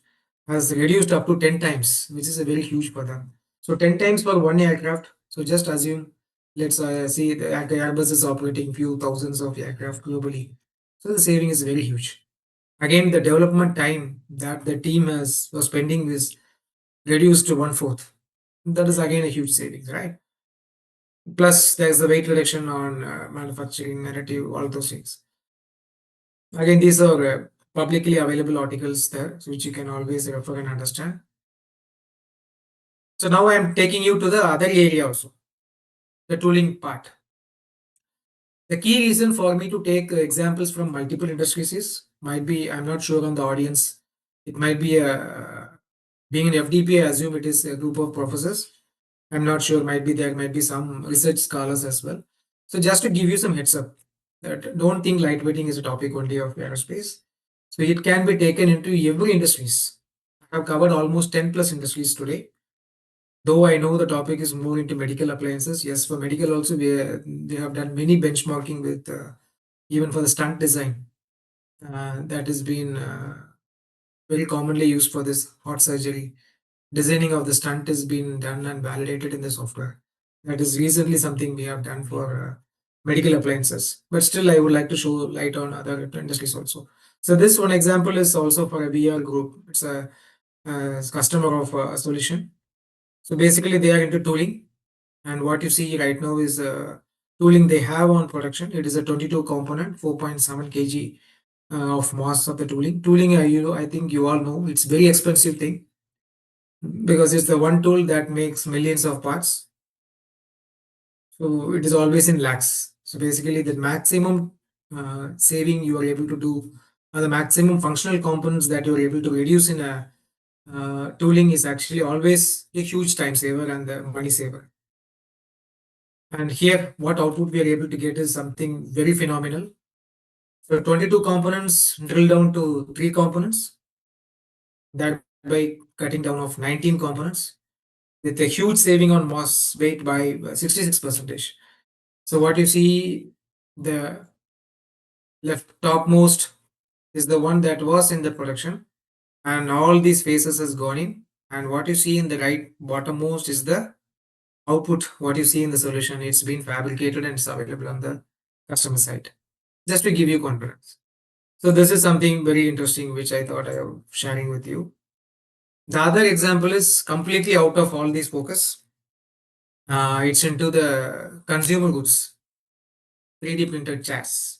has reduced up to 10 times, which is a very huge for them. So 10 times for one aircraft. So just assume, let's see the Airbus is operating few thousands of aircraft globally. So the saving is very huge. Again, the development time that the team was spending is reduced to 1/4. That is again a huge savings, right? Plus, there's the weight reduction on manufacturing narrative, all those things. Again, these are publicly available articles there, so which you can always refer and understand. So now I am taking you to the other area also, the tooling part. The key reason for me to take examples from multiple industries is, might be, I'm not sure on the audience, it might be being an FDP, I assume it is a group of professors. I'm not sure, there might be some research scholars as well. So just to give you some heads up, that don't think lightweighting is a topic only of aerospace. So it can be taken into every industries. I have covered almost 10 plus industries today. Though I know the topic is more into medical appliances, yes, for medical also they have done many benchmarking with even for the stunt design that has been very commonly used for this heart surgery. Designing of the stunt has been done and validated in the software. That is recently something we have done for medical appliances. But still, I would like to show light on other industries also. So this one example is also for a VR group. It's a customer of a solution. So basically, they are into tooling, and what you see right now is tooling they have on production. It is a 22 component, 4.7 kg of mass of the tooling. Tooling, I think you all know, it's very expensive thing because it's the one tool that makes millions of parts. So it is always in lakhs. So basically, the maximum saving you are able to do, or the maximum functional components that you are able to reduce in a tooling is actually always a huge time saver and the money saver. And here, what output we are able to get is something very phenomenal. So 22 components drill down to 3 components, that by cutting down of 19 components, with a huge saving on mass weight by 66%. So what you see, the left topmost is the one that was in the production, and all these phases has gone in. And what you see in the right bottommost is the output. What you see in the solution, it's been fabricated and it's available on the customer side, just to give you confidence. So this is something very interesting which I thought I am sharing with you. The other example is completely out of all these focus. It's into the consumer goods, 3D printed chairs.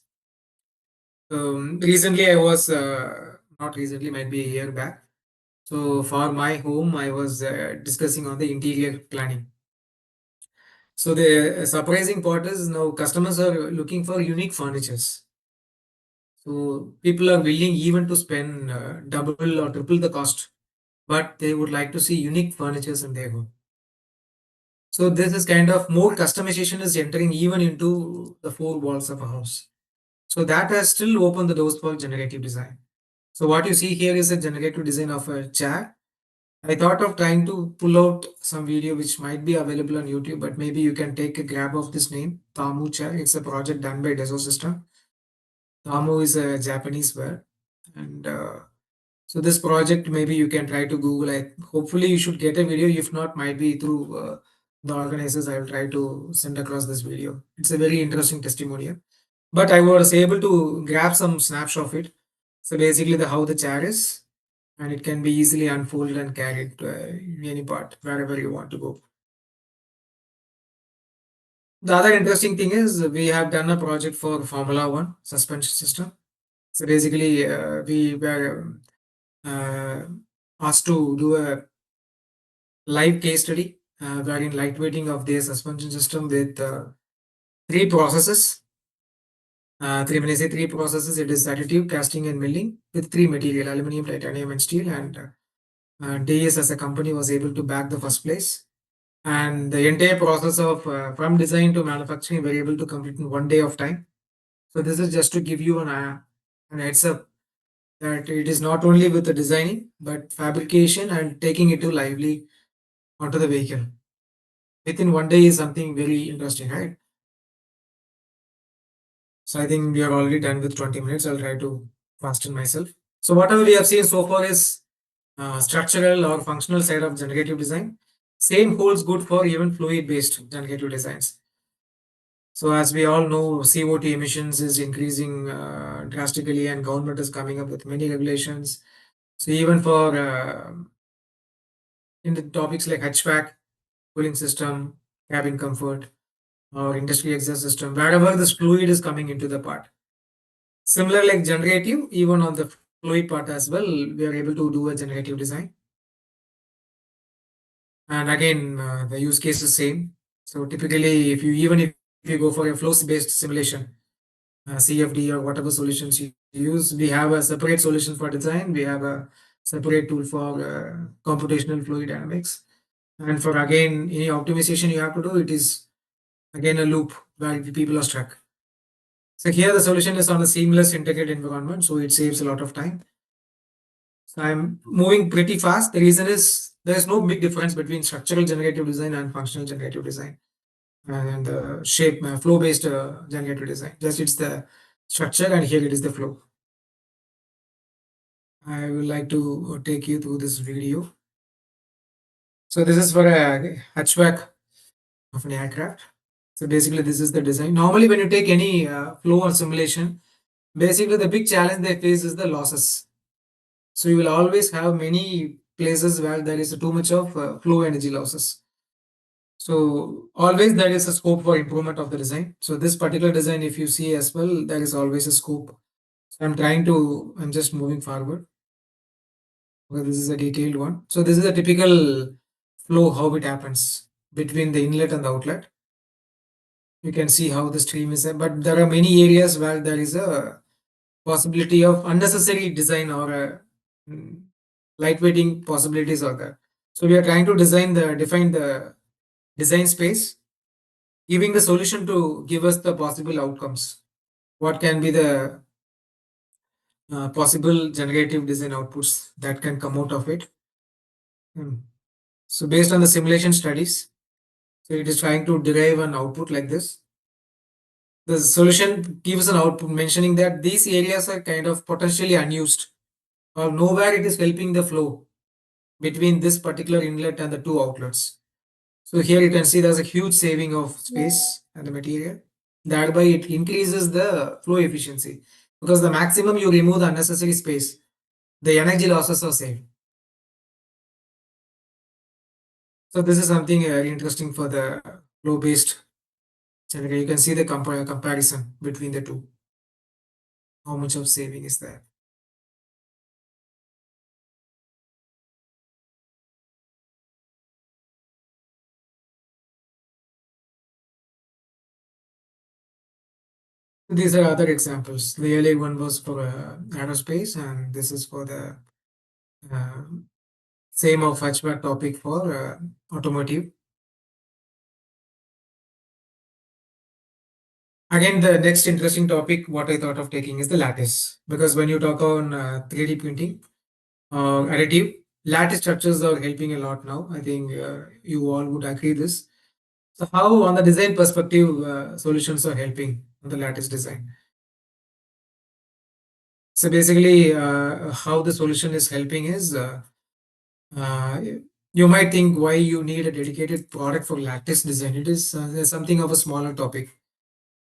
Recently, I was not recently, might be a year back. So for my home, I was discussing on the interior planning. So the surprising part is now customers are looking for unique furnitures. So people are willing even to spend double or triple the cost, but they would like to see unique furnitures in their home. So this is kind of more customization is entering even into the four walls of a house. So that has still opened the doors for generative design. So what you see here is a generative design of a chair. I thought of trying to pull out some video which might be available on YouTube, but maybe you can take a grab of this name, Tamu chair. It's a project done by Dassault System. Tamo is a Japanese word. And so this project, maybe you can try to Google. Hopefully you should get a video. If not, might be through the organizers. I will try to send across this video. It's a very interesting testimonial. But I was able to grab some snapshot of it. So basically, how the chair is, and it can be easily unfolded and carried to any part wherever you want to go. The other interesting thing is we have done a project for Formula One suspension system. So basically, we were uh, asked to do a live case study wherein lightweighting of their suspension system with three processes. When I say three processes, it is additive, casting, and milling with three material: aluminum, titanium, and steel. And DES as a company was able to back the first place. And the entire process of from design to manufacturing, we're able to complete in 1 day of time. So this is just to give you an heads up that it is not only with the designing, but fabrication and taking it to lively onto the vehicle. Within 1 day is something very interesting, right? So I think we are already done with 20 minutes. I'll try to fasten myself. So whatever we have seen so far is structural or functional side of generative design. Same holds good for even fluid-based generative designs. So as we all know, CO2 emissions is increasing drastically, and government is coming up with many regulations. So even for in the topics like hatchback, cooling system, cabin comfort, or industry exhaust system, wherever this fluid is coming into the part. Similar like generative, even on the fluid part as well, we are able to do a generative design. And again, the use case is same. So typically, if you go for a flow-based simulation, CFD or whatever solutions you use, we have a separate solution for design. We have a separate tool for computational fluid dynamics. And for again, any optimization you have to do, it is again a loop where the people are stuck. So here the solution is on a seamless integrated environment, so it saves a lot of time. So I'm moving pretty fast. The reason is there's no big difference between structural generative design and functional generative design and shape flow-based generative design. Just it's the structure, and here it is the flow. I would like to take you through this video. So this is for a hatchback of an aircraft. So basically, this is the design. Normally, when you take any flow or simulation, basically the big challenge they face is the losses. So you will always have many places where there is too much of flow energy losses. So always there is a scope for improvement of the design. So this particular design, if you see as well, there is always a scope. So I'm just moving forward. Okay, this is a detailed one. So this is a typical flow, how it happens between the inlet and the outlet. You can see how the stream is, but there are many areas where there is a possibility of unnecessary design or lightweighting possibilities are there. So we are trying to define the design space, giving the solution to give us the possible outcomes. What can be the possible generative design outputs that can come out of it? So based on the simulation studies, so it is trying to derive an output like this. The solution gives an output mentioning that these areas are kind of potentially unused, or nowhere it is helping the flow between this particular inlet and the two outlets. So here you can see there's a huge saving of space and the material. Thereby it increases the flow efficiency, because the maximum you remove the unnecessary space, the energy losses are saved. So this is something interesting for the flow-based. You can see the comparison between the two. How much of saving is there? These are other examples. The earlier one was for aerospace, and this is for the same of hatchback topic for automotive. Again, the next interesting topic, what I thought of taking is the lattice, because when you talk on 3D printing, additive, lattice structures are helping a lot now. I think you all would agree this. So how on the design perspective, solutions are helping on the lattice design? So basically, how the solution is helping is uh, you might think why you need a dedicated product for lattice design. It is something of a smaller topic.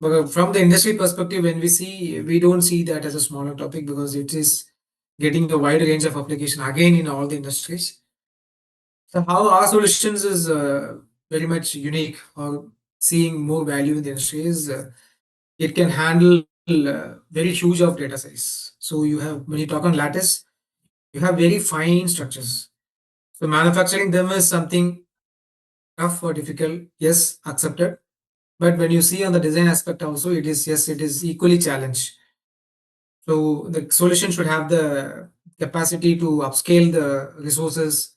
But from the industry perspective, when we don't see that as a smaller topic because it is getting a wide range of application again in all the industries. So how our solutions is very much unique or seeing more value in the industry is it can handle very huge of data size. So you have when you talk on lattice, you have very fine structures. So manufacturing them is something tough or difficult. Yes, accepted. But when you see on the design aspect also, it is yes, it is equally challenged. So the solution should have the capacity to upscale the resources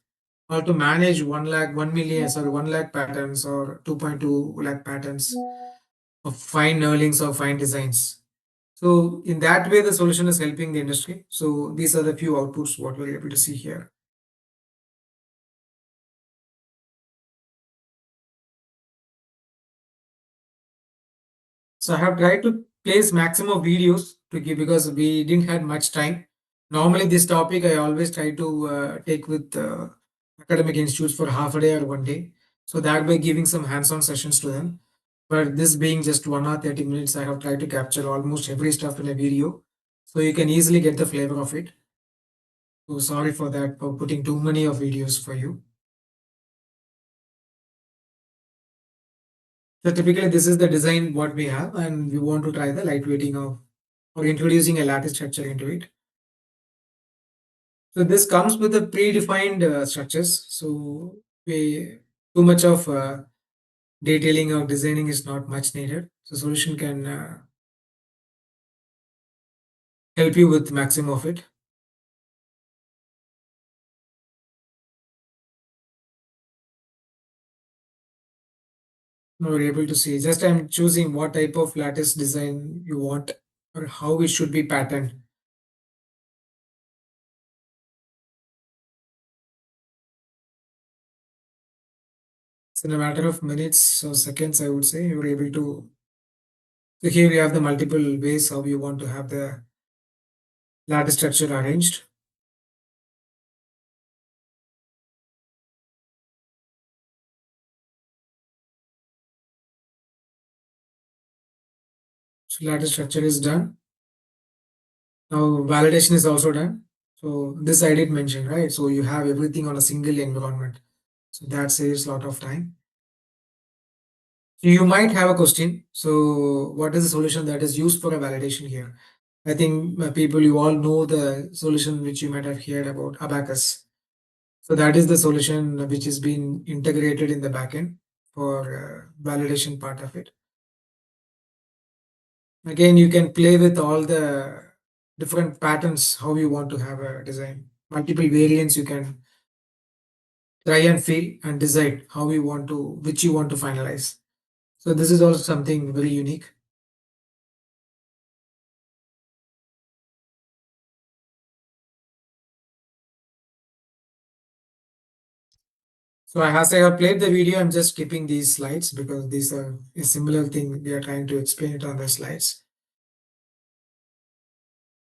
or to manage 1 lakh, 1 million, sorry, 1 lakh patterns or 2.2 lakh patterns of fine knurlings or fine designs. So in that way, the solution is helping the industry. So these are the few outputs what we're able to see here. So I have tried to place maximum videos to give because we didn't have much time. Normally, this topic I always try to take with academic institutes for half a day or 1 day. So that by giving some hands-on sessions to them. But this being just 1 hour 30 minutes, I have tried to capture almost every stuff in a video, so you can easily get the flavor of it. So sorry for that for putting too many of videos for you. So typically, this is the design what we have, and we want to try the lightweighting of or introducing a lattice structure into it. So this comes with the predefined structures. So we too much of detailing or designing is not much needed. So solution can help you with maximum of it. Now we're able to see. Just I'm choosing what type of lattice design you want or how it should be patterned. So in a matter of minutes or seconds, I would say you're able to. So here we have the multiple ways how you want to have the lattice structure arranged. So lattice structure is done. Now validation is also done. So this I did mention, right? So you have everything on a single environment. So that saves a lot of time. So you might have a question. So what is the solution that is used for a validation here? I think people, you all know the solution which you might have heard about Abacus. So that is the solution which is being integrated in the backend for validation part of it. Again, you can play with all the different patterns, how you want to have a design. Multiple variants you can try and feel and decide how you want to, which you want to finalize. So this is also something very unique. So as I have played the video, I'm just skipping these slides because these are a similar thing we are trying to explain it on the slides.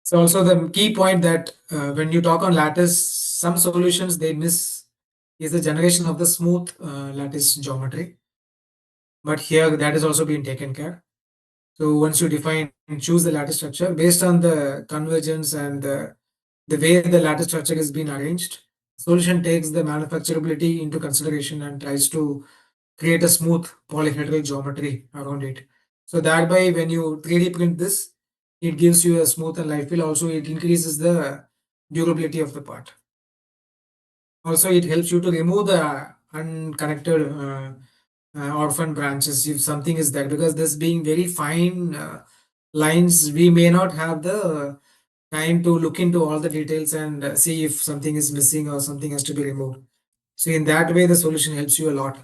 So also the key point that when you talk on lattice, some solutions they miss is the generation of the smooth lattice geometry. But here that is also being taken care. So once you define and choose the lattice structure based on the convergence and the way the lattice structure is being arranged, solution takes the manufacturability into consideration and tries to create a smooth polyhedral geometry around it. So thereby, when you 3D print this, it gives you a smooth and light feel. Also, it increases the durability of the part. Also, it helps you to remove the unconnected orphan branches if something is there, because this being very fine lines, we may not have the time to look into all the details and see if something is missing or something has to be removed. So in that way, the solution helps you a lot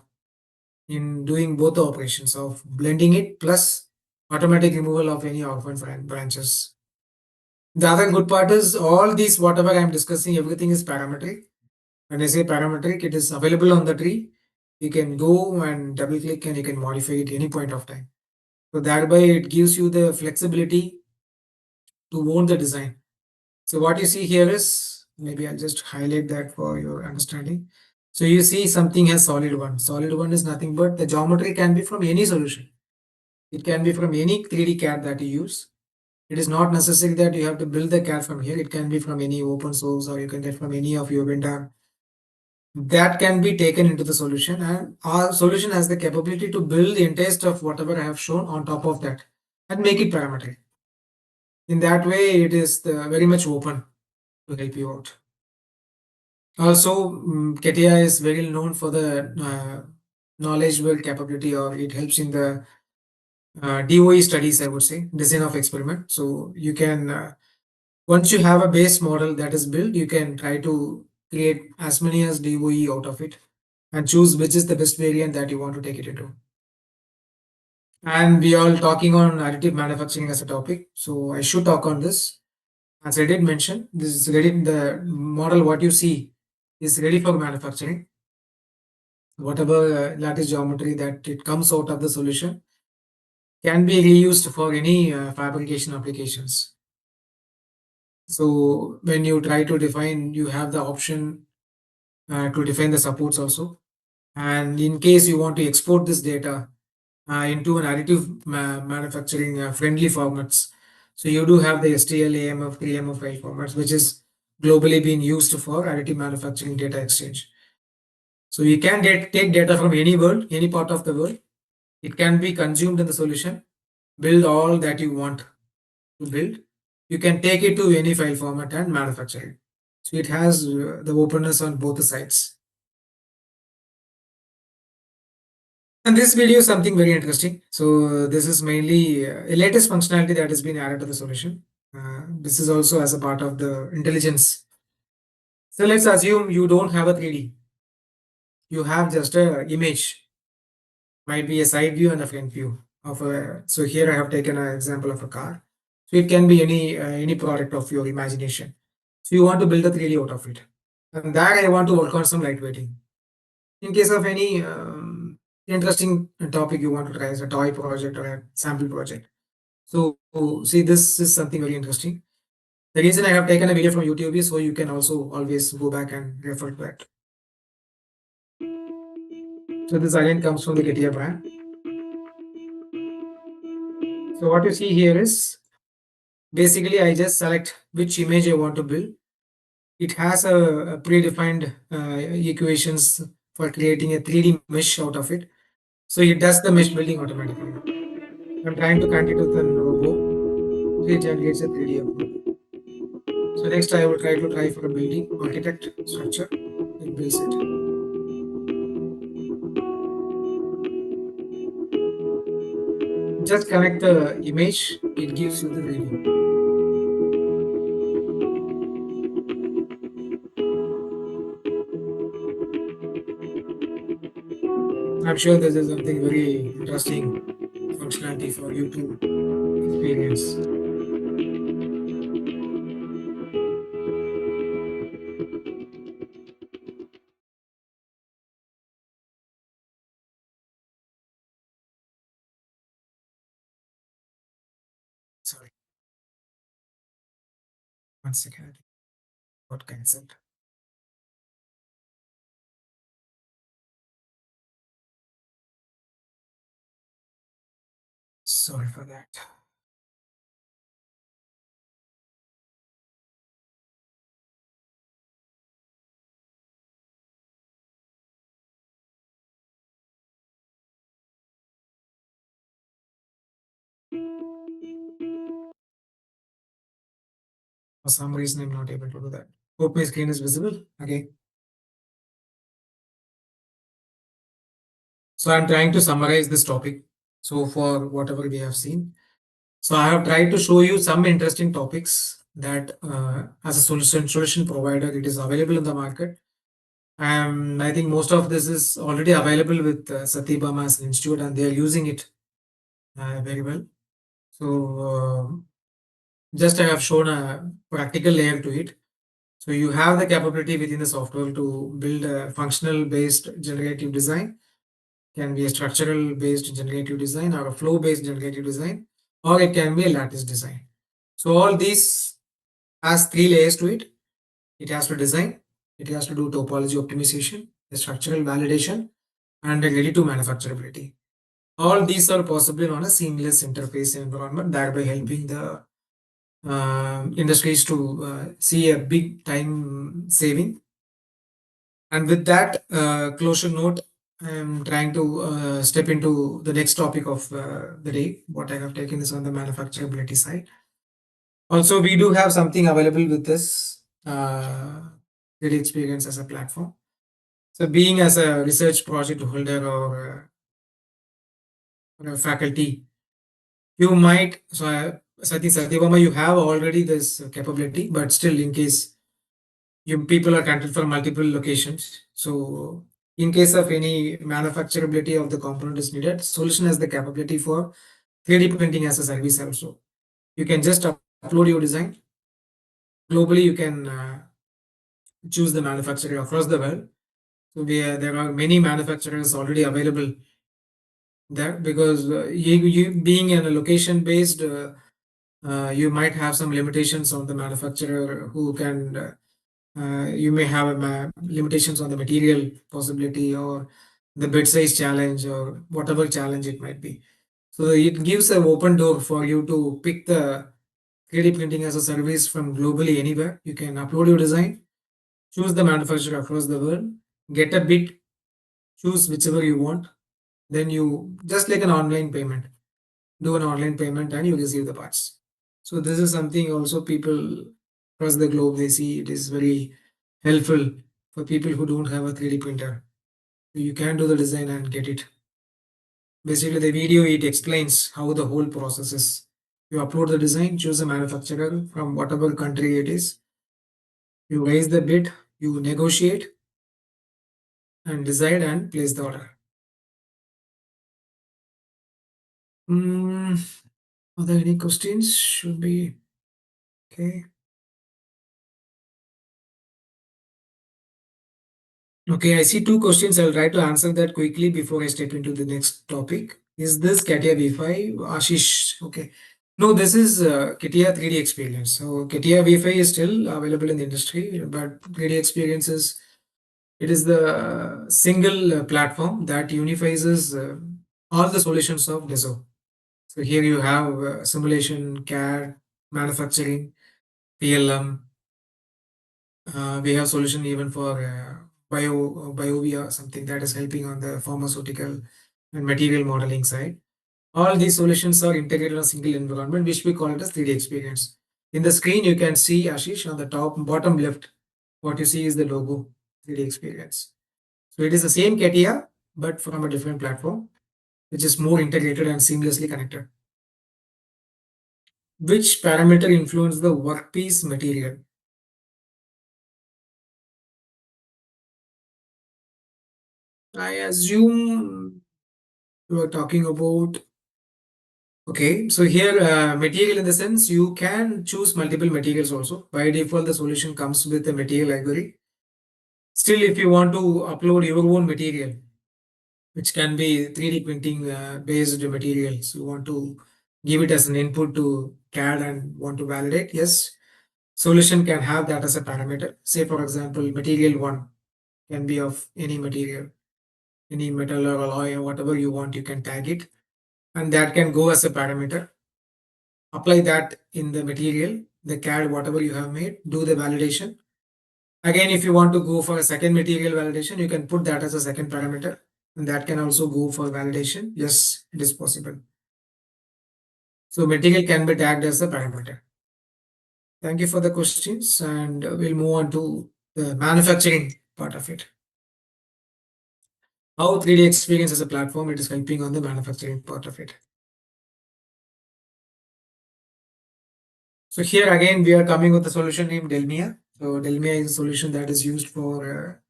in doing both the operations of blending it plus automatic removal of any orphan branches. The other good part is all these, whatever I'm discussing, everything is parametric. When I say parametric, it is available on the tree. You can go and double click and you can modify it any point of time. So thereby it gives you the flexibility to own the design. So what you see here is, maybe I'll just highlight that for your understanding. So you see something has solid one. Solid one is nothing but the geometry can be from any solution. It can be from any 3D CAD that you use. It is not necessary that you have to build the CAD from here. It can be from any open source, or you can get from any of your vendor. That can be taken into the solution, and our solution has the capability to build the entire stuff, whatever I have shown on top of that, and make it parametric. In that way, it is very much open to help you out. Also, CATIA is very known for the knowledgeable capability, or it helps in the DOE studies, I would say, design of experiment. So you can, once you have a base model that is built, you can try to create as many as DOE out of it and choose which is the best variant that you want to take it into. And we are all talking on additive manufacturing as a topic. So I should talk on this. As I did mention, this is ready, the model what you see is ready for manufacturing. Whatever lattice geometry that it comes out of the solution can be reused for any fabrication applications. So when you try to define, you have the option to define the supports also. And in case you want to export this data into an additive manufacturing friendly formats, so you do have the STL, AMF, 3MF file formats, which is globally being used for additive manufacturing data exchange. So you can take data from any world, any part of the world. It can be consumed in the solution, build all that you want to build. You can take it to any file format and manufacture it. So it has the openness on both the sides. And this video is something very interesting. So this is mainly a latest functionality that has been added to the solution. This is also as a part of the intelligence. So let's assume you don't have a 3D. You have just a image. Might be a side view and a front view of a. So here I have taken an example of a car. So it can be any product of your imagination. So you want to build a 3D out of it. And that I want to work on some lightweighting. In case of any interesting topic you want to try as a toy project or a sample project. So see, this is something very interesting. The reason I have taken a video from YouTube is so you can also always go back and refer to that. So this again comes from the CATIA brand. So what you see here is basically I just select which image I want to build. It has a predefined equations for creating a 3D mesh out of it. So it does the mesh building automatically. I'm trying to connect it with the robo. So it generates a 3D output. So next I will try for a building architect structure. It builds it. Just connect the image, it gives you the video. I'm sure this is something very interesting functionality for you to experience. Sorry. 1 second. Got cancelled. Sorry for that. For some reason, I'm not able to do that. Hope my screen is visible. Okay. So I'm trying to summarize this topic. So for whatever we have seen. So I have tried to show you some interesting topics that as a solution provider, it is available in the market. I think most of this is already available with Satyabama as an institute, and they are using it very well. So just I have shown a practical layer to it. So you have the capability within the software to build a functional based generative design. Can be a structural based generative design or a flow based generative design, or it can be a lattice design. So all these has 3 layers to it. It has to design, it has to do topology optimization, the structural validation, and the ready to manufacturability. All these are possible on a seamless interface environment, thereby helping the industries to see a big time saving. And with that closure note, I'm trying to step into the next topic of the day. What I have taken is on the manufacturability side. Also, we do have something available with this 3D experience as a platform. So, being as a research project holder or a faculty, you might, I think Satyabama, you have already this capability, but still, in case you people are connected from multiple locations, so in case of any manufacturability of the component is needed, solution has the capability for 3D printing as a service also. You can just upload your design. Globally, you can choose the manufacturer across the world. So there are many manufacturers already available there, because you being in a location based, you might have some limitations on the manufacturer who can. You may have limitations on the material possibility or the bed size challenge or whatever challenge it might be. So it gives an open door for you to pick the 3D printing as a service from globally anywhere. You can upload your design, choose the manufacturer across the world, get a bid, choose whichever you want. Then you just like an online payment, do an online payment and you receive the parts. So this is something also people across the globe, they see it is very helpful for people who don't have a 3D printer. You can do the design and get it. Basically, the video, it explains how the whole process is. You upload the design, choose a manufacturer from whatever country it is. You raise the bid, you negotiate and decide and place the order. Are there any questions? Should be okay. Okay, I see 2 questions. I'll try to answer that quickly before I step into the next topic. Is this CATIA V5? Ashish, okay. No, this is CATIA 3D experience. So CATIA V5 is still available in the industry, but 3D experience is, it is the single platform that unifies all the solutions of DESO. So here you have simulation, CAD, manufacturing, PLM. We have solution even for biovia, something that is helping on the pharmaceutical and material modeling side. All these solutions are integrated in a single environment, which we call it as 3D experience. In the screen, you can see, Ashish, on the top bottom left, what you see is the logo 3D experience. So it is the same CATIA, but from a different platform, which is more integrated and seamlessly connected. Which parameter influence the workpiece material? I assume you are talking about. Okay, so here material in the sense you can choose multiple materials also. By default, the solution comes with a material library. Still, if you want to upload your own material, which can be 3D printing based materials, you want to give it as an input to CAD and want to validate, yes, solution can have that as a parameter. Say, for example, material 1 can be of any material, any metal or alloy or whatever you want, you can tag it, and that can go as a parameter. Apply that in the material, the CAD, whatever you have made, do the validation. Again, if you want to go for a second material validation, you can put that as a second parameter, and that can also go for validation. Yes, it is possible. So material can be tagged as a parameter. Thank you for the questions, and we'll move on to the manufacturing part of it. How 3D experience as a platform, it is helping on the manufacturing part of it. So here again, we are coming with a solution named Delmia. So Delmia is a solution that is used for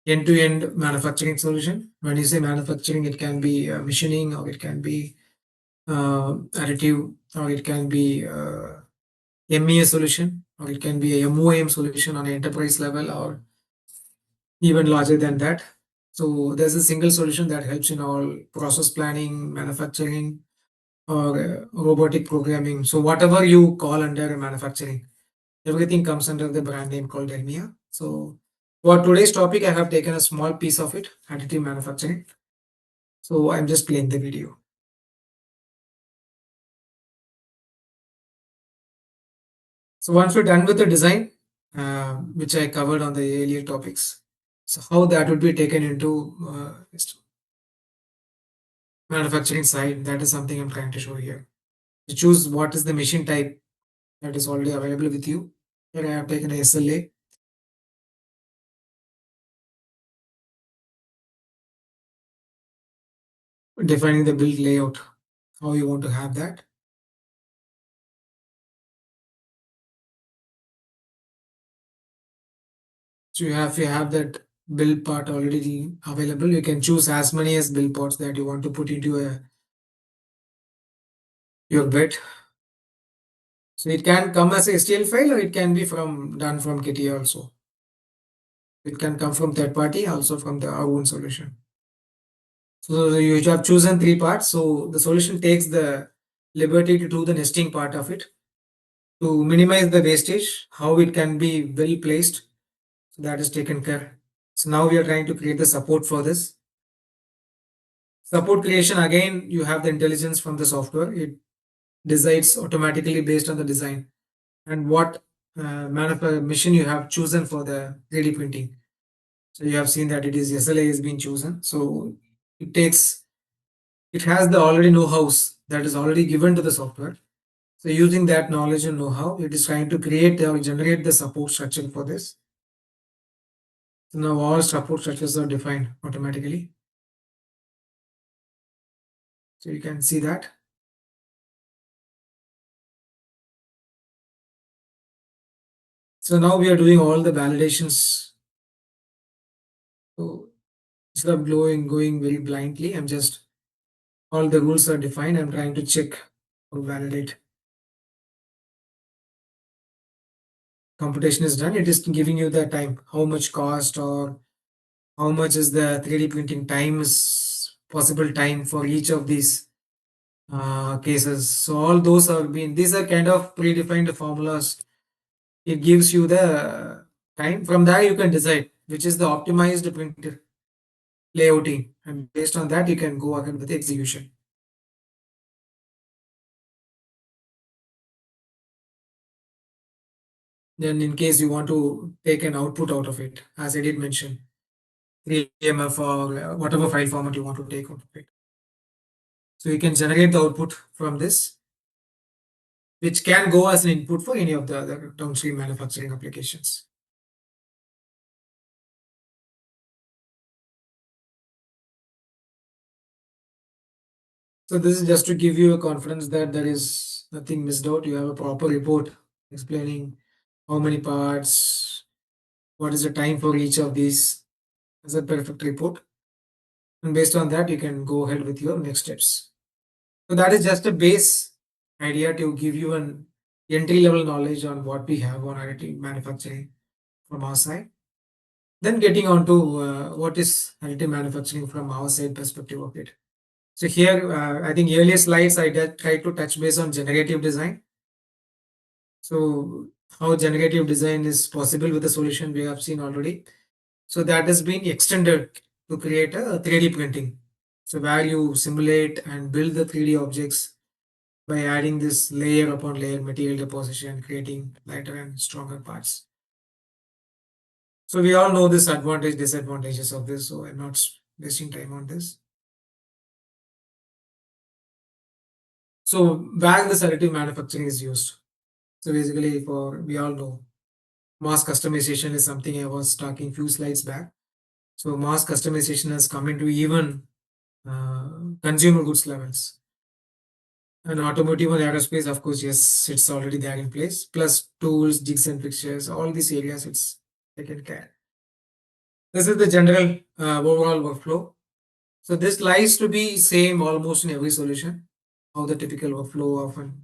end-to-end manufacturing solution. When you say manufacturing, it can be machining, or it can be additive, or it can be MEA solution, or it can be a MOM solution on an enterprise level, or even larger than that. So there's a single solution that helps in all process planning, manufacturing, or robotic programming. So whatever you call under manufacturing, Everything comes under the brand name called Delmia. So for today's topic, I have taken a small piece of it, additive manufacturing. So I'm just playing the video. So once we're done with the design, which I covered on the earlier topics, so how that would be taken into manufacturing side, that is something I'm trying to show here. You choose what is the machine type that is already available with you. Here I have taken a SLA. Defining the build layout, how you want to have that. So you have that build part already available. You can choose as many as build parts that you want to put into your bed. So it can come as a STL file, or it can be done from Kitty also. It can come from third party, also from our own solution. So you have chosen 3 parts. So the solution takes the liberty to do the nesting part of it to minimize the wastage, how it can be well placed. So that is taken care. So now we are trying to create the support for this. Support creation, again, you have the intelligence from the software. It decides automatically based on the design and what machine you have chosen for the 3D printing. So you have seen that it is SLA is being chosen. So it has the already know-hows that is already given to the software. So using that knowledge and know-how, it is trying to create or generate the support structure for this. So now all support structures are defined automatically. So you can see that. So now we are doing all the validations. So instead of going very blindly, I'm just, all the rules are defined. I'm trying to check or validate. Computation is done. It is giving you the time, how much cost or how much is the 3D printing times, possible time for each of these cases. So all those these are kind of predefined formulas. It gives you the time. From there, you can decide which is the optimized printer layouting, and based on that, you can go ahead with the execution. Then, in case you want to take an output out of it, as I did mention, 3MF or whatever file format you want to take out of it. So you can generate the output from this, which can go as an input for any of the other downstream manufacturing applications. So this is just to give you a confidence that there is nothing missed out. You have a proper report explaining how many parts, what is the time for each of these. It's a perfect report. And based on that, you can go ahead with your next steps. So that is just a base idea to give you an entry level knowledge on what we have on additive manufacturing from our side. Then getting on to what is additive manufacturing from our side perspective of it. So here, I think earlier slides, I tried to touch base on generative design. So how generative design is possible with the solution we have seen already. So that has been extended to create a 3D printing. So where you simulate and build the 3D objects by adding this layer upon layer material deposition, creating lighter and stronger parts. So we all know this advantage, disadvantages of this. So I'm not wasting time on this. So where this additive manufacturing is used. So basically, we all know mass customization is something I was talking few slides back. So mass customization has come into even consumer goods levels. And automotive and aerospace, of course, yes, it's already there in place. Plus tools, jigs and fixtures, all these areas it's taken care. This is the general overall workflow. So this lies to be same almost in every solution, how the typical workflow of an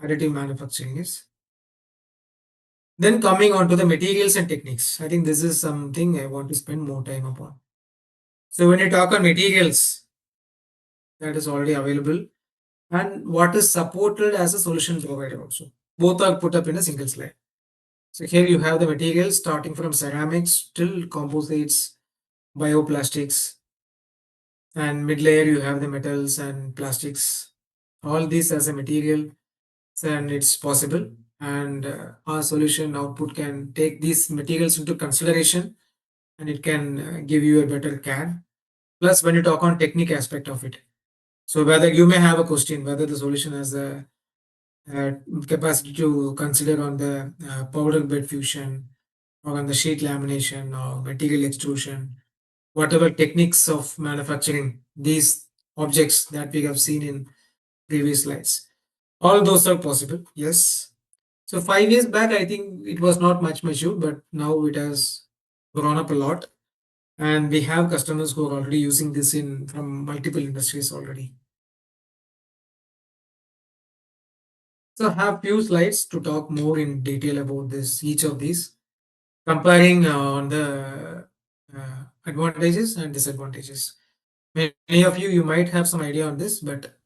additive manufacturing is. Then coming on to the materials and techniques. I think this is something I want to spend more time upon. So when you talk on materials, that is already available, and what is supported as a solution provider also. Both are put up in a single slide. So here you have the materials starting from ceramics till composites, bioplastics, and mid layer you have the metals and plastics. All these as a material, and it's possible. And our solution output can take these materials into consideration, and it can give you a better CAD. Plus, when you talk on technique aspect of it, so whether you may have a question whether the solution has a capacity to consider on the powder bed fusion or on the sheet lamination or material extrusion, whatever techniques of manufacturing these objects that we have seen in previous slides. All those are possible, yes. So 5 years back, I think it was not much mature, but now it has grown up a lot. And we have customers who are already using this in from multiple industries already. So I have few slides to talk more in detail about this, each of these, comparing on the advantages and disadvantages. Many of you might have some idea on this, but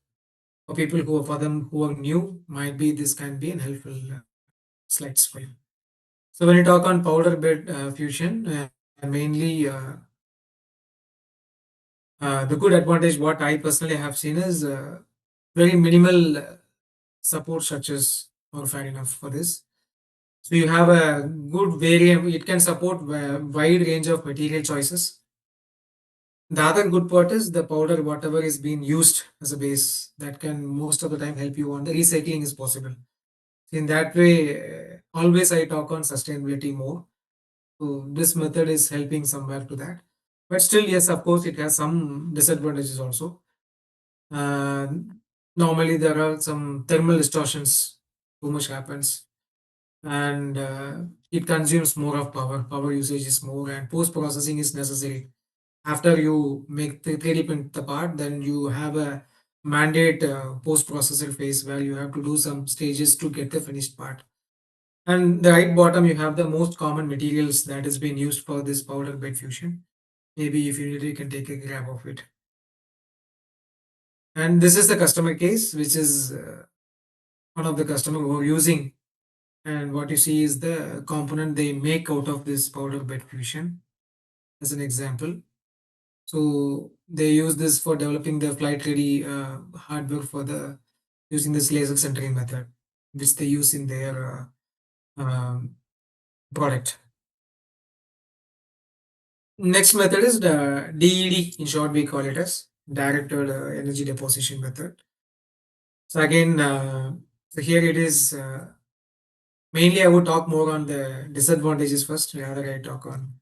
for people who for them who are new, might be this can be an helpful slides for you. So when you talk on powder bed fusion, mainly the good advantage what I personally have seen is very minimal support structures are fair enough for this. So you have a good variant. It can support a wide range of material choices. The other good part is the powder, whatever is being used as a base, that can most of the time help you on the recycling is possible. In that way, always I talk on sustainability more. So this method is helping somewhere to that. But still, yes, of course, it has some disadvantages also. Uh, Normally, there are some thermal distortions. Too much happens, and it consumes more of power. Power usage is more, and post processing is necessary. After you make the 3D print the part, then you have a mandate post processor phase where you have to do some stages to get the finished part. And the right bottom, you have the most common materials that is being used for this powder bed fusion. Maybe if you need, you can take a grab of it. And this is the customer case, which is one of the customer who are using. And what you see is the component they make out of this powder bed fusion, as an example. So they use this for developing the flight ready hardware for the using this laser sintering method, which they use in their product. Next method is the DED. In short, we call it as directed energy deposition method. So again, so here it is. Mainly, I would talk more on the disadvantages first, rather I talk on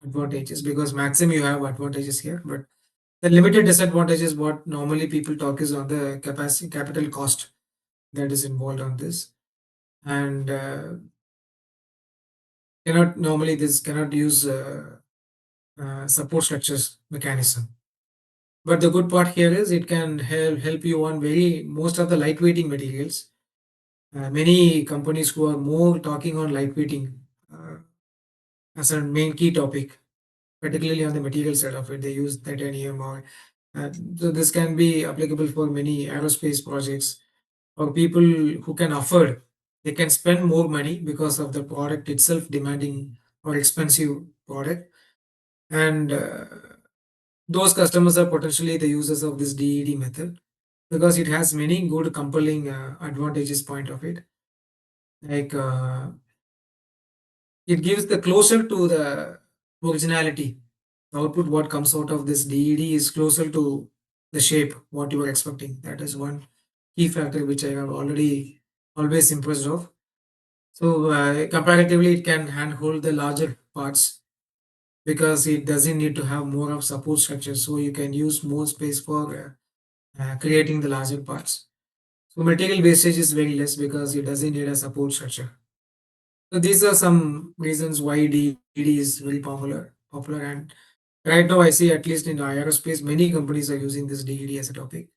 advantages, because maximum you have advantages here, but the limited disadvantages what normally people talk is on the capacity capital cost that is involved on this, and cannot normally this cannot use support structures mechanism. But the good part here is it can help you on very most of the lightweighting materials. Many companies who are more talking on lightweighting as a main key topic, particularly on the material side of it, they use titanium or so this can be applicable for many aerospace projects or people who can afford. They can spend more money because of the product itself demanding or expensive product, and those customers are potentially the users of this DED method because it has many good compelling advantages point of it, like it gives the closer to the originality. The output what comes out of this DED is closer to the shape what you were expecting. That is one key factor which I have already always impressed of. So comparatively, it can handhold the larger parts because it doesn't need to have more of support structure. So you can use more space for creating the larger parts. So material wastage is very less because it doesn't need a support structure. So these are some reasons why DED is very popular, and right now I see at least in aerospace many companies are using this DED as a topic.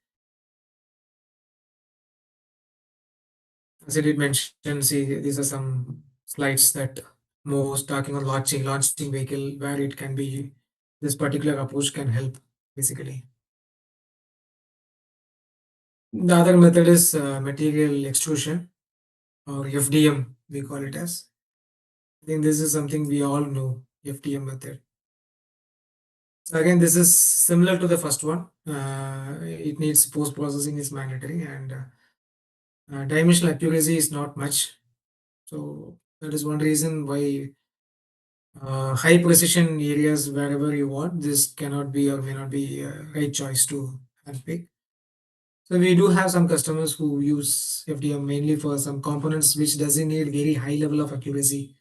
As I did mention, see these are some slides that most talking on launching vehicle where it can be this particular approach can help basically. The other method is material extrusion or FDM we call it as. think this is something we all know, FDM method. So again, this is similar to the first one. It needs post-processing is mandatory, and dimensional accuracy is not much. So that is one reason why high precision areas wherever you want, this cannot be or may not be a right choice to pick. So we do have some customers who use FDM mainly for some components which doesn't need very high level of accuracy.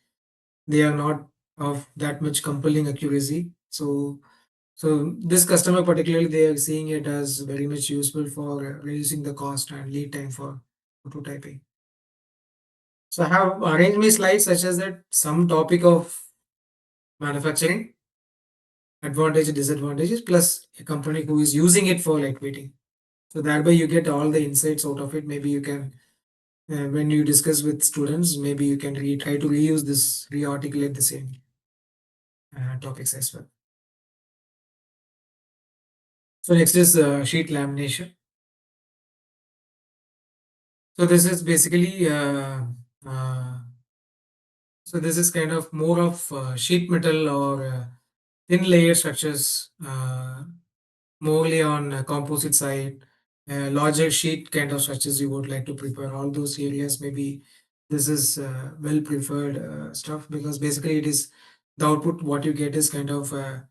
They are not of that much compelling accuracy. So this customer particularly, they are seeing it as very much useful for reducing the cost and lead time for prototyping. So I have arranged my slides such as that some topic of manufacturing, advantages, disadvantages, plus a company who is using it for lightweighting. So thereby you get all the insights out of it. Maybe you can, when you discuss with students, maybe you can try to reuse this, re-articulate the same topics as well. So next is sheet lamination. So this is basically so this is kind of more of sheet metal or thin layer structures, morely on composite side, larger sheet kind of structures you would like to prepare. All those areas, maybe this is well preferred stuff, because basically it is the output what you get is kind of a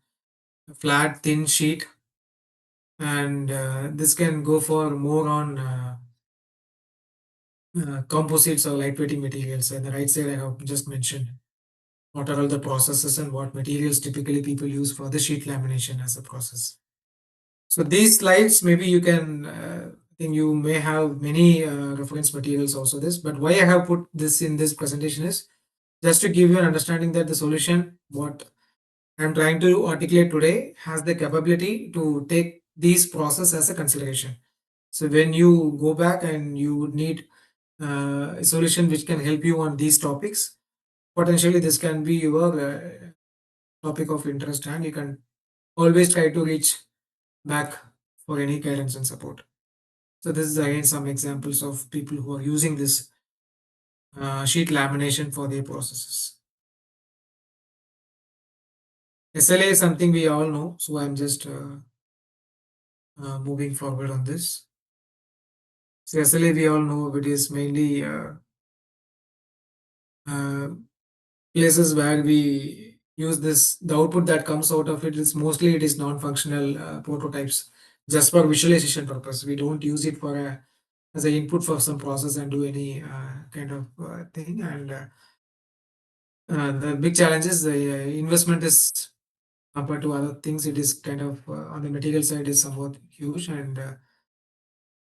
flat thin sheet, and this can go for more on composites or lightweighting materials. And the right side I have just mentioned what are all the processes and what materials typically people use for the sheet lamination as a process. So these slides, maybe you can, I think you may have many reference materials also this, but why I have put this in this presentation is just to give you an understanding that the solution, what I'm trying to articulate today, has the capability to take these process as a consideration. So when you go back and you would need a solution which can help you on these topics, potentially this can be your topic of interest, and you can always try to reach back for any guidance and support. So this is again some examples of people who are using this sheet lamination for their processes. SLA is something we all know, so I'm just moving forward on this. So SLA we all know it is mainly places where we use this. The output that comes out of it is mostly it is non-functional prototypes, just for visualization purpose. We don't use it for as an input for some process and do any kind of thing. And the big challenge is the investment is, compared to other things, it is kind of on the material side is somewhat huge, and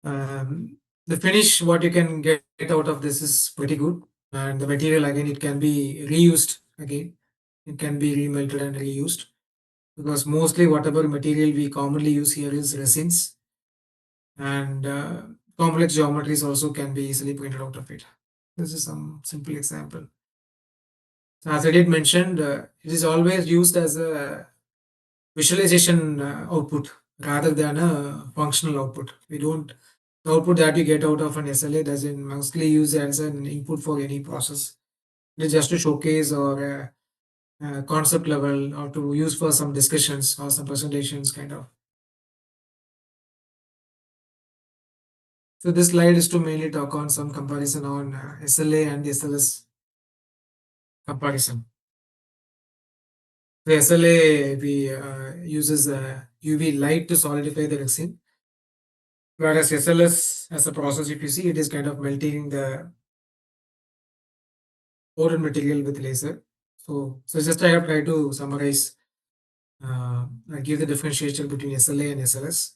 the finish what you can get out of this is pretty good. And the material again, it can be reused again, it can be remelted and reused, because mostly whatever material we commonly use here is resins, and complex geometries also can be easily printed out of it. This is some simple example. So as I did mention, it is always used as a visualization output rather than a functional output. We don't, the output that you get out of an SLA doesn't mostly use as an input for any process. It is just to showcase or concept level, or to use for some discussions or some presentations kind of. So this slide is to mainly talk on some comparison on SLA and SLS comparison. The SLA we uses UV light to solidify the resin, whereas SLS as a process, if you see, it is kind of melting the powdered material with laser. So just I have tried to summarize, I give the differentiation between SLA and SLS.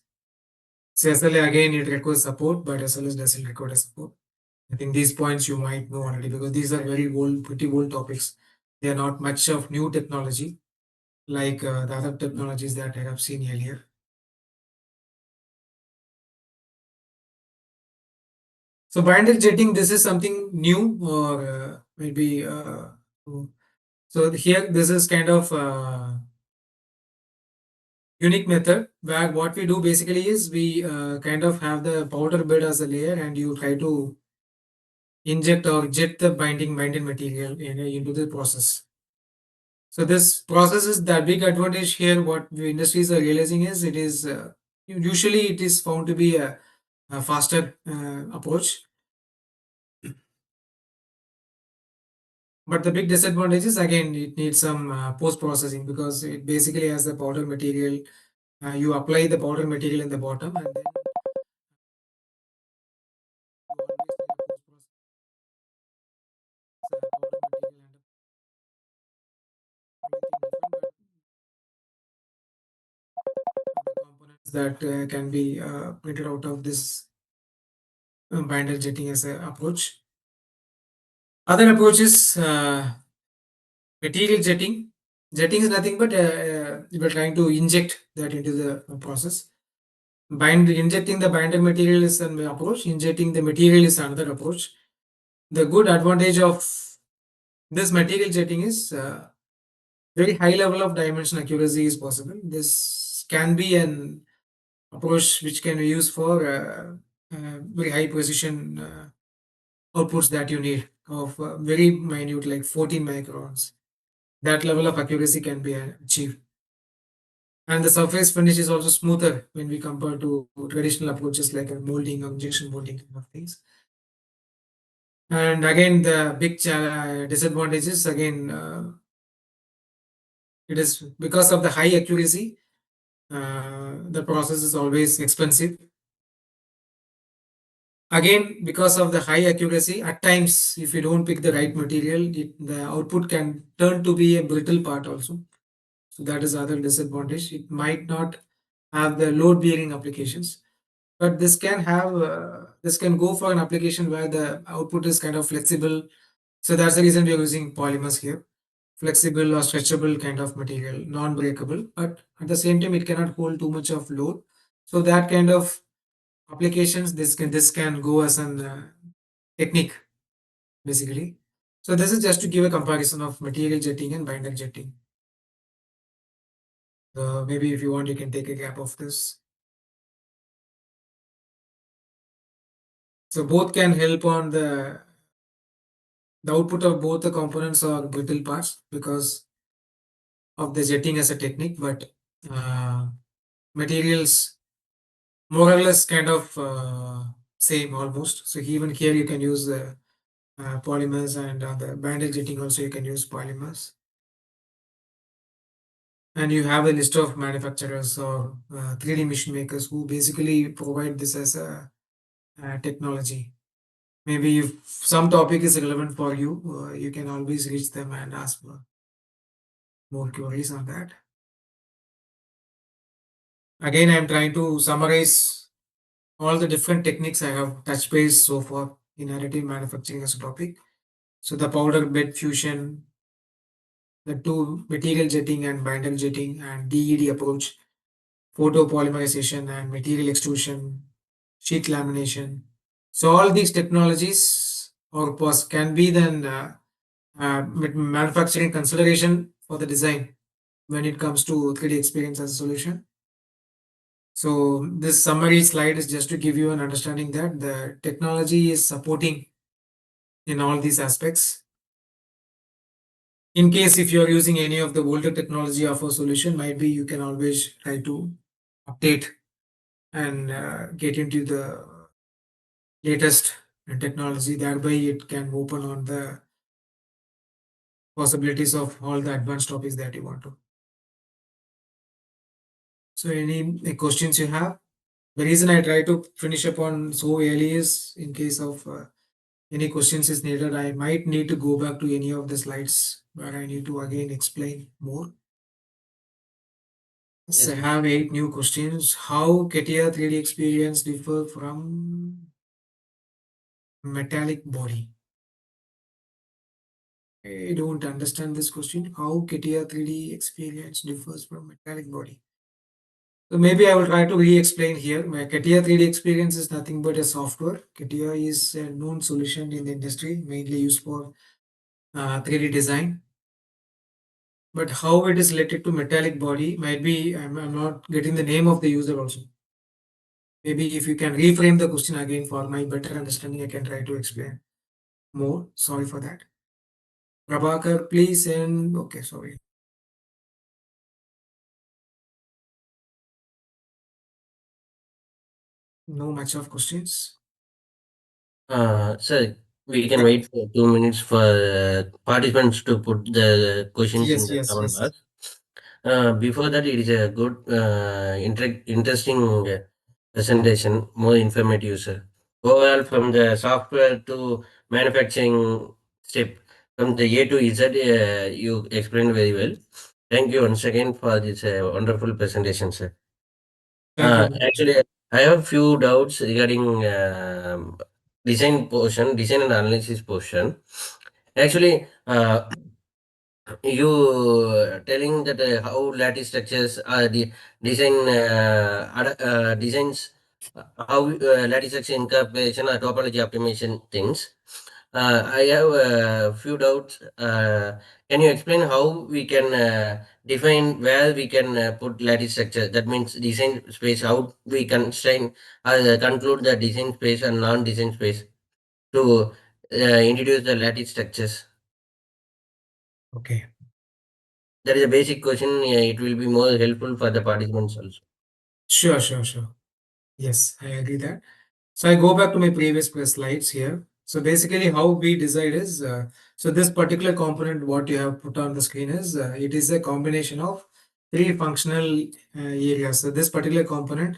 So SLA again, it requires support, but SLS doesn't require support. I think these points you might know already, because these are very old, pretty old topics. They are not much of new technology like the other technologies that I have seen earlier. So binder jetting, this is something new, or maybe so here this is kind of unique method, where what we do basically is we kind of have the powder bed as a layer, and you try to inject or jet the binded material into the process. So this process is the big advantage here. What the industries are realizing is it is usually it is found to be a faster approach. But the big disadvantage is again it needs some post processing because it basically has the powder material. You apply the powder material in the bottom and then you always need a post process powder material and only thing different, but the components that can be printed out of this binder jetting as an approach. Other approaches, material jetting. Jetting is nothing but we're trying to inject that into the process. Injecting the binder material is an approach. Injecting the material is another approach. The good advantage of this material jetting is very high level of dimension accuracy is possible. This can be an approach which can be used for very high precision outputs that you need of very minute, like 14 microns. That level of accuracy can be achieved. And the surface finish is also smoother when we compare to traditional approaches like a molding or injection molding kind of things. And again, the big disadvantages again, it is because of the high accuracy, the process is always expensive. Again, because of the high accuracy, at times, if you don't pick the right material, the output can turn to be a brittle part also. So that is other disadvantage. It might not have the load bearing applications, but this can have this can go for an application where the output is kind of flexible. So that's the reason we are using polymers here, flexible or stretchable kind of material, non-breakable, but at the same time it cannot hold too much of load. So that kind of applications, this can go as an technique basically. So this is just to give a comparison of material jetting and binder jetting. Maybe if you want, you can take a gap of this. So both can help on the output of both the components are brittle parts because of the jetting as a technique, but materials more or less kind of same almost. So even here you can use polymers, and the binder jetting also you can use polymers. And you have a list of manufacturers or 3D machine makers who basically provide this as a technology. Maybe if some topic is relevant for you, you can always reach them and ask for more queries on that. Again, I'm trying to summarize all the different techniques I have touched base so far in additive manufacturing as a topic. So the powder bed fusion, the two material jetting and binder jetting and DED approach, photopolymerization and material extrusion, sheet lamination. So all these technologies or can be then manufacturing consideration for the design when it comes to 3D experience as a solution. So this summary slide is just to give you an understanding that the technology is supporting in all these aspects. In case if you're using any of the older technology of a solution, might be you can always try to update and get into the latest technology. Thereby it can open on the possibilities of all the advanced topics that you want to. So any questions you have? The reason I try to finish up on so early is in case of any questions is needed, I might need to go back to any of the slides where I need to again explain more. Yes, I have 8 new questions. How CATIA 3D experience differ from metallic body? I don't understand this question. How CATIA 3D experience differs from metallic body? So maybe I will try to re-explain here. My CATIA 3D experience is nothing but a software. CATIA is a known solution in the industry, mainly used for 3D design. But how it is related to metallic body might be, I'm not getting the name of the user also. Maybe if you can reframe the question again for my better understanding, I can try to explain. more. Sorry for that. Prabhakar, please send. Okay, sorry. No much of questions. Sir, we can wait for 2 minutes for participants to put the questions in Yes, the yes, comment yes. box. Before that, it is a good, interesting presentation, more informative, sir. Overall, from the software to manufacturing step, from the A to Z, you explained very well. Thank you once again for this wonderful presentation, sir. Thank you. Actually, I have few doubts regarding design and analysis portion. Actually, you telling that how lattice structures are the designs, how lattice structure incorporation or topology optimization things. I have a few doubts. Can you explain how we can define where we can put lattice structure? That means design space. How we constrain conclude the design space and non-design space to introduce the lattice structures. Okay. That is a basic question. It will be more helpful for the participants also. Sure, sure, sure. Yes, I agree that. So I go back to my previous slides here. So basically how we decide is, so this particular component, what you have put on the screen is, it is a combination of three functional areas. So this particular component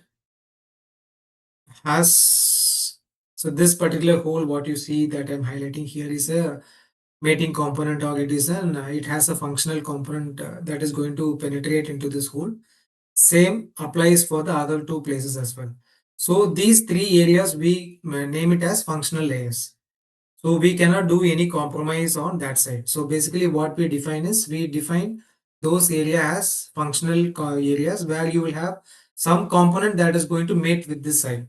has, so this particular hole, what you see that I'm highlighting here is a mating component, or it has a functional component that is going to penetrate into this hole. Same applies for the other two places as well. So these three areas we name it as functional layers. So we cannot do any compromise on that side. So basically what we define is, we define those areas as functional areas where you will have some component that is going to mate with this side.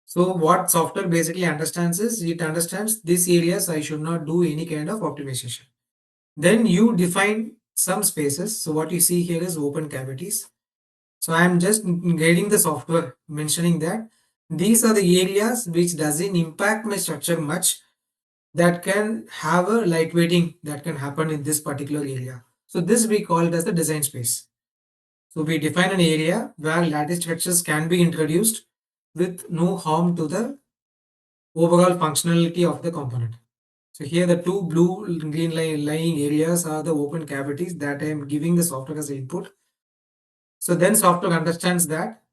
So what software basically understands is, it understands these areas I should not do any kind of optimization. Then you define some spaces. So what you see here is open cavities. So I am just guiding the software, mentioning that these are the areas which doesn't impact my structure much, that can have a lightweighting that can happen in this particular area. So this we call it as the design space. So we define an area where lattice structures can be introduced with no harm to the overall functionality of the component. So here the two blue green lying areas are the open cavities that I am giving the software as input. So then software understands that.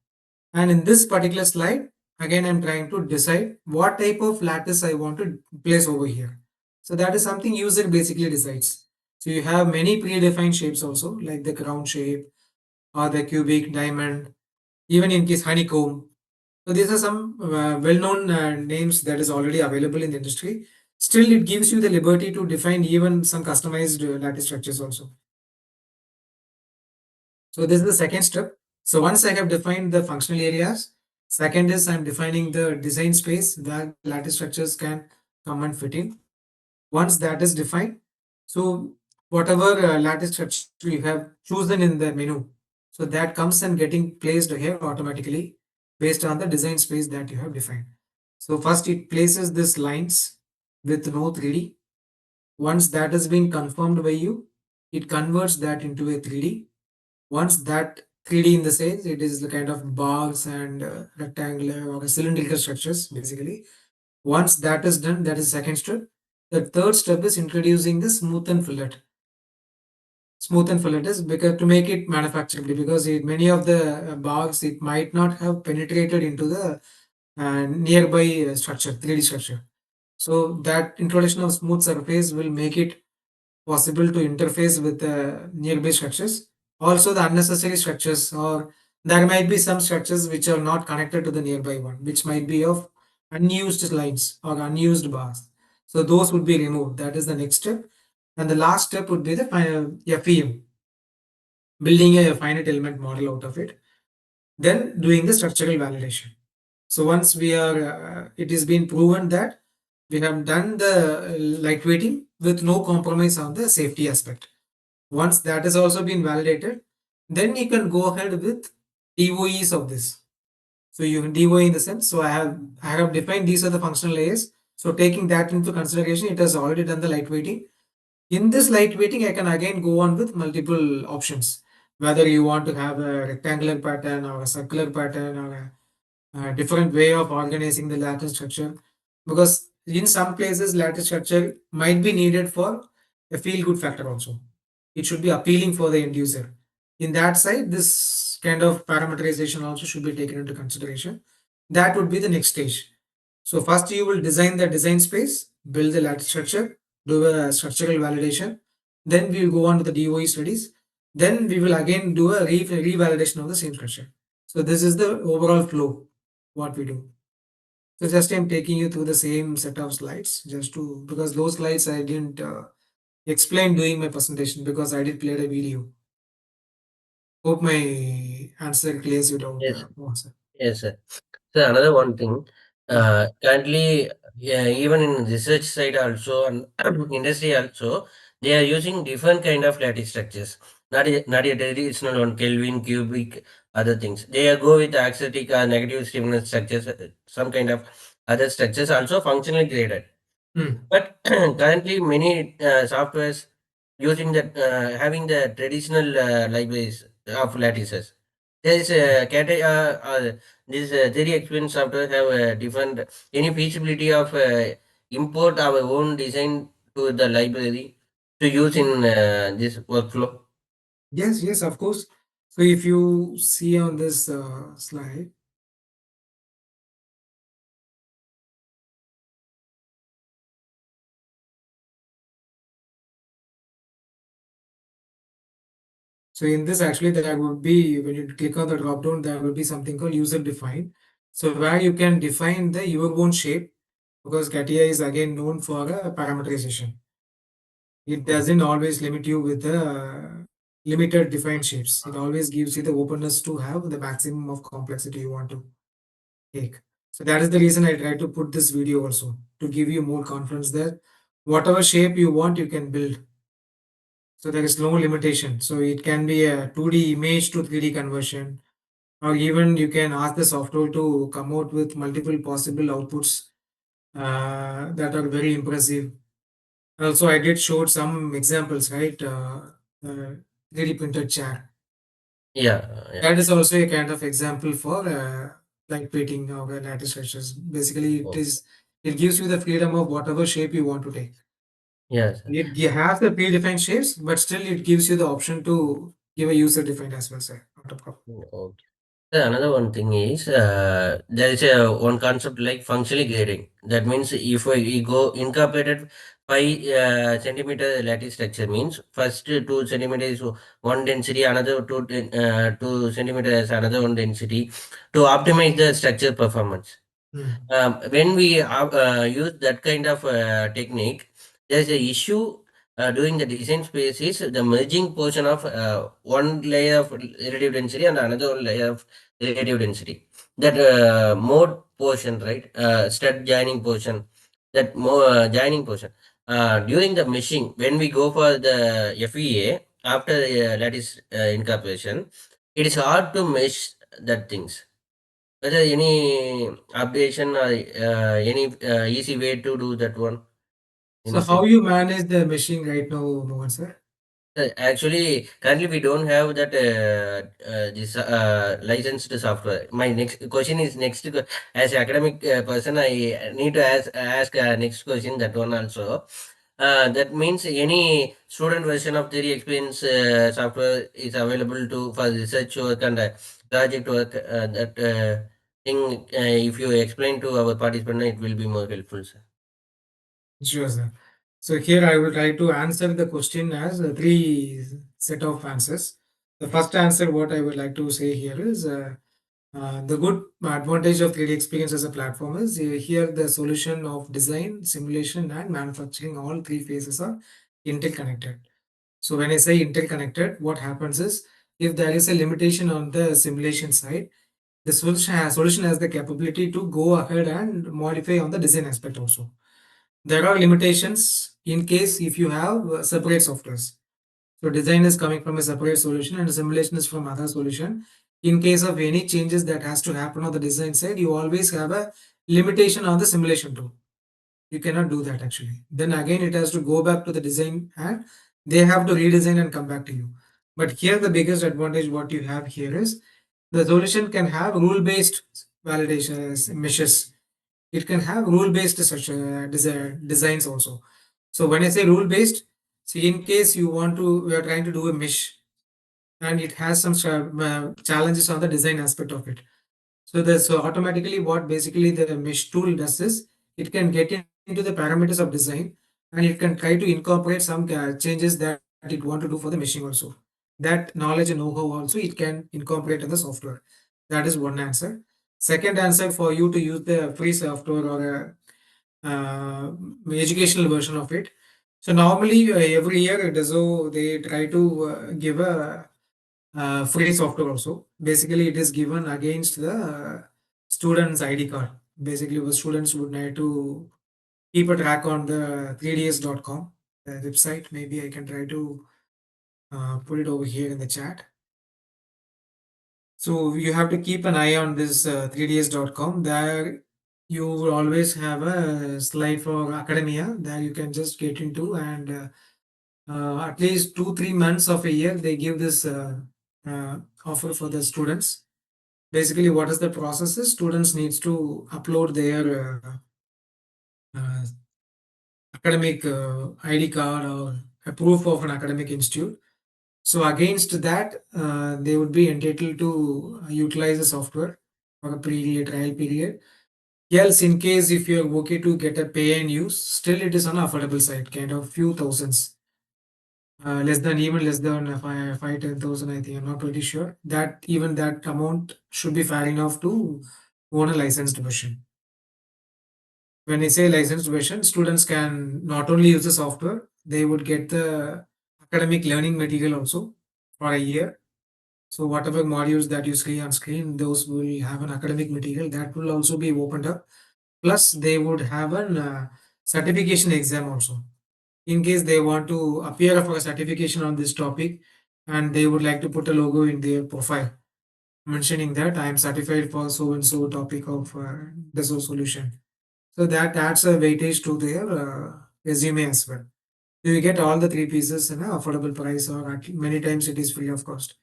And in this particular slide, again, I'm trying to decide what type of lattice I want to place over here. So that is something user basically decides. So you have many predefined shapes also, like the crown shape or the cubic diamond, even in case honeycomb. So these are some well-known names that is already available in the industry. Still, it gives you the liberty to define even some customized lattice structures also. So this is the second step. So once I have defined the functional areas, second is I'm defining the design space where lattice structures can come and fit in. Once that is defined, so whatever lattice structure you have chosen in the menu, so that comes and getting placed here automatically based on the design space that you have defined. So first it places these lines with no 3D. Once that has been confirmed by you, it converts that into a 3D. Once that 3D in the sense, it is the kind of bars and rectangular or cylindrical structures basically. Once that is done, that is second step. The third step is introducing the smooth and fillet. Smooth and fillet is because to make it manufacturable, because many of the bars it might not have penetrated into the nearby structure, 3D structure. So that introduction of smooth surface will make it possible to interface with the nearby structures. Also the unnecessary structures, or there might be some structures which are not connected to the nearby one, which might be of unused lines or unused bars. So those would be removed. That is the next step. And the last step would be the FEM, building a finite element model out of it. Then doing the structural validation. So once we are, it is been proven that we have done the lightweighting with no compromise on the safety aspect. Once that has also been validated, then you can go ahead with DOEs of this. So you can DOE in the sense, so I have defined these are the functional layers. So taking that into consideration, it has already done the lightweighting. In this lightweighting, I can again go on with multiple options. Whether you want to have a rectangular pattern or a circular pattern or a different way of organizing the lattice structure. Because in some places, lattice structure might be needed for a feel good factor also. It should be appealing for the end user. In that side, this kind of parameterization also should be taken into consideration. That would be the next stage. So first you will design the design space, build the lattice structure, do a structural validation. Then we will go on to the DOE studies. Then we will again do a revalidation of the same structure. So this is the overall flow, what we do. So just I'm taking you through the same set of slides just to, because those slides I didn't explain during my presentation because I did play a video. Hope my answer clears it out. Yes, Sir. yes, sir. So another one thing, currently, yeah, even in research side also and industry also, they are using different kind of lattice structures. Not a traditional one, Kelvin, cubic, other things. They are go with axiatic or negative stiffness structures, some kind of other structures also functionally graded. But currently, many softwares using that having the traditional libraries of lattices. There is a this theory experience software have a different any feasibility of import our own design to the library to use in this workflow. Yes, of course. So if you see on this slide, so in this actually there would be, when you click on the drop down, there will be something called user defined. So where you can define the your own shape, because CATIA is again known for parameterization. It doesn't always limit you with the limited defined shapes. It always gives you the openness to have the maximum of complexity you want to take. So that is the reason I try to put this video also, to give you more confidence that whatever shape you want, you can build. So there is no limitation. So it can be a 2D image to 3D conversion, or even you can ask the software to come out with multiple possible outputs that are very impressive. Also, I did show some examples, right? 3D printed chair. Yeah. That is also a kind of example for light painting or lattice structures. Basically, Oh, it gives you the freedom of whatever shape you want to take. yes. It has the predefined shapes, but still it gives you the option to give a user defined as well, sir. Not a problem. Okay. Another one thing is there is a one concept like functionally grading. That means if we go incorporated 5 centimeter lattice structure means first 2 centimeters one density, another 2 centimeters another one density to optimize the structure performance. When we use that kind of technique, there's a issue during the design space is the merging portion of one layer of relative density and another layer of relative density. That mode portion, right? Stud joining portion, that more joining portion. During the meshing, when we go for the FEA after lattice incorporation, it is hard to mesh that things. Whether any updation or any easy way to do that one? So Any how such? you manage the machine right now, Mohan sir? Actually, currently we don't have that this licensed software. My next question is as academic person, I need to ask next question that one also. That means any student version of theory experience software is available to for research work and project work. That thing, if you explain to our participant, it will be more helpful, sir. Sure, sir. So here I will try to answer the question as three set of answers. The first answer, what I would like to say here is the good advantage of 3D experience as a platform is here the solution of design, simulation, and manufacturing, all three phases are interconnected. So when I say interconnected, what happens is if there is a limitation on the simulation side, the solution has the capability to go ahead and modify on the design aspect also. There are limitations in case if you have separate softwares. So design is coming from a separate solution and simulation is from other solution. In case of any changes that has to happen on the design side, you always have a limitation on the simulation too. You cannot do that actually. Then again, it has to go back to the design and they have to redesign and come back to you. But here, the biggest advantage what you have here is the solution can have rule-based validations, meshes. It can have rule-based such designs also. So when I say rule-based, see in case we are trying to do a mesh and it has some challenges on the design aspect of it. So automatically what basically the mesh tool does is it can get into the parameters of design and it can try to incorporate some changes that it want to do for the meshing also. That knowledge and know-how also it can incorporate in the software. That is one answer. Second answer, for you to use the free software or a educational version of it. So normally every year they try to give a free software also. Basically, it is given against the student's ID card. Basically, the students would need to keep a track on the 3ds.com website. Maybe I can try to put it over here in the chat. So you have to keep an eye on this 3ds.com. There you will always have a slide for academia that you can just get into, and at least 2-3 months of a year they give this offer for the students. Basically, what is the process is students needs to upload their academic ID card or a proof of an academic institute. So against that, they would be entitled to utilize the software for a period, trial period. Else, in case if you're okay to get a pay and use, still it is on an affordable side, kind of few thousands. Less than 10,000, I think. I'm not pretty sure. That even that amount should be fair enough to own a licensed version. When I say licensed version, students can not only use the software, they would get the academic learning material also for a year. So whatever modules that you see on screen, those will have an academic material that will also be opened up. Plus, they would have an certification exam also. In case they want to appear for a certification on this topic and they would like to put a logo in their profile mentioning that I am certified for so and so topic of the solution. So that adds a weightage to their resume as well. So you get all the three pieces in an affordable price, or many times it is free of cost.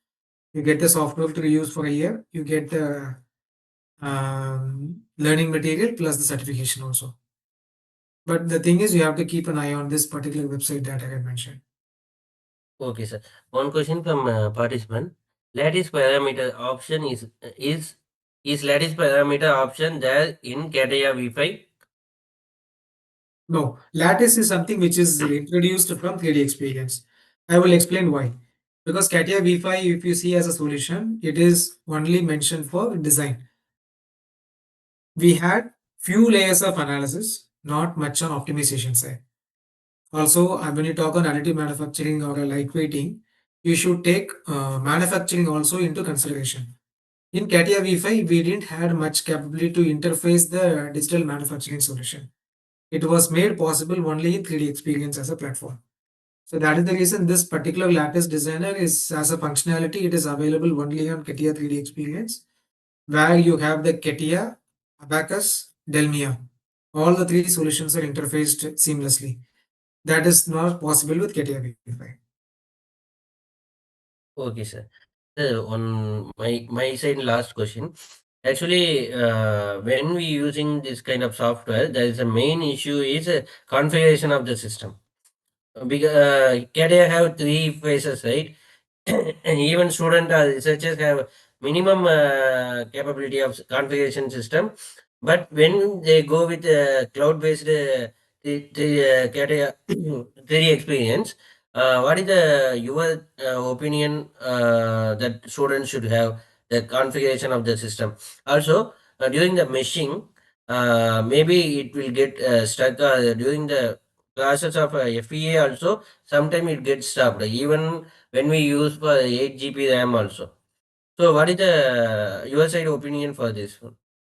You get the software to use for a year. You get the learning material plus the certification also. But the thing is, you have to keep an eye on this particular website that I had mentioned. Okay, sir. One question from participant. Lattice parameter option is lattice parameter option there in CATIA V5? No, lattice is something which is introduced from 3D experience. I will explain why. Because CATIA V5, if you see as a solution, it is only mentioned for design. We had few layers of analysis, not much on optimization side. Also, when you talk on additive manufacturing or a lightweighting, you should take manufacturing also into consideration. In CATIA V5, we didn't have much capability to interface the digital manufacturing solution. It was made possible only in 3D experience as a platform. So that is the reason this particular lattice designer is as a functionality, it is available only on CATIA 3D experience, where you have the CATIA, Abacus, Delmia. All the three solutions are interfaced seamlessly. That is not possible with CATIA V5. Okay, sir. On my side, last question. Actually, when we using this kind of software, there is a main issue is configuration of the system. Because CATIA have 3 phases, right? And even student or researchers have minimum capability of configuration system, but when they go with cloud-based the CATIA 3D experience, what is your opinion that students should have the configuration of the system? Also, during the meshing, maybe it will get stuck during the classes of FEA also. Sometimes it gets stopped even when we use for 8 GB RAM also. So what is the your side opinion for this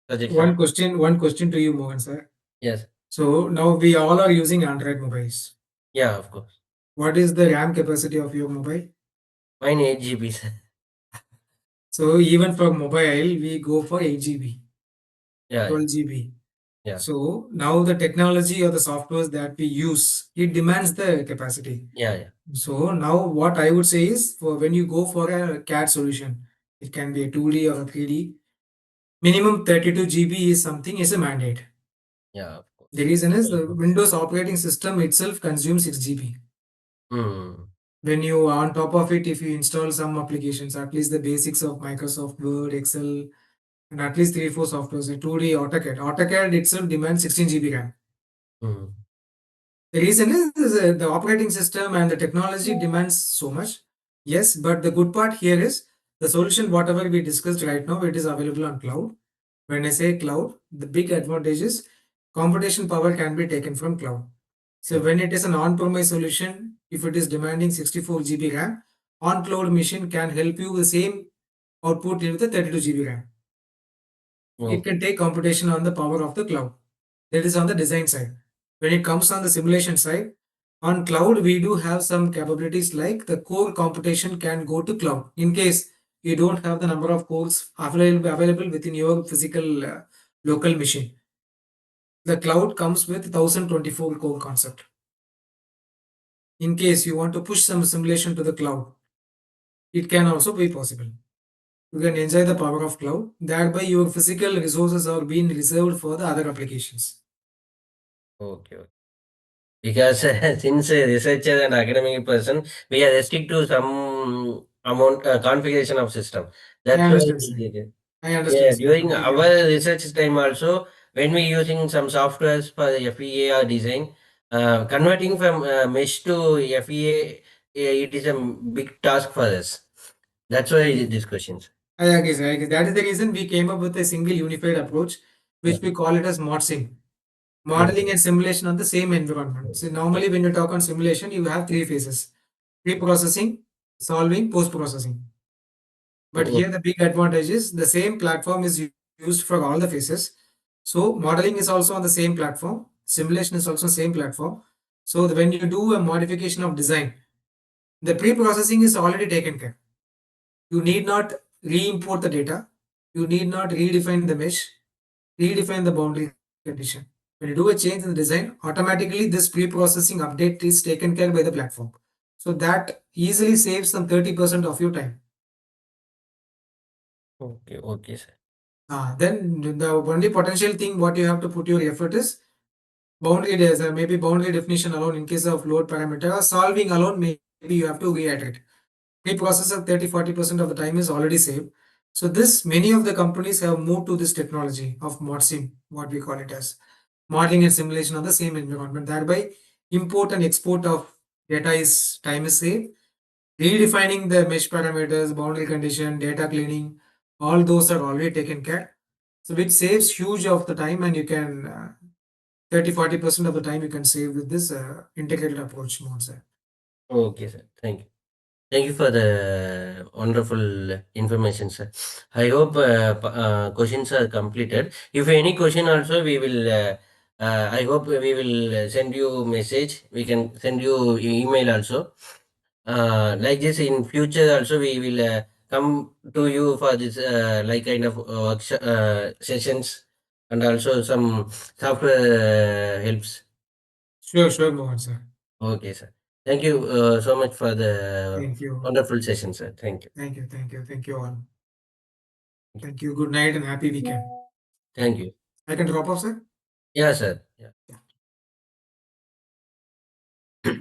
suggestion? One question to you, Mohan sir. Yes. So now we all are using Android mobiles. Yeah, of course. What is the RAM capacity of your mobile? Mine 8 GB. So even for mobile, we go for 8 GB, Yeah. 12 GB. Yeah. So now the technology or the softwares that we use, it demands the capacity. Yeah. So now what I would say is, for when you go for a CAD solution, it can be a 2D or a 3D, minimum 32 GB is something is a mandate. Yeah. Of course. The reason is the Windows operating system itself consumes 6 GB. Mm. When you, on top of it, if you install some applications, at least the basics of Microsoft Word, Excel, and at least 3 4 softwares, a 2D AutoCAD. AutoCAD itself demands 16 GB RAM. Mm. The reason is the operating system and the technology demands so much. Yes, but the good part here is the solution, whatever we discussed right now, it is available on cloud. When I say cloud, the big advantage is computation power can be taken from cloud. So Yeah. when it is an on-premise solution, if it is demanding 64 GB RAM, on-cloud machine can help you the same output with the 32 GB RAM. It can take computation on the power of the cloud. That is on the design side. When it comes on the simulation side, on cloud, we do have some capabilities like the core computation can go to cloud in case you don't have the number of cores available within your physical local machine. The cloud comes with 1024 core concept. In case you want to push some simulation to the cloud, it can also be possible. You can enjoy the power of cloud, thereby your physical resources are being reserved for the other applications. Okay. Because since a researcher and academic person, we are restricted to some amount configuration of system. I That's why understand, sir. I yeah, understand, sir. during Completely our understand. research time also, when we using some softwares for FEA or design, converting from mesh to FEA, it is a big task for us. That's why these questions. I agree, sir. I agree. That is the reason we came up with a single unified approach, Yeah. which we call it as ModSim. Modeling Okay. and simulation on the same environment. So normally when you talk on simulation, you have three phases: pre-processing, solving, post-processing. But Oh, here the big advantage is the same platform is used for all the phases. So modeling is also on the same platform. Simulation is also same platform. So when you do a modification of design, the pre-processing is already taken care. You need not re-import the data. You need not redefine the mesh, redefine the boundary condition. When you do a change in the design, automatically this pre-processing update is taken care by the platform. So that easily saves some 30% of your time. okay, okay, sir. Then the only potential thing what you have to put your effort is boundary maybe boundary definition alone in case of load parameter, or solving alone, maybe you have to reiterate. Pre-processor 30-40% of the time is already saved. So this, many of the companies have moved to this technology of ModSim, what we call it as modeling and simulation on the same environment. Thereby, import and export of data is time is saved. Redefining the mesh parameters, boundary condition, data cleaning, all those are already taken care. So which saves huge of the time, and you can 30-40% of the time you can save with this integrated approach, Monza. Okay, sir. Thank you. Thank you for the wonderful information, sir. I hope questions are completed. If any question also, we will. I hope we will send you message. We can send you email also. Like this in future also, we will come to you for this like kind of sessions, and also some software helps. Sure, Mohan, sir. Okay, sir. Thank you so much for the Thank you. wonderful session, sir. Thank you. Thank you all. Thank you. Good night and happy weekend. Thank you. I can drop off, sir? Yeah, sir. Yeah. Yeah.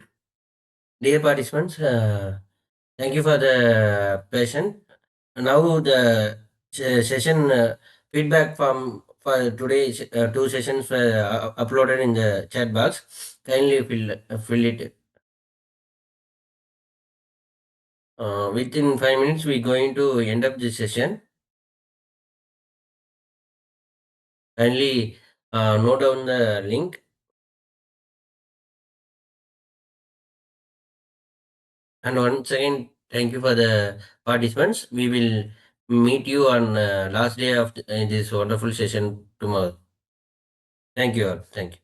Dear participants, thank you for the patient. Now the session feedback from for today's two sessions were uploaded in the chat box. Kindly fill it. Within 5 minutes, we're going to end up this session. Kindly note down the link. And once again, thank you for the participants. We will meet you on last day of this wonderful session tomorrow. Thank you all. Thank you.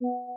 you.